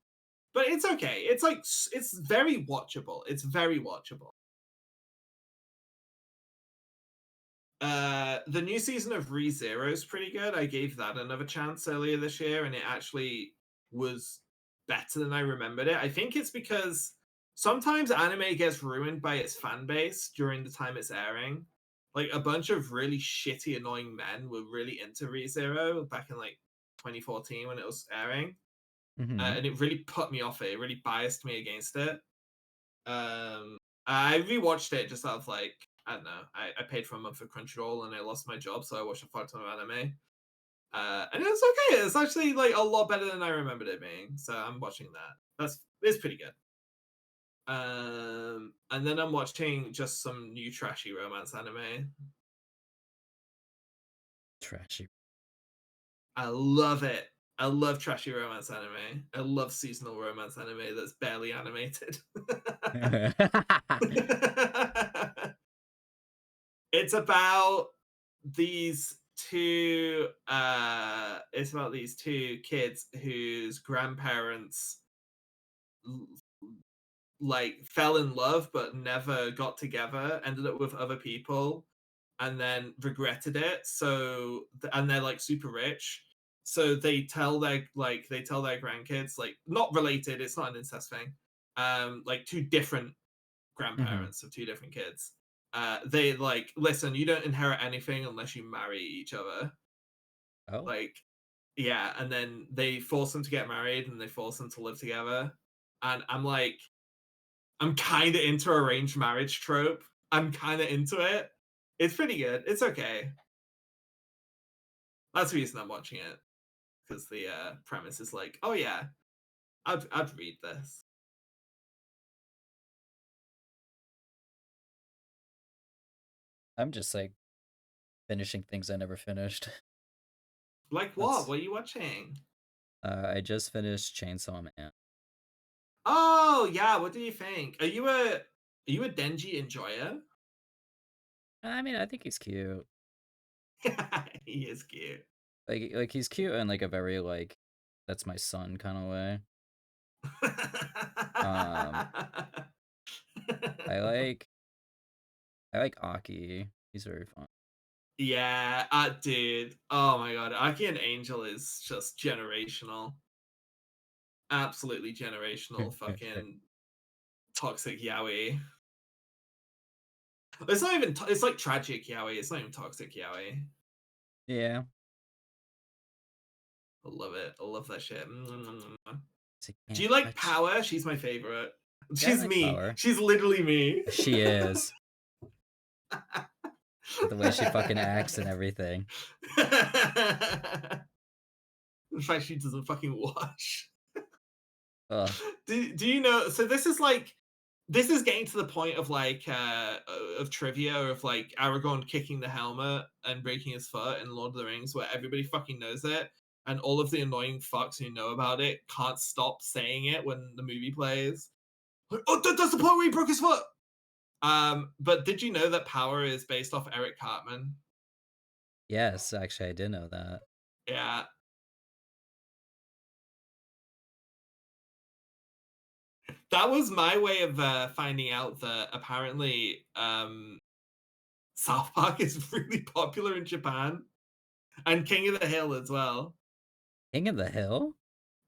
But it's okay. It's like it's very watchable. It's very watchable. The new season of ReZero is pretty good. I gave that another chance earlier this year, and it actually was better than I remembered it. I think it's because sometimes anime gets ruined by its fan base during the time it's airing. Like a bunch of really shitty, annoying men were really into ReZero back in like 2014 when it was airing, Mm-hmm. and it really put me off it. It really biased me against it. I rewatched it just out of like I don't know. I paid for a month of Crunchyroll and I lost my job, so I watched a fuck ton of anime. And it's okay. It's actually like a lot better than I remembered it being. So I'm watching that. It's pretty good. And then I'm watching just some new trashy romance anime. Trashy. I love it. I love trashy romance anime. I love seasonal romance anime that's barely animated. It's about these two kids whose grandparents like fell in love but never got together, ended up with other people, and then regretted it. So and they're like super rich. So they tell their grandkids, like not related, it's not an incest thing. Like two different grandparents of two different kids. They like, listen, you don't inherit anything unless you marry each other. Oh. Like, yeah, and then they force them to get married and they force them to live together. And I'm like, I'm kind of into arranged marriage trope. I'm kind of into it. It's pretty good. It's okay. That's the reason I'm watching it, because the premise is like, oh yeah, I'd read this. I'm just like finishing things I never finished. Like what? What are you watching? I just finished Chainsaw Man. Oh yeah, what do you think? Are you a Denji enjoyer? I mean, I think he's cute. He is cute. Like he's cute in like a very like that's my son kind of way. I like Aki. He's very fun. Yeah, dude. Oh my god, Aki and Angel is just generational. Absolutely generational. Fucking toxic yaoi. It's not even. It's like tragic yaoi. It's not even toxic yaoi. Yeah. I love it. I love that shit. Do Do you like Power? She's my favorite. Yeah, I She's like me. Power. She's literally me. She is. The way she fucking acts and everything. The fact she doesn't fucking wash. Ugh. Do you know? So this is getting to the point of like of trivia of like Aragorn kicking the helmet and breaking his foot in Lord of the Rings, where everybody fucking knows it, and all of the annoying fucks who know about it can't stop saying it when the movie plays. Like, oh, that's the point where he broke his foot. But did you know that Power is based off Eric Cartman? Yes, actually, I did know that. Yeah. That was my way of finding out that apparently South Park is really popular in Japan, and King of the Hill as well. King of the Hill?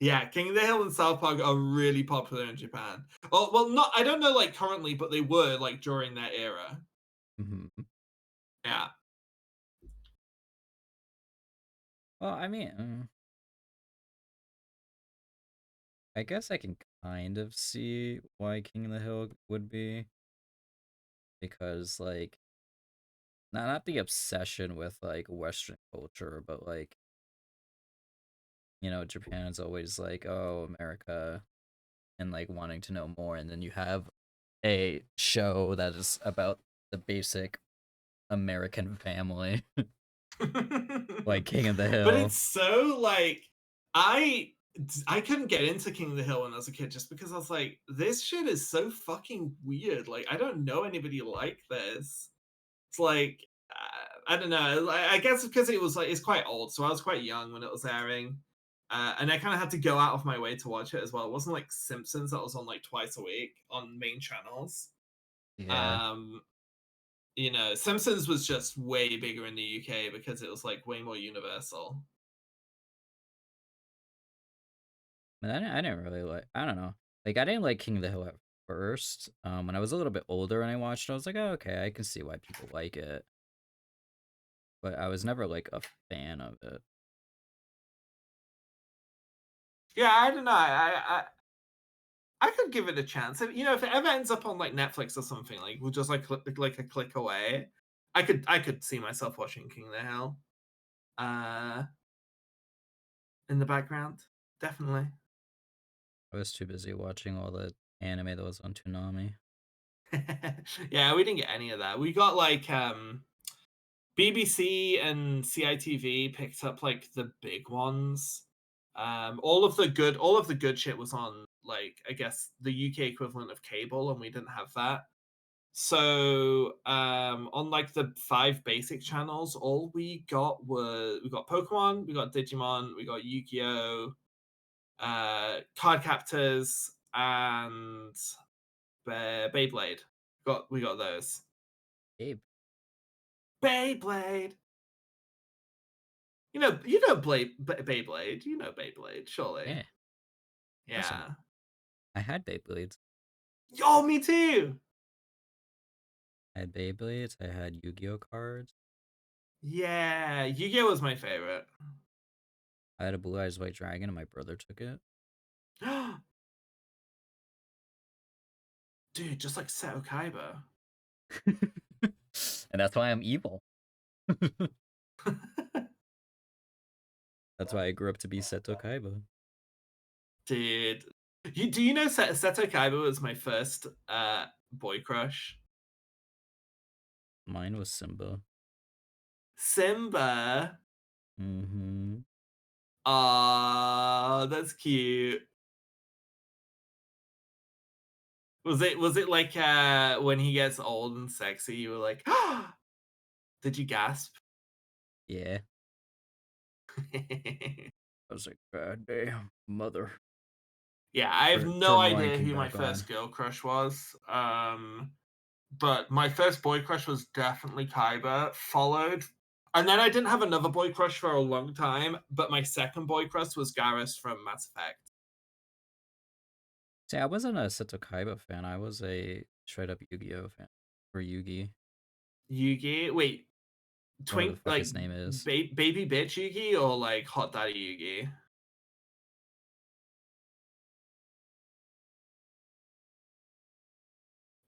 Yeah, King of the Hill and South Park are really popular in Japan. Oh, well, not I don't know like currently, but they were like during that era. Yeah. Well, I mean, I guess I can kind of see why King of the Hill would be, because like not the obsession with like Western culture, but like, you know, Japan's always like, oh, America, and like wanting to know more, and then you have a show that is about the basic American family, like King of the But Hill. it's so like I I couldn't get into King of the Hill when I was a kid just because I was like, this shit is so fucking weird. Like, I don't know anybody like this. It's like, I don't know. I guess because it was like, it's quite old. So I was quite young when it was airing. And I kind of had to go out of my way to watch it as well. It wasn't like Simpsons that was on like twice a week on main channels. Yeah. You know, Simpsons was just way bigger in the UK because it was like way more universal. But I didn't really like. I don't know. Like I didn't like King of the Hill at first. When I was a little bit older and I watched it, I was like, oh, okay, I can see why people like it. But I was never like a fan of it. Yeah, I don't know. I could give it a chance. You know, if it ever ends up on like Netflix or something, like we'll just like like a click away. I could see myself watching King of the Hill. In the background, definitely. I was too busy watching all the anime that was on Toonami. Yeah, we didn't get any of that. We got like BBC and CITV picked up like the big ones. All of the good shit was on like I guess the UK equivalent of cable, and we didn't have that. So on like the 5 basic channels, all we got Pokemon, we got Digimon, we got Yu-Gi-Oh, Card Captors, and Beyblade. We got those. Abe. Beyblade. Beyblade. You know Beyblade, surely. Yeah. Awesome. Yeah. I had Beyblades. Oh, me too. I had Beyblades. I had Yu-Gi-Oh cards. Yeah, Yu-Gi-Oh was my favorite. I had a Blue Eyes White Dragon, and my brother took it. Dude, just like Seto Kaiba. And that's why I'm evil. That's why I grew up to be Seto Kaiba. Dude, do you know Seto Kaiba was my first boy crush? Mine was Simba. Simba. Mm-hmm. Aw, that's cute. Was it like when he gets old and sexy, you were like, did you gasp? Yeah. I was like, God damn, mother. Yeah, I have no Turn Lion idea King who my back first on. girl crush was. But my first boy crush was definitely Kaiba, followed. And then I didn't have another boy crush for a long time, but my second boy crush was Garrus from Mass Effect. See, I wasn't a Seto Kaiba fan. I was a straight up Yu-Gi-Oh fan. Or Yugi. Yugi? Wait, Whatever the twink fuck like his name is. baby bitch Yugi or like hot daddy Yugi?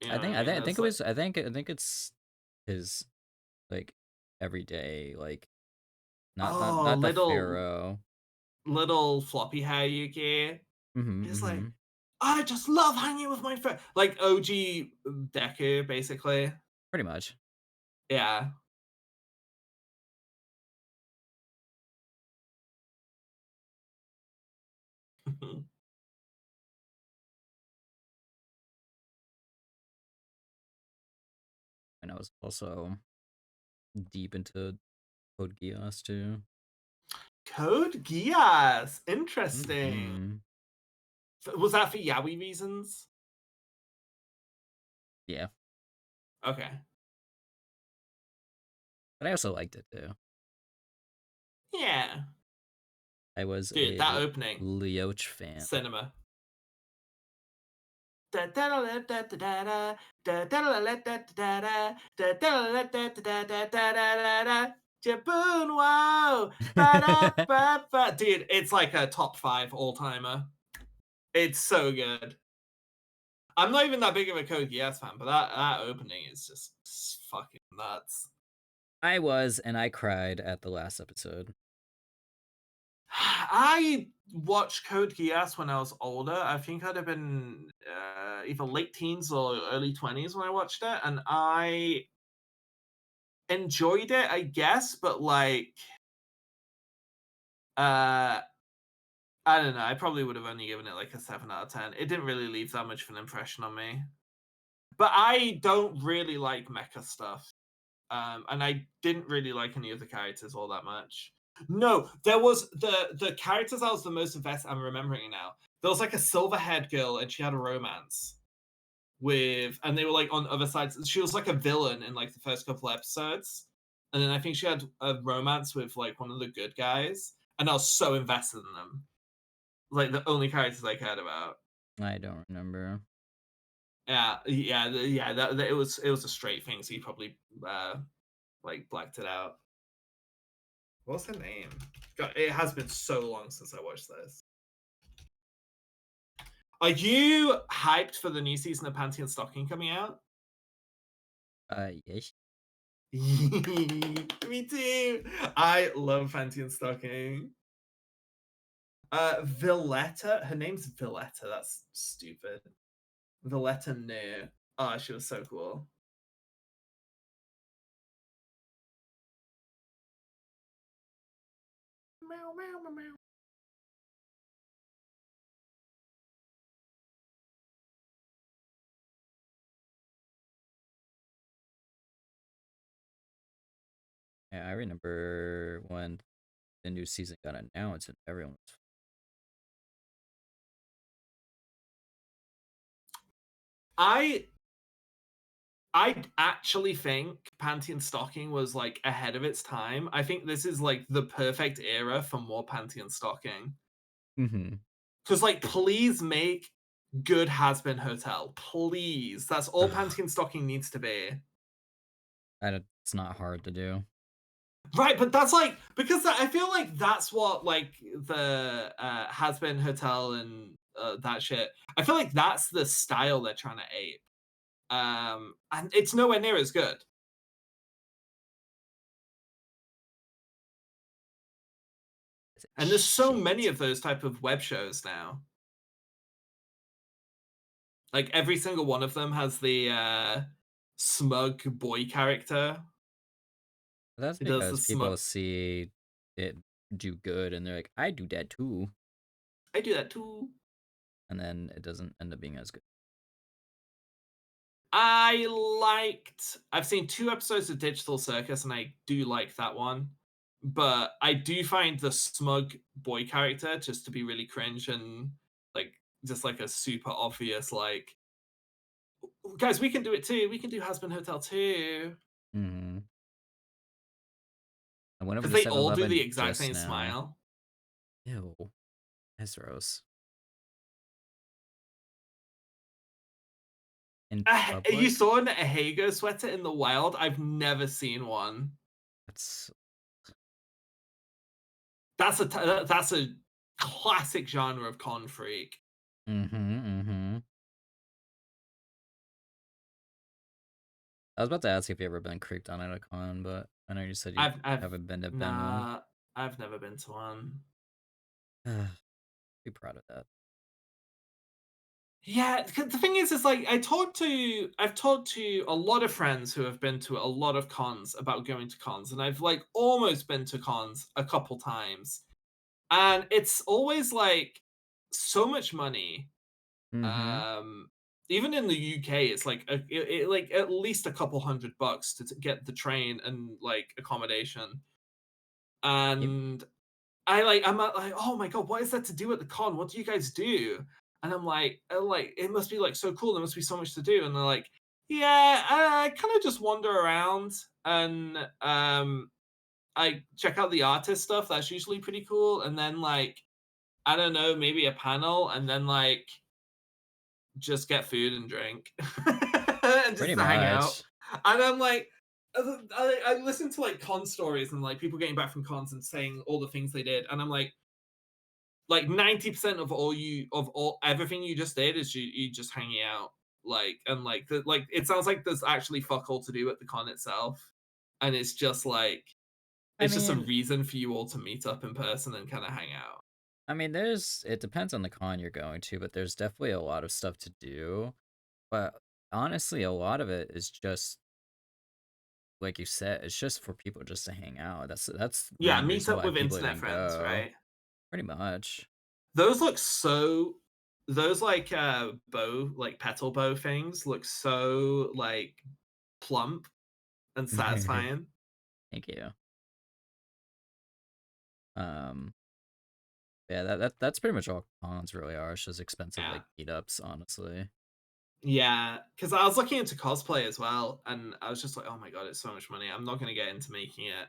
You know I what I think I mean? think I think That's it like, was I think it's his like everyday like not not oh, not the Pharaoh. little floppy hair Yugi. Mm-hmm, He's mm-hmm. like, I just love hanging with my friend. Like OG Deku, basically. Pretty much. Yeah. And I was also deep into Code Geass too. Code Geass. Interesting. Mm-hmm. Was that for yaoi reasons? Yeah. Okay. But I also liked it too. Yeah. I was Dude, a that opening. Leoch fan. Cinema. Jaboon, wow. Dude, it's like a top 5 all-timer. It's so good. I'm not even that big of a Code Geass fan, but that opening is just fucking nuts. I was, and I cried at the last episode. I watched Code Geass when I was older. I think I'd have been either late teens or early 20s when I watched it, and I enjoyed it, I guess, but like, I don't know. I probably would have only given it like a 7 out of 10. It didn't really leave that much of an impression on me. But I don't really like mecha stuff. And I didn't really like any of the characters all that much. No, there was the characters I was the most invested. I'm remembering it now. There was like a silver-haired girl, and she had a romance with, and they were like on other sides. She was like a villain in like the first couple episodes, and then I think she had a romance with like one of the good guys, and I was so invested in them. Like the only characters I cared about. I don't remember. Yeah. It was a straight thing, so you probably like blacked it out. What's her name? God, it has been so long since I watched this. Are you hyped for the new season of Panty and Stocking coming out? Yes. Me too. I love Panty and Stocking. Villetta. Her name's Villetta. That's stupid. The letter N. Oh, she was so cool. Meow, meow, meow, meow. Yeah, I remember when the new season got announced and everyone was I actually think Panty and Stocking was like ahead of its time. I think this is like the perfect era for more Panty and Stocking. Mhm. Because like, please make good Has Been Hotel, please. That's all Panty and Stocking needs to be. And it's not hard to do. Right, but that's like because I feel like that's what like the Has Been Hotel and that shit. I feel like that's the style they're trying to ape. And it's nowhere near as good. And there's so many Shit. of those type of web shows now. Like every single one of them has the smug boy character. That's It does the because smug. people see it do good and they're like, I do that too. I do that too. And then it doesn't end up being as good. I've seen 2 episodes of Digital Circus and I do like that one. But I do find the smug boy character just to be really cringe and like just like a super obvious like guys, we can do it too. We can do Husband Hotel too. Mm-hmm. I went over Because to they Seven all do the Eleven exact just same now. smile. Ew. That's gross. In You public? saw an Ahego sweater in the wild? I've never seen one. That's That's a classic genre of con freak. mm-hmm, mm-hmm. I was about to ask if you ever been creeped on at a con, but I know you said you I've haven't been to been one. nah, I've never been to one. Be proud of that. Yeah, the thing is like I've talked to a lot of friends who have been to a lot of cons about going to cons, and I've like almost been to cons a couple times, and it's always like so much money. Mm-hmm. Um, Even in the UK, it's like like at least a couple $100 to get the train and like accommodation. Yep. And I'm like, oh my god, what is that to do at the con? What do you guys do? And I'm like, it must be like so cool. There must be so much to do. And they're like, yeah, I kind of just wander around and I check out the artist stuff. That's usually pretty cool. And then like, I don't know, maybe a panel, and then like just get food and drink and Pretty just hang out. much. And I'm like, I listen to like con stories and like people getting back from cons and saying all the things they did, and I'm like 90% of all everything you just did is you just hanging out, like, and like it sounds like there's actually fuck all to do at the con itself, and it's just like I it's just a mean, reason for you all to meet up in person and kind of hang out. it depends on the con you're going to, but there's definitely a lot of stuff to do. But honestly, a lot of it is just like you said, it's just for people just to hang out. That's the Yeah, main meet reason up why with people internet even friends, go. right? Pretty much. Those look so those like bow like petal bow things look so like plump and Thank satisfying. you. Um, yeah, that's pretty much all cons really are. It's just expensive Yeah. like meetups, honestly. Yeah, because I was looking into cosplay as well, and I was just like, oh my god, it's so much money. I'm not gonna get into making it.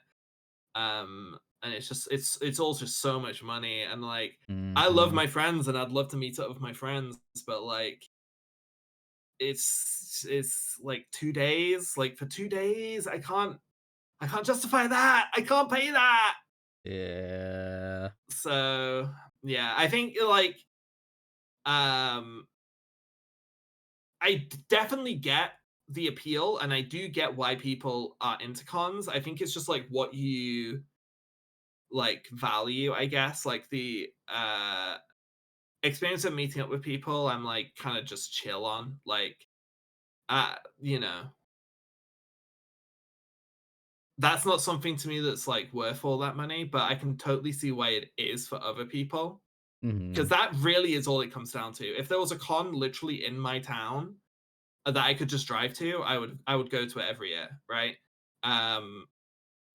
And it's just it's all just so much money, and like I love Mm-hmm. my friends and I'd love to meet up with my friends, but like it's like 2 days. Like for 2 days, I can't justify that. I can't pay that. Yeah. So yeah, I think like um definitely get the appeal, and I do get why people are into cons. I think it's just like what you like value, I guess. Like the experience of meeting up with people, I'm like kind of just chill on. Like, you know, that's not something to me that's like worth all that money, but I can totally see why it is for other people. Because Mhm. that really is all it comes down to. If there was a con literally in my town that I could just drive to, I would go to it every year, right? Um,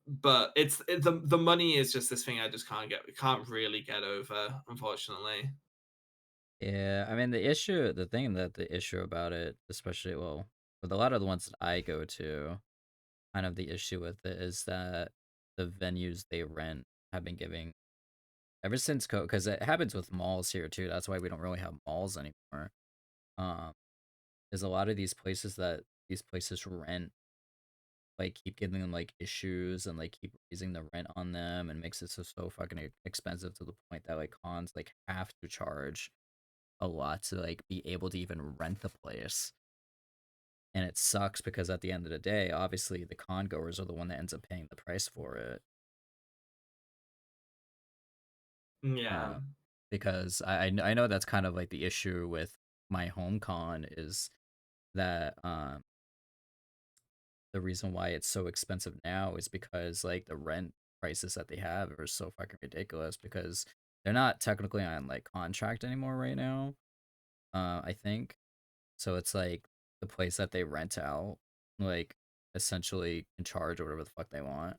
but the money is just this thing I just can't really get over, unfortunately. Yeah, I mean, the issue about it, especially, well, with a lot of the ones that I go to, kind of the issue with it is that the venues they rent have been giving ever since COVID, because it happens with malls here too. That's why we don't really have malls anymore. Um, is a lot of these places rent like keep giving them like issues and like keep raising the rent on them and makes it so fucking expensive to the point that like cons like have to charge a lot to like be able to even rent the place. And it sucks because at the end of the day, obviously the con goers are the one that ends up paying the price for it. Yeah. Uh, because I know that's kind of like the issue with my home con is that the reason why it's so expensive now is because like the rent prices that they have are so fucking ridiculous because they're not technically on like contract anymore right now. I think so. It's like the place that they rent out, like essentially can charge whatever the fuck they want,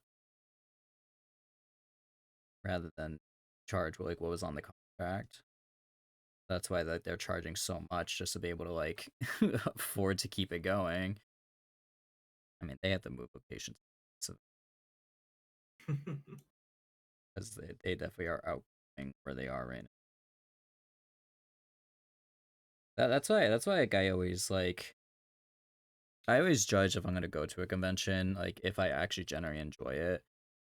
rather than charge like what was on the contract. That's why like they're charging so much just to be able to like afford to keep it going. I mean, they have to move locations, so because they definitely are outgrowing where they are right now. That's why like I always judge if I'm gonna go to a convention, like if I actually generally enjoy it.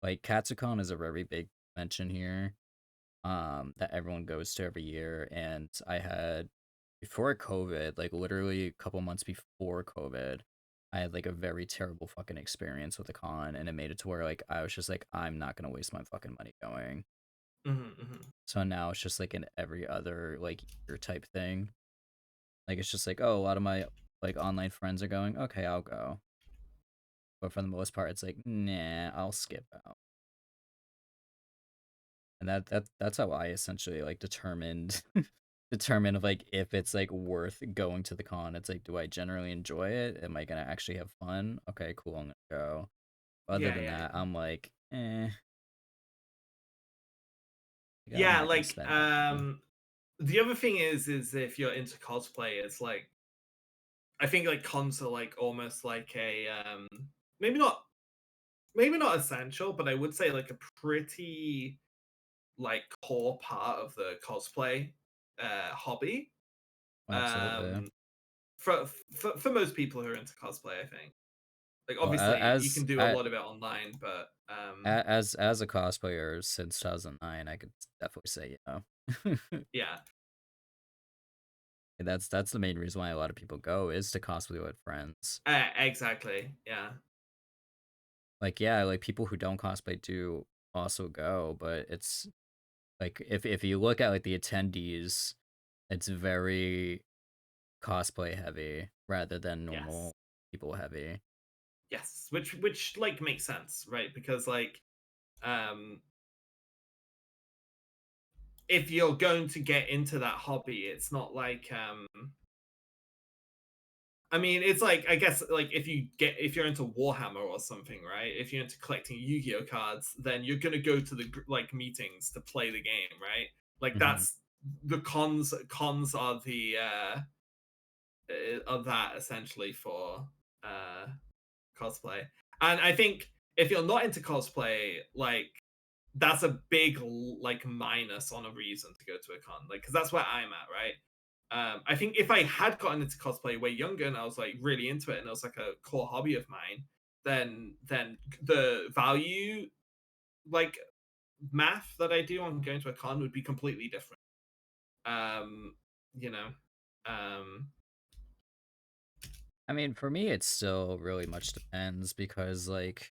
Like Katsucon is a very big convention here, that everyone goes to every year, and I had before COVID, like literally a couple months before COVID, I had like a very terrible fucking experience with the con, and it made it to where like I was just like, I'm not gonna waste my fucking money going. Mhm, mhm. So now it's just like an every other like year type thing. Like it's just like, oh, a lot of my like online friends are going, okay, I'll go. But for the most part, it's like, nah, I'll skip out. And that's how I essentially like determined determine of like if it's like worth going to the con. It's like, do I generally enjoy it? Am I gonna actually have fun? Okay, cool, I'm gonna go. Other Yeah, than yeah, that, yeah. I'm like, I'm Yeah, not gonna like, spend that money. the other thing is if you're into cosplay, it's like I think like cons are like almost like a maybe not maybe not essential, but I would say like a pretty like core part of the cosplay hobby. Absolutely. Um for most people who are into cosplay, I think. Like Well, obviously you can do a lot of it online, but as a cosplayer since 2009, I could definitely say, yeah. that's the main reason why a lot of people go is to cosplay with friends. Exactly. Yeah. Like, yeah, like people who don't cosplay do also go, but it's like if you look at like the attendees, it's very cosplay heavy rather than Yes. normal people heavy. Yes. Which like makes sense, right? Because like um if you're going to get into that hobby, it's not like I mean, it's like I guess like if you're into Warhammer or something, right? If you're into collecting Yu-Gi-Oh cards, then you're gonna go to the like meetings to play the game, right? Like Hmm. that's the cons are the of that essentially for uh cosplay. And I think if you're not into cosplay, like that's a big like minus on a reason to go to a con, like because that's where I'm at, right? I think if I had gotten into cosplay way younger and I was like really into it and it was like a core hobby of mine, then the value like math that I do on going to a con would be completely different. Um, you know, um, I mean, for me, it still really much depends because like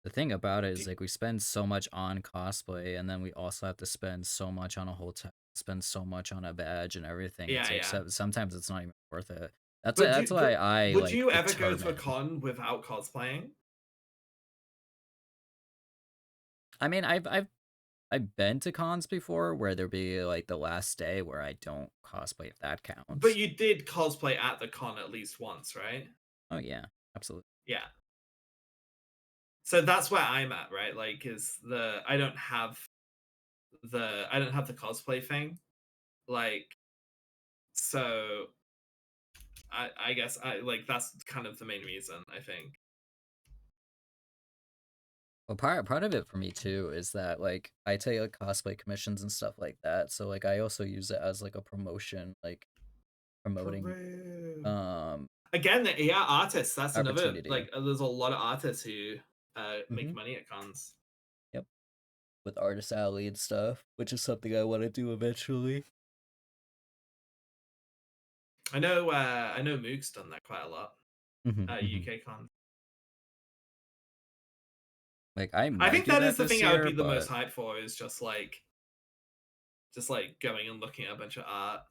the thing about it is do, like we spend so much on cosplay and then we also have to spend so much on a spend so much on a badge and everything. Yeah, It's like yeah. sometimes it's not even worth it. That's But that's why I would like you ever go to a determine. con without cosplaying? I mean, I've been to cons before where there'd be like the last day where I don't cosplay if that But counts. you did cosplay at the con at least once, right? Oh yeah, absolutely. Yeah. So that's where I'm at, right? Like, is the I don't have the cosplay thing. Like, so I guess I like that's kind of the main reason, I think. Well, part of it for me too is that like I take like cosplay commissions and stuff like that. So like I also use it as like a promotion, like promoting True. um Again, yeah, artists. That's another opportunity. like. There's a lot of artists who make Hmm. money at cons. Yep, with Artist Alley and stuff, which is something I want to do eventually. I know Moog's done that quite a lot. Hmm. UK cons. Like I I might think do that is that the this thing I would year, be the most but hyped for. Is just like going and looking at a bunch of art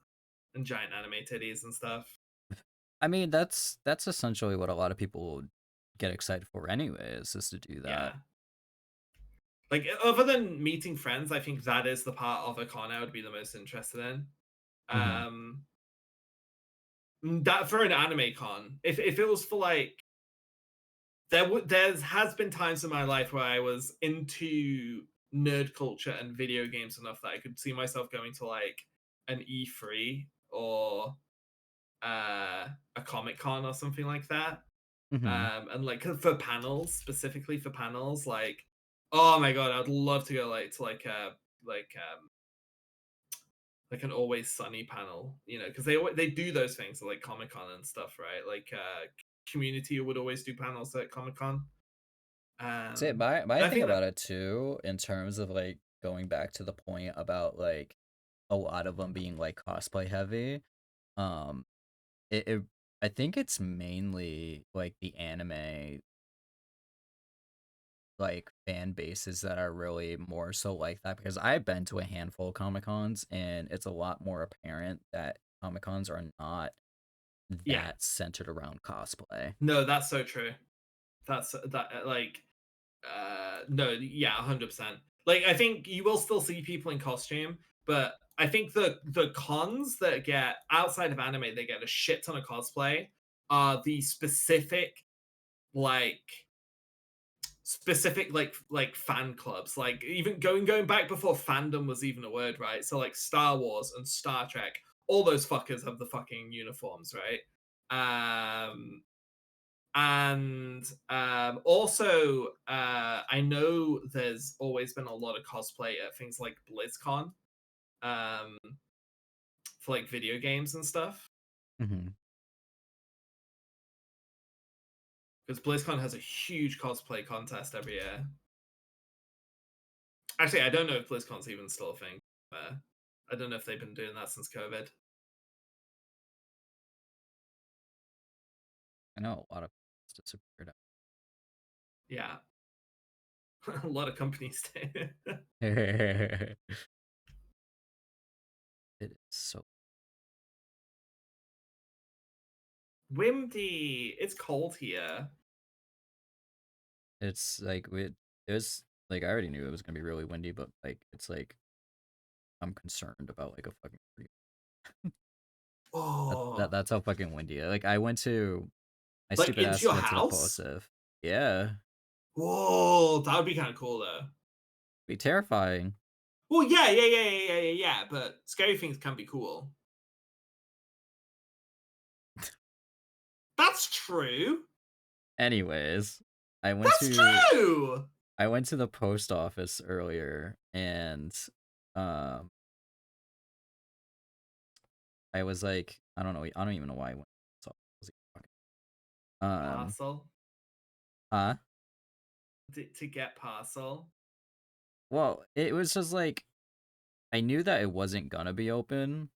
and giant anime titties and stuff. I mean that's essentially what a lot of people get excited for anyways, is to do Yeah. that. Like other than meeting friends, I think that is the part of a con I would be the most interested in. Hmm. Um, that for an anime con, if it was for like there has been times in my life where I was into nerd culture and video games enough that I could see myself going to like an E3 or a Comic Con or something like that. Hmm. And like for panels, specifically for panels, like oh my god, I'd love to go like to like um like an Always Sunny panel, you know, because they do those things at like Comic Con and stuff, right? Like Community would always do panels at Comic Con. See, Um, my and I thing think that about it too, in terms of like going back to the point about like a lot of them being like cosplay heavy, um, it I think it's mainly like the anime like fan bases that are really more so like that, because I've been to a handful of Comic Cons and it's a lot more apparent that Comic Cons are not yeah, that centered around cosplay. no, that's so true. That's that like no, yeah, 100%. Like I think you will still see people in costume, but I think the cons that get outside of anime, they get a shit ton of cosplay are the like specific like fan clubs, like even going back before fandom was even a word, right? So like Star Wars and Star Trek, all those fuckers have the fucking uniforms, right? And also I know there's always been a lot of cosplay at things like BlizzCon, um for like video games and stuff, Hmm. because BlizzCon has a huge cosplay contest every year. Actually, I don't know if BlizzCon's even still a thing. I don't know if they've been doing that since COVID. I know a lot of it's disappeared. Yeah, a lot of companies do. It is so. Windy. It's cold here. It's like it was like I already knew it was gonna be really windy, but like it's like I'm concerned about like a fucking Oh, that's how fucking windy. Like I went to my like stupid into ass your went to the house? positive. Yeah, Whoa, that would be kind of cool though. be terrifying. Well, yeah. But scary things can be cool. That's true. Anyways, I went That's to true. I went to the post office earlier and um I was like I don't even know why I went. So I was like, fucking, Parcel huh? to get parcel. Well, it was just like I knew that it wasn't gonna be open,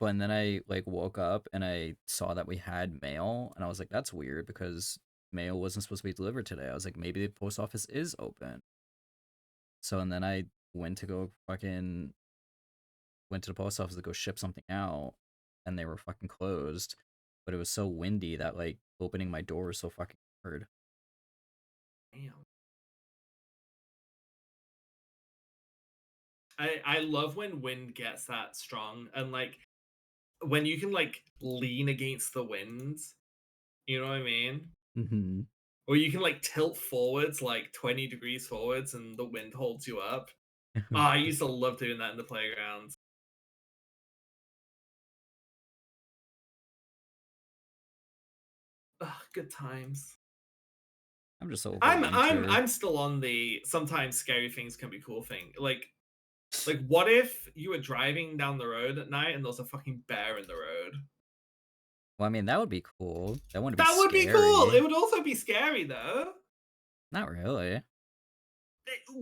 but then I like woke up and I saw that we had mail, and I was like, "That's weird," because mail wasn't supposed to be delivered today. I was like, maybe the post office is open. So and then I went to go fucking went to the post office to go ship something out, and they were fucking closed. But it was so windy that like opening my door was so fucking hard. Damn. I love when wind gets that strong, and like when you can like lean against the wind. You know what I mean? Mm-hmm. Or you can like tilt forwards like 20 degrees forwards, and the wind holds you up. Oh, I used to love doing that in the playground. Ugh, good times. I'm just over I'm winter. still on the sometimes scary things can be cool thing. Like what if you were driving down the road at night and there's a fucking bear in the road? Well, I mean, that would be cool. That wouldn't be That would be cool. It scary. would also be scary though. Not really.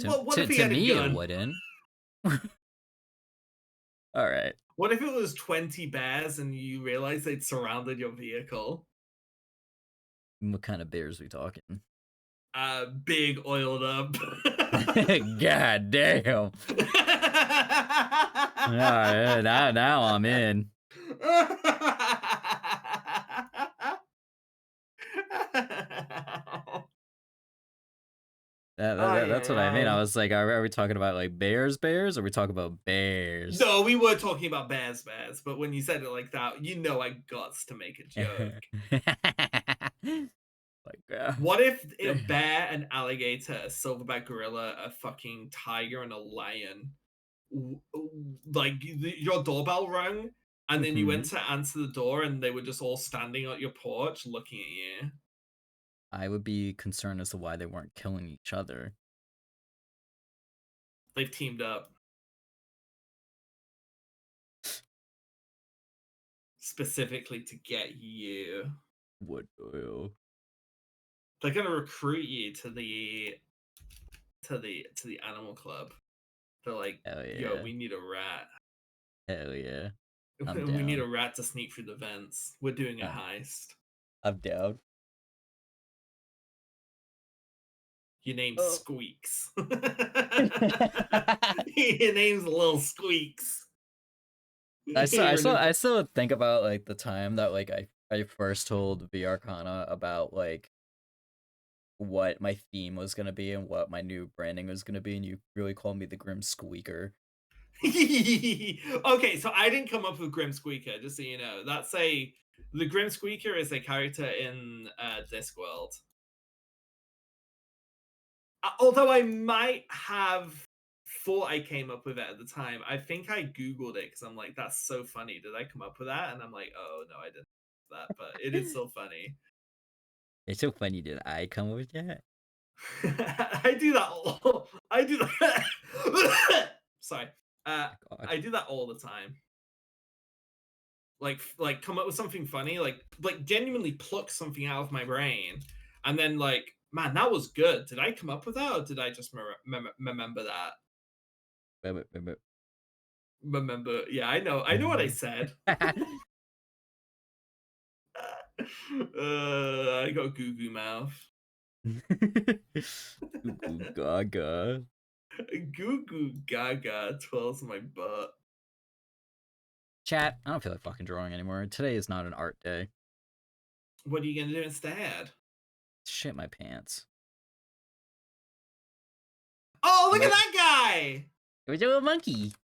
Well, what if he To had a me, it gun? wouldn't. All right. What if it was 20 bears and you realized they'd surrounded your vehicle? What kind of bears we talking? Big oiled up. God damn. Now I'm in. That's what I mean. I was like, are we talking about like bears, or are we talking about bears? No, we were talking about bears, but when you said it like that, you know I got to make a joke. Like, what if a bear, an alligator, a silverback gorilla, a fucking tiger, and a lion, like your doorbell rang, and then you went to answer the door, and they were just all standing at your porch looking at you? I would be concerned as to why they weren't killing each other. They've teamed up. Specifically to get you. Would do. They're gonna recruit you to the animal club. They're like, Hell yeah. yo, we need a rat. Hell yeah. We need a rat to sneak through the vents. We're doing a heist. I'm down. Your name's Squeaks. Your name's Little Squeaks. I still think about like the time that like I first told V Arcana about like what my theme was gonna be and what my new branding was gonna be, and you really called me the Grim Squeaker. Okay, so I didn't come up with Grim Squeaker, just so you know. The Grim Squeaker is a character in Discworld. Although I might have thought I came up with it at the time. I think I Googled it because I'm like, that's so funny. Did I come up with that? And I'm like, oh, no, I didn't that, but it is so funny. It's so funny. Did I come up with that? I do that I do that. Sorry. I do that all the time. Like come up with something funny, like genuinely pluck something out of my brain, and then like, man, that was good. Did I come up with that, or did I just remember that? Remember? Yeah, I know what I said. I got goo goo mouth. Goo goo gaga. Goo goo gaga twirls my butt. Chat, I don't feel like fucking drawing anymore. Today is not an art day. What are you gonna do instead? Shit my pants. Oh, look at that guy! It was a little monkey.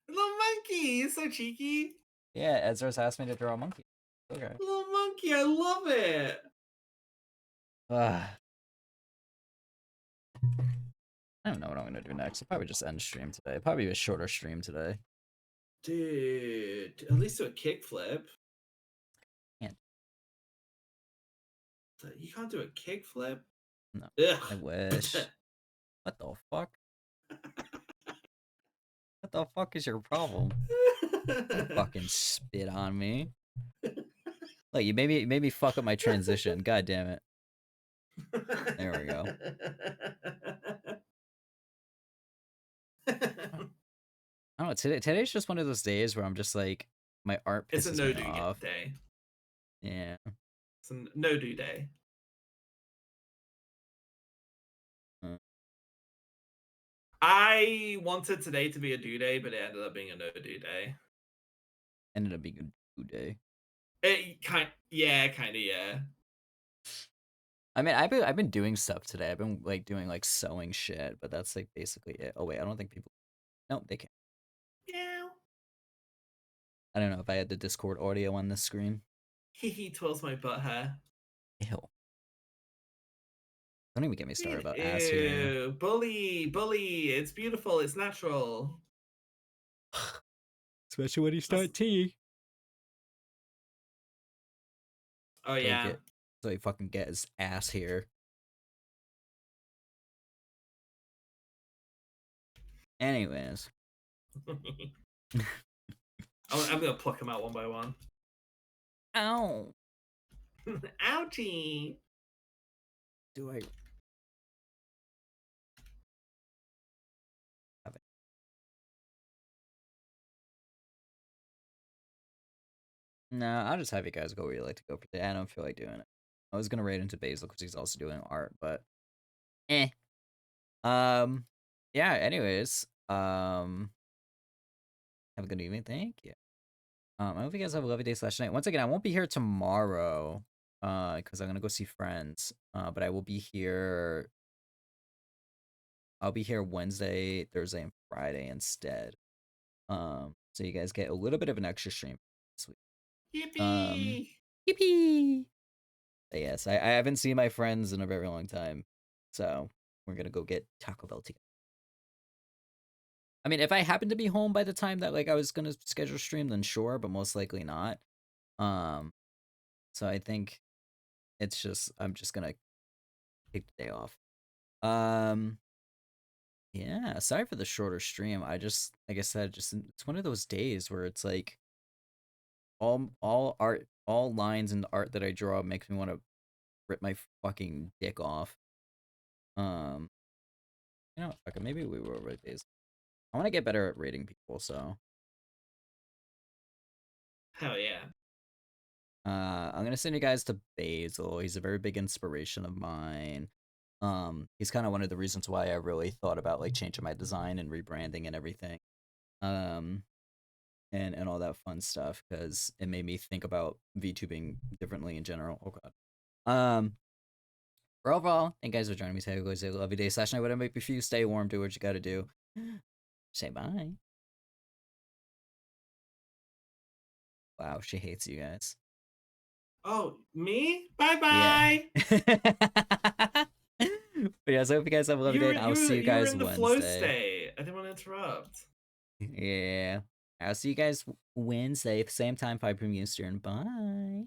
Little monkey, he's so cheeky. Yeah, Ezra's asked me to draw a monkey. Okay. Little monkey, I love it. I don't know what I'm gonna do next. I'll probably just end stream today. Probably a shorter stream today. Dude, at least do a kickflip. Can't. You can't do a kickflip? No. Ugh. I wish. What the fuck? What the fuck is your problem? Don't fucking spit on me. Look, you made me fuck up my transition. God damn it. There we go. I don't know. Today's just one of those days where I'm just like, my art pisses It's a no-do me off. day. Yeah. It's a no-do day. I wanted today to be a due day, but it ended up being a no due day. Ended up being a due day. Yeah, kind of, yeah. I mean, I've been doing stuff today. I've been like doing like sewing shit, but that's like basically it. Oh wait, I don't think people. No, they can't. Yeah. I don't know if I had the Discord audio on this screen. He twirls my butt hair. Ew. Don't even get me started about ass here. Ew, bully. It's beautiful. It's natural. Especially when you start tea. Oh yeah. So he fucking get his ass here. Anyways. I'm gonna pluck them out one by one. Ow. Ouchie. Do I have it? No, I'll just have you guys go where you like to go for today. I don't feel like doing it. I was gonna raid into Basil because he's also doing art, but yeah, anyways. Have a good evening, thank you. I hope you guys have a lovely day / night. Once again, I won't be here tomorrow, because I'm gonna go see friends. But I will be here. I'll be here Wednesday, Thursday, and Friday instead. So you guys get a little bit of an extra stream this week. Yippee! Yippee! But yes, I haven't seen my friends in a very long time, so we're gonna go get Taco Bell together. I mean, if I happen to be home by the time that like I was gonna schedule stream, then sure, but most likely not. So I think it's just I'm just gonna take the day off. Yeah, sorry for the shorter stream. I just like I said, just it's one of those days where it's like all art, all lines and art that I draw makes me want to rip my fucking dick off. You know, fuck it, maybe we will over days. I want to get better at rating people, so Hell yeah. I'm gonna send you guys to Basil. He's a very big inspiration of mine. He's kind of one of the reasons why I really thought about like changing my design and rebranding and everything. And all that fun stuff because it made me think about VTubing differently in general. Oh god. For overall, thank you guys for joining me today. Guys, have a lovely day / night. Whatever it may be for you, stay warm, do what you gotta do. Say bye. Wow, she hates you guys. Oh, me? Bye-bye. Yeah. But yeah, so I hope you guys have a lovely day, and I'll see you guys in the Wednesday. flow state. I didn't want to interrupt. Yeah. I'll see you guys Wednesday at the same time, 5 p.m. Eastern. Bye.